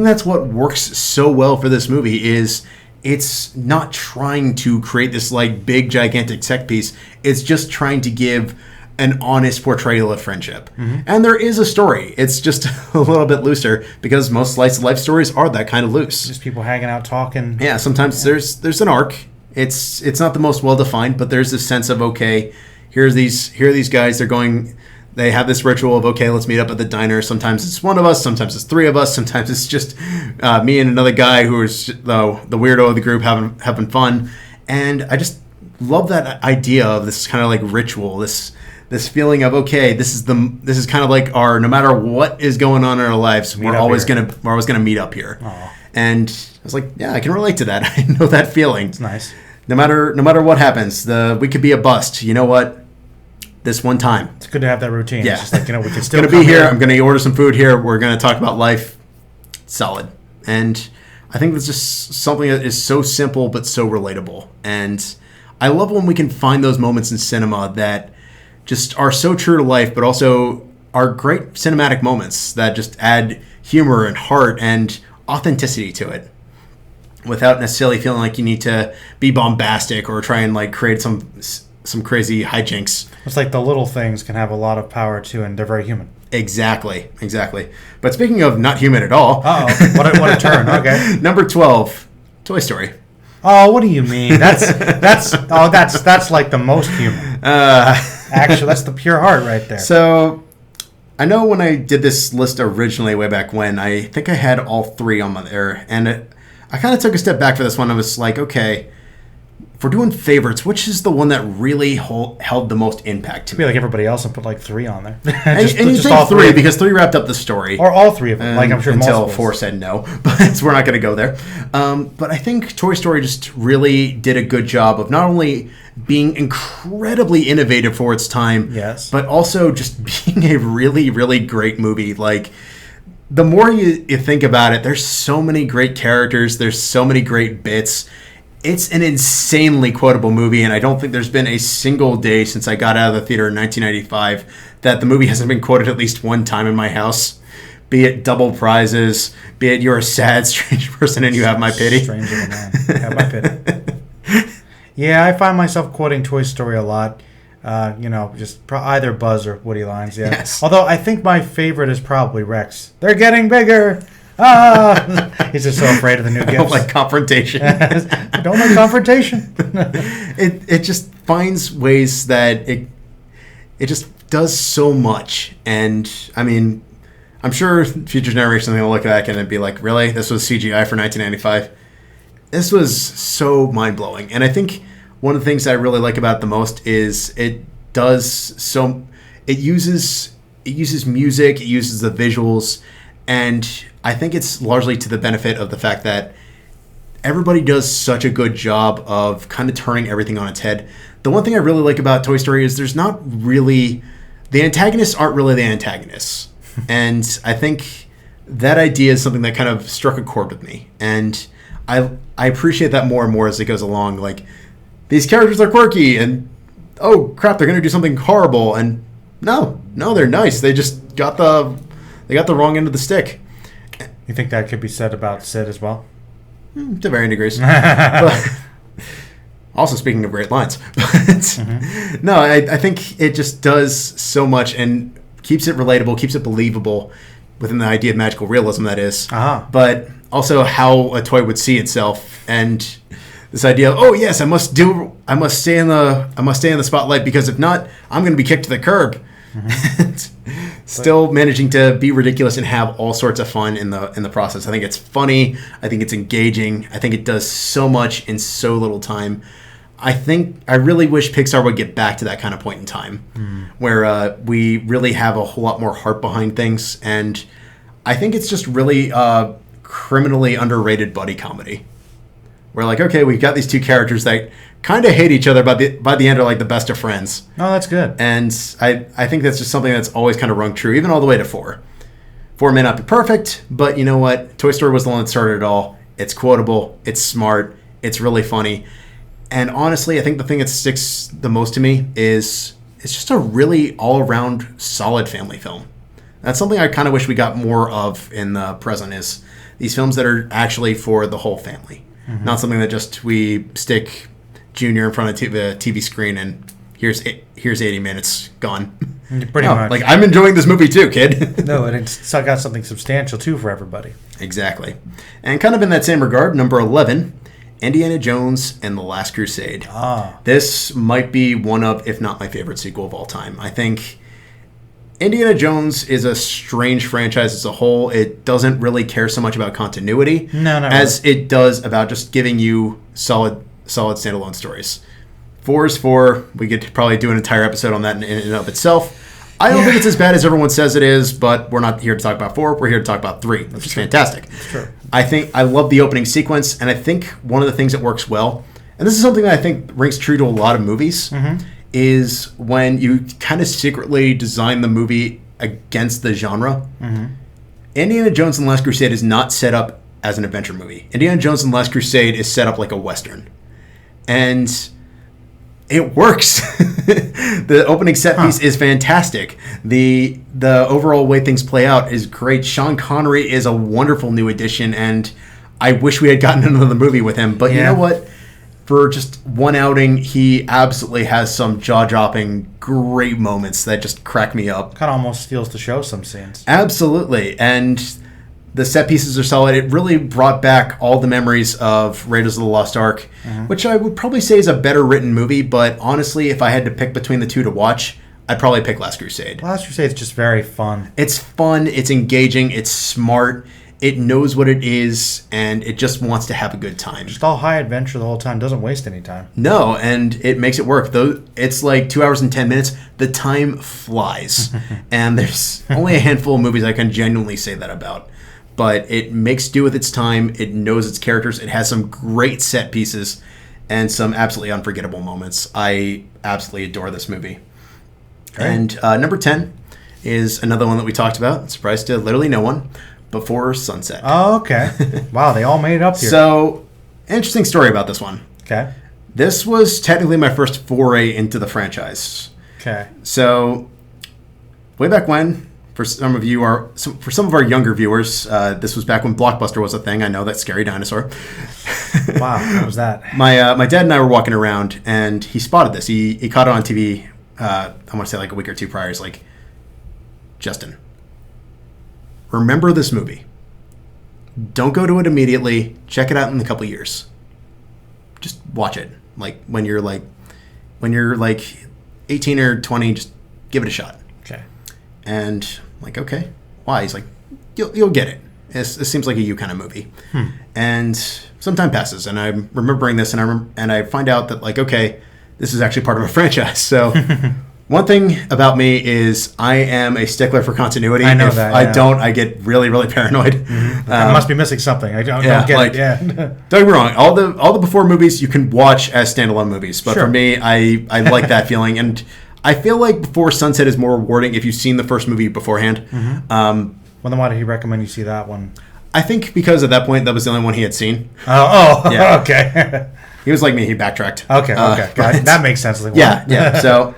that's what works so well for this movie is it's not trying to create this like big gigantic set piece. It's just trying to give an honest portrayal of friendship. And there is a story. It's just a little bit looser because most slice of life stories are that kind of loose.
Just people hanging out talking.
Yeah, sometimes there's an arc. It's not the most well defined, but there's this sense of okay, here are these guys. They have this ritual of okay, let's meet up at the diner. Sometimes it's one of us, sometimes it's three of us, sometimes it's just me and another guy who is the weirdo of the group having fun. And I just love that idea of this kind of like ritual, this feeling of okay, this is kind of like our no matter what is going on in our lives, we're always gonna meet up here.
Aww.
And I was like, yeah, I can relate to that. I know that feeling.
It's nice.
No matter what happens, we could be a bust. You know what? This one time.
It's good to have that routine.
Yeah.
It's just like, we can still
gonna be here. I'm gonna order some food here. We're gonna talk about life. Solid. And I think it's just something that is so simple but so relatable. And I love when we can find those moments in cinema that just are so true to life, but also are great cinematic moments that just add humor and heart and authenticity to it without necessarily feeling like you need to be bombastic or try and like create some crazy hijinks.
It's like the little things can have a lot of power too, and they're very human.
Exactly. But speaking of not human at all,
what a turn. Okay,
number 12, Toy Story.
Oh, what do you mean? That's like the most human. Actually, that's the pure heart right there.
So I know when I did this list originally way back when, I think I had all three on there, and I kind of took a step back for this one. I was like, okay, if we're doing favorites, which is the one that really held the most impact to me?
Be like everybody else and put like 3 on there.
and you think all three because 3 wrapped up the story.
Or all 3 of them. Like I'm sure
until
multiples.
4 said no, but we're not going to go there. But I think Toy Story just really did a good job of not only being incredibly innovative for its time,
yes,
but also just being a really, really great movie. Like, the more you think about it, there's so many great characters, there's so many great bits. It's an insanely quotable movie, and I don't think there's been a single day since I got out of the theater in 1995 that the movie hasn't been quoted at least one time in my house. Be it double prizes, be it you're a sad, strange person and you have my pity.
Strange little man. Have my pity. Yeah, I find myself quoting Toy Story a lot. Just either Buzz or Woody lines. Yeah.
Yes.
Although I think my favorite is probably Rex. They're getting bigger. He's just so afraid of the new gifts.
I don't like confrontation.
I don't like confrontation.
It just finds ways that it just does so much. And I mean, I'm sure future generations are going to look back and be like, really? This was CGI for 1995? This was so mind-blowing. And I think one of the things that I really like about it the most is it uses music, it uses the visuals, and I think it's largely to the benefit of the fact that everybody does such a good job of kind of turning everything on its head. The one thing I really like about Toy Story is there's not really... The antagonists aren't really the antagonists. And I think that idea is something that kind of struck a chord with me. And I appreciate that more and more as it goes along. Like, these characters are quirky and, oh, crap, they're going to do something horrible. And no, they're nice. They just got the wrong end of the stick.
You think that could be said about Sid as well?
To varying degrees. But also, speaking of great lines. No, I think it just does so much and keeps it relatable, keeps it believable within the idea of magical realism, that is.
Uh-huh.
But also how a toy would see itself, and this idea of, oh yes, I must stay in the spotlight, because if not, I'm going to be kicked to the curb. Still managing to be ridiculous and have all sorts of fun in the process. I think it's funny. I think it's engaging. I think it does so much in so little time. I really wish Pixar would get back to that kind of point in time where we really have a whole lot more heart behind things. And I think it's just really criminally underrated buddy comedy. We're like, okay, we've got these two characters that kind of hate each other, but by the end are like the best of friends.
Oh, that's good.
And I think that's just something that's always kind of rung true, even all the way to 4. 4 may not be perfect, but you know what? Toy Story was the one that started it all. It's quotable. It's smart. It's really funny. And honestly, I think the thing that sticks the most to me is it's just a really all-around solid family film. That's something I kind of wish we got more of in the present, is these films that are actually for the whole family. Mm-hmm. Not something that just we stick Junior in front of the TV screen and here's 80 minutes gone.
Pretty much.
Like, I'm enjoying this movie too, kid.
No, and it's got something substantial too for everybody.
Exactly. And kind of in that same regard, number 11, Indiana Jones and the Last Crusade. This might be one of, if not my favorite sequel of all time. I think Indiana Jones is a strange franchise as a whole. It doesn't really care so much about continuity as it does about just giving you solid standalone stories. 4 is 4. We could probably do an entire episode on that in and of itself. I don't think it's as bad as everyone says it is, but we're not here to talk about 4. We're here to talk about 3, which is fantastic.
That's true.
I love the opening sequence, and I think one of the things that works well, and this is something that I think rings true to a lot of movies, is when you kind of secretly design the movie against the genre. Indiana Jones and the Last Crusade is not set up as an adventure movie. Indiana Jones and the Last Crusade is set up like a Western. And it works. The opening set piece is fantastic. The overall way things play out is great. Sean Connery is a wonderful new addition, and I wish we had gotten another movie with him. But you know what? For just one outing, he absolutely has some jaw-dropping, great moments that just crack me up.
Kind of almost steals the show, some scenes.
Absolutely. And the set pieces are solid. It really brought back all the memories of Raiders of the Lost Ark, which I would probably say is a better written movie. But honestly, if I had to pick between the two to watch, I'd probably pick Last Crusade.
Last Crusade is just very fun.
It's fun. It's engaging. It's smart. It knows what it is, and it just wants to have a good time.
Just all high adventure the whole time. Doesn't waste any time.
No, and it makes it work. Though it's like 2 hours and 10 minutes. The time flies. And there's only a handful of movies I can genuinely say that about. But it makes do with its time. It knows its characters. It has some great set pieces and some absolutely unforgettable moments. I absolutely adore this movie. Okay. And number 10 is another one that we talked about. Surprise to literally no one. Before Sunset.
Oh, okay. Wow, they all made it up here.
So, interesting story about this one.
Okay.
This was technically my first foray into the franchise.
Okay.
So, way back when, for some of our younger viewers, this was back when Blockbuster was a thing. I know that Scary Dinosaur.
Wow, what was that?
My dad and I were walking around, and he spotted this. He caught it on TV. I want to say like a week or two prior. He's like, Justin, remember this movie. Don't go to it immediately. Check it out in a couple years. Just watch it. Like when you're like 18 or 20, just give it a shot.
Okay. And
I'm like, okay. Why? He's like, you'll get it. This seems like a you kind of movie. And some time passes, and I'm remembering this, and I find out that like, okay, this is actually part of a franchise. So one thing about me is I am a stickler for continuity.
I know
if
that.
I don't, I get really, really paranoid.
I must be missing something. I don't get it. Yeah.
Don't get me wrong. All the before movies you can watch as standalone movies, but for me, I like that feeling, and I feel like Before Sunset is more rewarding if you've seen the first movie beforehand.
Well, then why did he recommend you see that one?
I think because at that point that was the only one he had seen.
Yeah. Okay.
He was like me. He backtracked.
Okay. That makes sense. Like,
yeah. So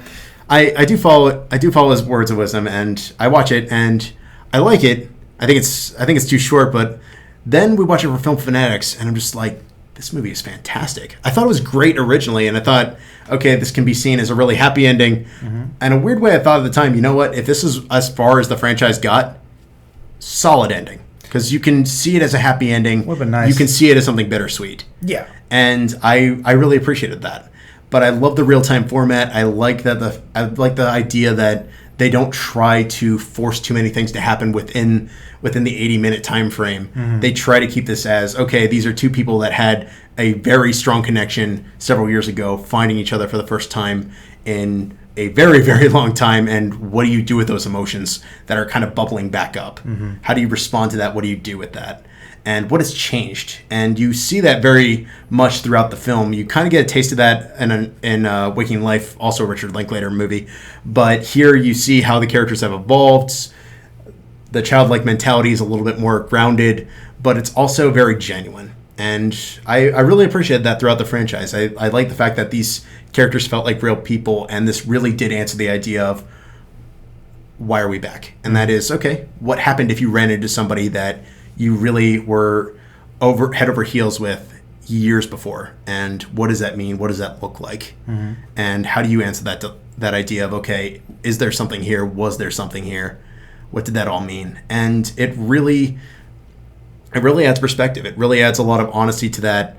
I do follow his words of wisdom, and I watch it, and I like it. I think it's too short, but then we watch it for Film Fanatics, and I'm just like, this movie is fantastic. I thought it was great originally, and I thought, okay, this can be seen as a really happy ending. And a weird way I thought at the time, you know what? If this is as far as the franchise got, solid ending. Because you can see it as a happy ending.
Would have been nice.
You can see it as something bittersweet.
Yeah.
And I really appreciated that. But I love the real-time format. I like the idea that they don't try to force too many things to happen within the 80-minute time frame. They try to keep this as, okay, these are two people that had a very strong connection several years ago, finding each other for the first time in a very, very long time, and what do you do with those emotions that are kind of bubbling back up? How do you respond to that? What do you do with that? and what has changed. And you see that very much throughout the film. You kind of get a taste of that in Waking Life, also a Richard Linklater movie. But here you see how the characters have evolved. The childlike mentality is a little bit more grounded, but it's also very genuine. And I really appreciate that throughout the franchise. I like the fact that these characters felt like real people, and this really did answer the idea of, why are we back? And that is, okay, what happened if you ran into somebody that you really were head over heels with years before? And what does that mean? What does that look like? Mm-hmm. And how do you answer that idea of, okay, is there something here? Was there something here? What did that all mean? And it really adds perspective. It really adds a lot of honesty to that,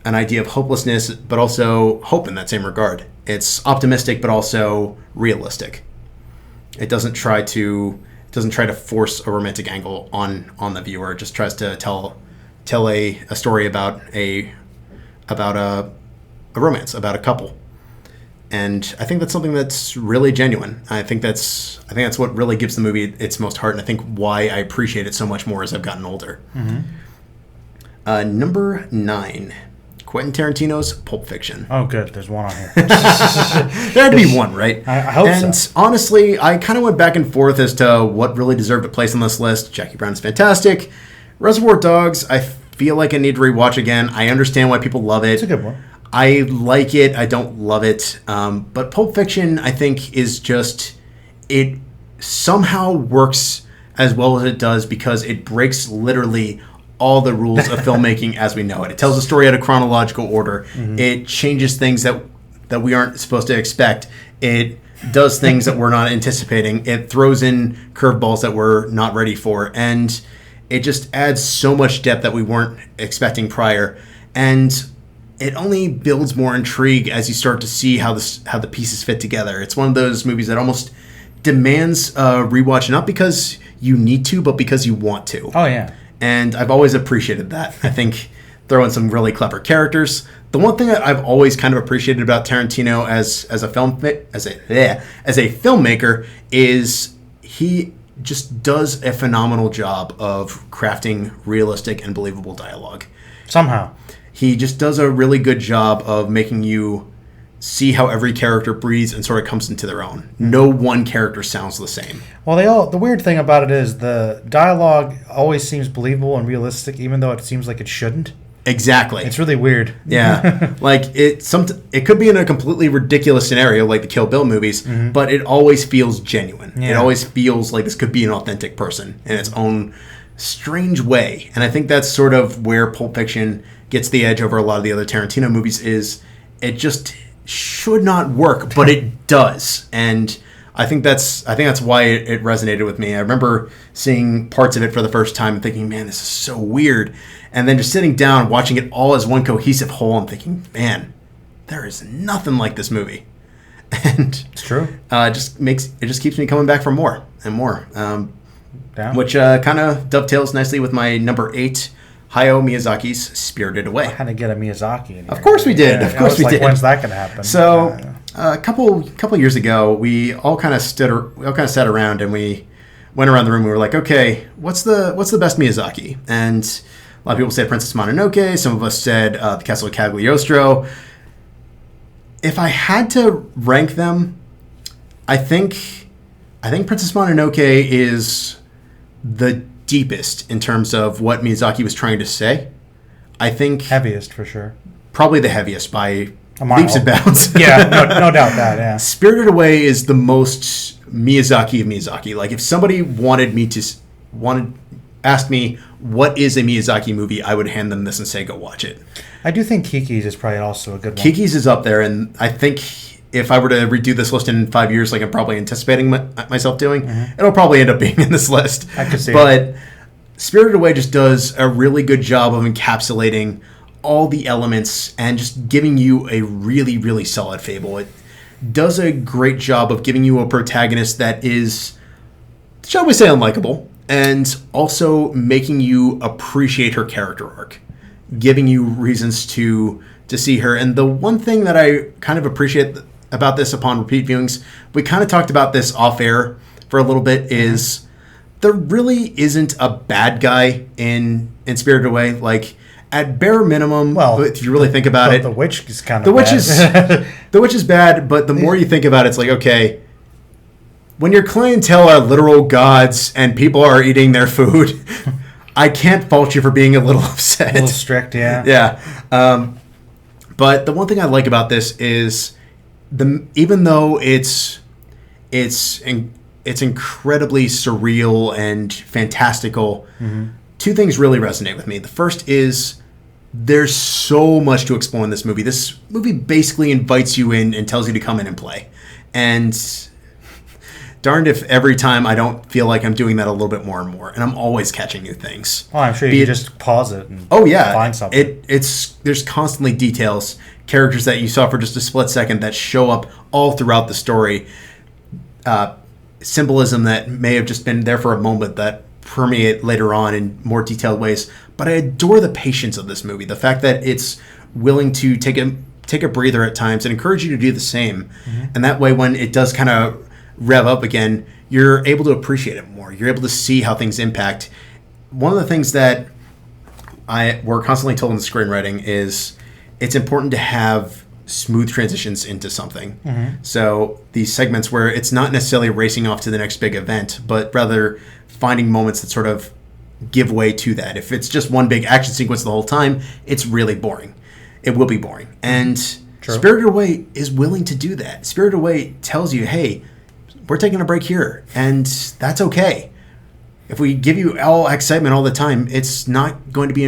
an idea of hopelessness, but also hope in that same regard. It's optimistic, but also realistic. It doesn't try to force a romantic angle on the viewer. It just tries to tell a story about a romance, about a couple. And I think that's something that's really genuine. I think that's what really gives the movie its most heart, and I think why I appreciate it so much more as I've gotten older. Mm-hmm. Number 9, Quentin Tarantino's Pulp Fiction.
Oh, good. There's one on here.
There had to be one, right?
I hope so.
And honestly, I kind of went back and forth as to what really deserved a place on this list. Jackie Brown is fantastic. Reservoir Dogs, I feel like I need to rewatch again. I understand why people love it.
It's a good one.
I like it. I don't love it. But Pulp Fiction, I think, is just... It somehow works as well as it does because it breaks literally all the rules of filmmaking as we know it. It tells the story out of chronological order. Mm-hmm. It changes things that we aren't supposed to expect. It does things that we're not anticipating. It throws in curveballs that we're not ready for. And it just adds so much depth that we weren't expecting prior. And it only builds more intrigue as you start to see how the pieces fit together. It's one of those movies that almost demands a rewatch, not because you need to, but because you want to.
Oh, yeah.
And I've always appreciated that. I think throw in some really clever characters. The one thing that I've always kind of appreciated about Tarantino as a filmmaker is he just does a phenomenal job of crafting realistic and believable dialogue.
Somehow.
He just does a really good job of making you see how every character breathes and sort of comes into their own. No one character sounds the same.
Well, the weird thing about it is the dialogue always seems believable and realistic, even though it seems like it shouldn't.
Exactly.
It's really weird.
Yeah. Like it could be in a completely ridiculous scenario like the Kill Bill movies, mm-hmm. but it always feels genuine. Yeah. It always feels like this could be an authentic person in its own strange way. And I think that's sort of where Pulp Fiction gets the edge over a lot of the other Tarantino movies is it just should not work, but it does. And I think that's why it resonated with me. I remember seeing parts of it for the first time and thinking, man, this is so weird. And then just sitting down, watching it all as one cohesive whole and thinking, man, there is nothing like this movie. And
it's true.
It just keeps me coming back for more and more. Which kind of dovetails nicely with my number 8, Hayao Miyazaki's Spirited Away.
I had to get a Miyazaki in here.
Of course we did. Of course we did.
When's that going to happen?
So a couple years ago, we all kind of sat around and we went around the room. And we were like, okay, what's the best Miyazaki? And a lot of people said Princess Mononoke. Some of us said The Castle of Cagliostro. If I had to rank them, I think Princess Mononoke is the deepest in terms of what Miyazaki was trying to say. I think
heaviest for sure.
Probably the heaviest by leaps and bounds.
Yeah, no doubt that. Yeah.
Spirited Away is the most Miyazaki of Miyazaki. Like if somebody asked me what is a Miyazaki movie, I would hand them this and say go watch it.
I do think Kiki's is probably also a good one.
Kiki's is up there, and I think if I were to redo this list in 5 years, like I'm probably anticipating myself doing, mm-hmm. it'll probably end up being in this list.
I could see
but it. Spirited Away just does a really good job of encapsulating all the elements and just giving you a really, really solid fable. It does a great job of giving you a protagonist that is, shall we say, unlikable, and also making you appreciate her character arc, giving you reasons to see her. And the one thing that I kind of appreciate about this upon repeat viewings, we kind of talked about this off air for a little bit, is there really isn't a bad guy in Spirited Away. Like, at bare minimum, if you really think about it,
the witch is kind of
the
bad.
The witch is bad, but the more you think about it, it's like, okay, when your clientele are literal gods and people are eating their food, I can't fault you for being a little upset.
A little strict, yeah.
Yeah. But the one thing I like about this is even though it's incredibly surreal and fantastical, two things really resonate with me. The first is there's so much to explore in this movie. This movie basically invites you in and tells you to come in and play. And darned if every time I don't feel like I'm doing that a little bit more and more. And I'm always catching new things.
Oh, I'm sure you can just pause it and find something.
There's constantly details, characters that you saw for just a split second that show up all throughout the story. Symbolism that may have just been there for a moment that permeate later on in more detailed ways. But I adore the patience of this movie. The fact that it's willing to take a breather at times and encourage you to do the same. And that way, when it does kind of rev up again, you're able to appreciate it more. You're able to see how things impact. One of the things that we're constantly told in the screenwriting is it's important to have smooth transitions into something. So these segments where it's not necessarily racing off to the next big event, but rather finding moments that sort of give way to that. If it's just one big action sequence the whole time, it's really boring. It will be boring. And Spirited Away is willing to do that. Spirited Away tells you, hey, we're taking a break here, and that's okay. If we give you all excitement all the time, it's not going to be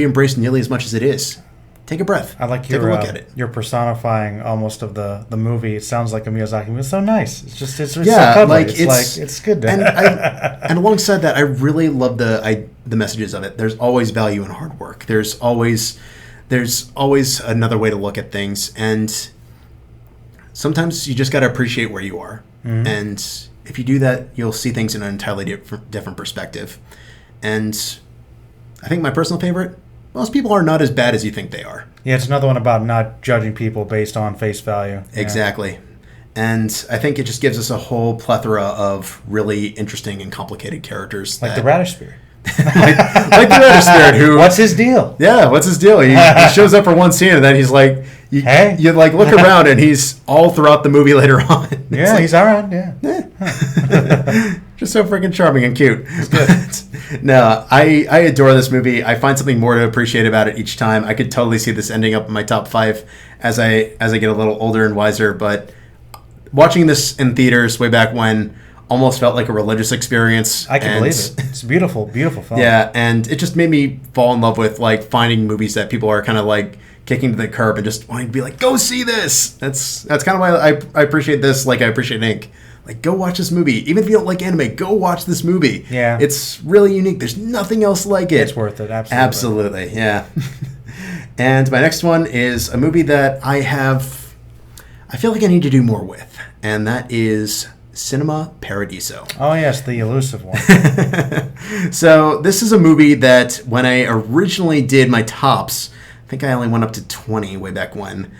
embraced nearly as much as it is. Take a breath.
I like
take a look at it.
You're personifying almost of the movie. It sounds like a Miyazaki movie. It's so nice. It's so cuddly. It's good.
And alongside that, I really love the messages of it. There's always value in hard work. There's always another way to look at things, and sometimes you just got to appreciate where you are. And if you do that, you'll see things in an entirely different perspective. And I think my personal favorite, most people are not as bad as you think they are.
Yeah, it's another one about not judging people based on face value. Yeah.
Exactly. And I think it just gives us a whole plethora of really interesting and complicated characters.
Like the Radish Spirit.
like the Radish Spirit, who...
What's his deal?
Yeah, what's his deal? He shows up for one scene, and then he's like... You like look around, and he's all throughout the movie later on.
Yeah, like, he's all right, yeah.
Just so freaking charming and cute. No, I adore this movie. I find something more to appreciate about it each time. I could totally see this ending up in my top 5 as I get a little older and wiser, but watching this in theaters way back when almost felt like a religious experience.
I can believe it. It's a beautiful, beautiful film.
Yeah, and it just made me fall in love with like finding movies that people are kind of like kicking to the curb and just wanting to be like, go see this. That's kind of why I appreciate this. Like I appreciate Ink. Like, go watch this movie. Even if you don't like anime, go watch this movie.
Yeah.
It's really unique. There's nothing else like it.
It's worth it. Absolutely.
Absolutely. Yeah. And my next one is a movie that I feel like I need to do more with. And that is Cinema Paradiso.
Oh, yes. The elusive one.
So this is a movie that when I originally did my tops, I think I only went up to 20 way back when.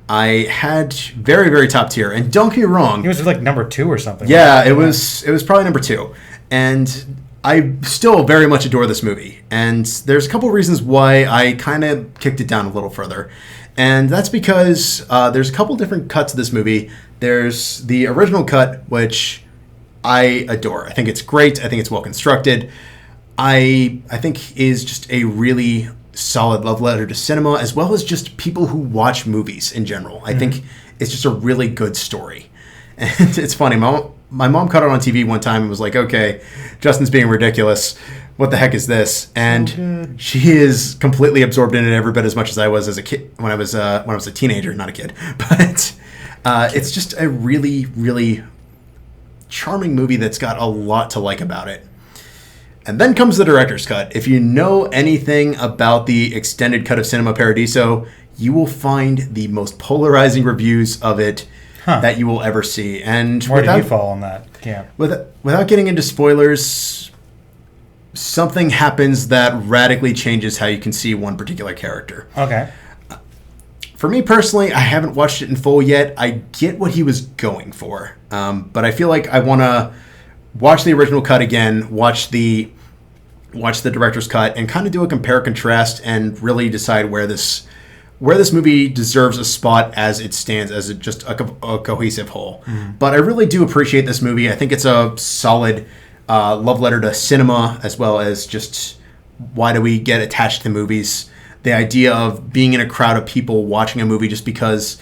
I had very, very top tier. And don't get me wrong.
It was like number 2 or something.
Yeah, right? It was probably number 2. And I still very much adore this movie. And there's a couple of reasons why I kind of kicked it down a little further. And that's because there's a couple different cuts of this movie. There's the original cut, which I adore. I think it's great. I think it's well constructed. I think is just a really solid love letter to cinema, as well as just people who watch movies in general. I think it's just a really good story. And it's funny. My mom caught it on TV one time and was like, okay, Justin's being ridiculous. What the heck is this? And she is completely absorbed in it every bit as much as I was as a kid when I was a teenager, not a kid. But it's just a really, really charming movie that's got a lot to like about it. And then comes the director's cut. If you know anything about the extended cut of Cinema Paradiso, you will find the most polarizing reviews of it that you will ever see. And
where do you fall on that camp?
Without getting into spoilers, something happens that radically changes how you can see one particular character.
Okay.
For me personally, I haven't watched it in full yet. I get what he was going for, but I feel like I want to watch the original cut again, watch the director's cut, and kind of do a compare contrast and really decide where this movie deserves a spot as it stands as just a cohesive whole. But I really do appreciate this movie. I think it's a solid love letter to cinema, as well as just why do we get attached to movies. The idea of being in a crowd of people watching a movie just because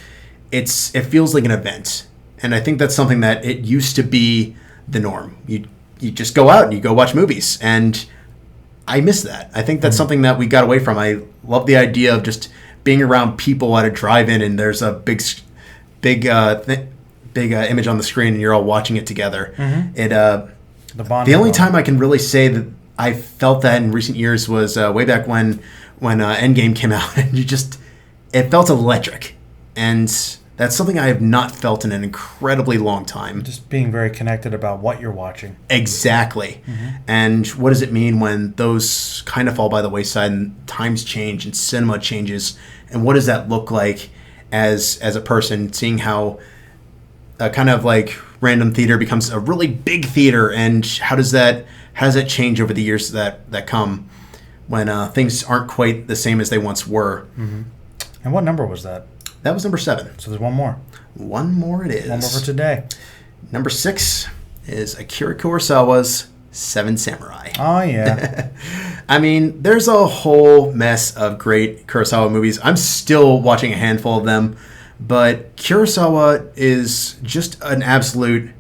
it feels like an event. And I think that's something that it used to be the norm. You just go out and you go watch movies. And I miss that. I think that's something that we got away from. I love the idea of just being around people at a drive-in and there's a big image on the screen and you're all watching it together. The only time I can really say that I felt that in recent years was way back when Endgame came out, and it felt electric, and that's something I have not felt in an incredibly long time.
Just being very connected about what you're watching.
Exactly. And what does it mean when those kind of fall by the wayside and times change and cinema changes, and what does that look like as a person seeing how kind of like random theater becomes a really big theater, and how does that change over the years that come when things aren't quite the same as they once were.
And what number was that?
That was number 7.
So there's one more.
One more it is.
One more for today.
Number 6 is Akira Kurosawa's Seven Samurai.
Oh, yeah.
I mean, there's a whole mess of great Kurosawa movies. I'm still watching a handful of them, but Kurosawa is just an absolute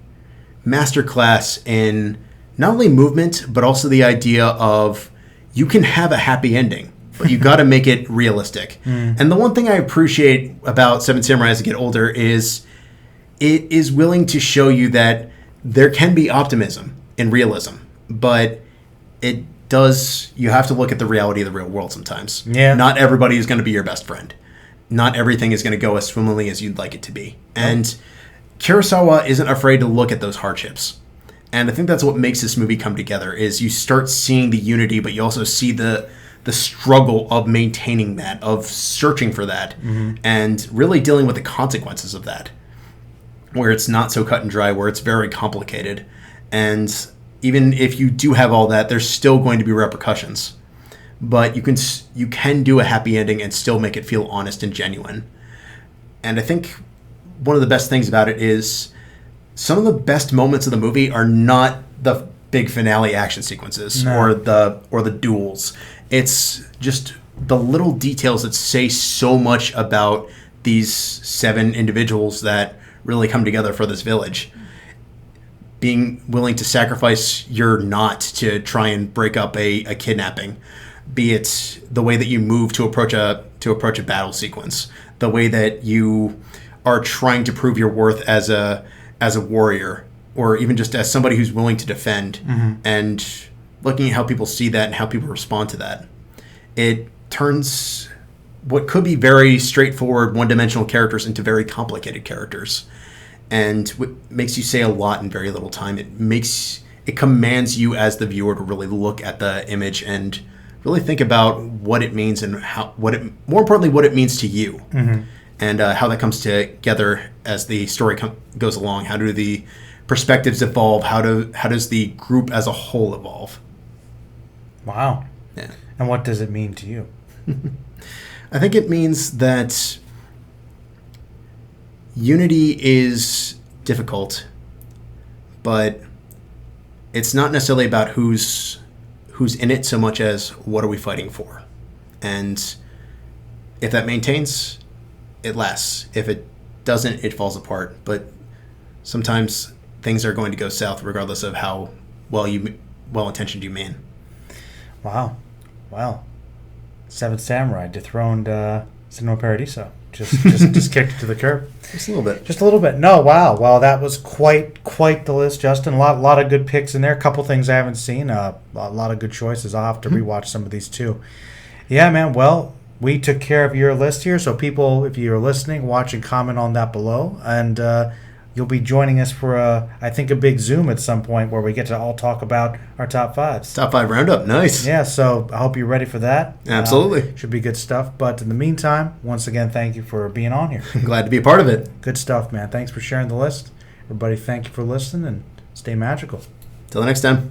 masterclass in not only movement, but also the idea of you can have a happy ending, but you got to make it realistic. And the one thing I appreciate about Seven Samurai as I get older is it is willing to show you that there can be optimism in realism, but you have to look at the reality of the real world sometimes.
Yeah.
Not everybody is going to be your best friend. Not everything is going to go as swimmingly as you'd like it to be. And Kurosawa isn't afraid to look at those hardships. And I think that's what makes this movie come together, is you start seeing the unity, but you also see the struggle of maintaining that, of searching for that, and really dealing with the consequences of that, where it's not so cut and dry, where it's very complicated. And even if you do have all that, there's still going to be repercussions. But you can do a happy ending and still make it feel honest and genuine. And I think one of the best things about it is some of the best moments of the movie are not the big finale action sequences or the duels. It's just the little details that say so much about these 7 individuals that really come together for this village. Being willing to sacrifice your knot to try and break up a kidnapping, be it the way that you move to approach a battle sequence, the way that you are trying to prove your worth as a warrior, or even just as somebody who's willing to defend, and looking at how people see that and how people respond to that. It turns what could be very straightforward, one-dimensional characters into very complicated characters, and makes you say a lot in very little time. It commands you as the viewer to really look at the image and really think about what it means and more importantly, what it means to you. And how that comes together as the story goes along. How do the perspectives evolve? How does the group as a whole evolve?
Wow.
Yeah.
And what does it mean to you?
I think it means that unity is difficult, but it's not necessarily about who's in it so much as what are we fighting for. And if that maintains, it lasts. If it doesn't, it falls apart. But sometimes things are going to go south regardless of how well-intentioned you mean.
Wow. Seven Samurai dethroned Cinema Paradiso. Just kicked it to the curb.
Just a little bit.
Just a little bit. No, wow. Well, that was quite the list, Justin. A lot of good picks in there. A couple things I haven't seen. A lot of good choices. I'll have to rewatch some of these too. Yeah, man. Well, we took care of your list here. So people, if you're listening, watching, comment on that below. And you'll be joining us for, I think, a big Zoom at some point where we get to all talk about our top 5s.
Top 5 roundup. Nice.
Yeah, so I hope you're ready for that.
Absolutely.
Should be good stuff. But in the meantime, once again, thank you for being on here.
Glad to be a part of it.
Good stuff, man. Thanks for sharing the list. Everybody, thank you for listening, and stay magical.
Till the next time.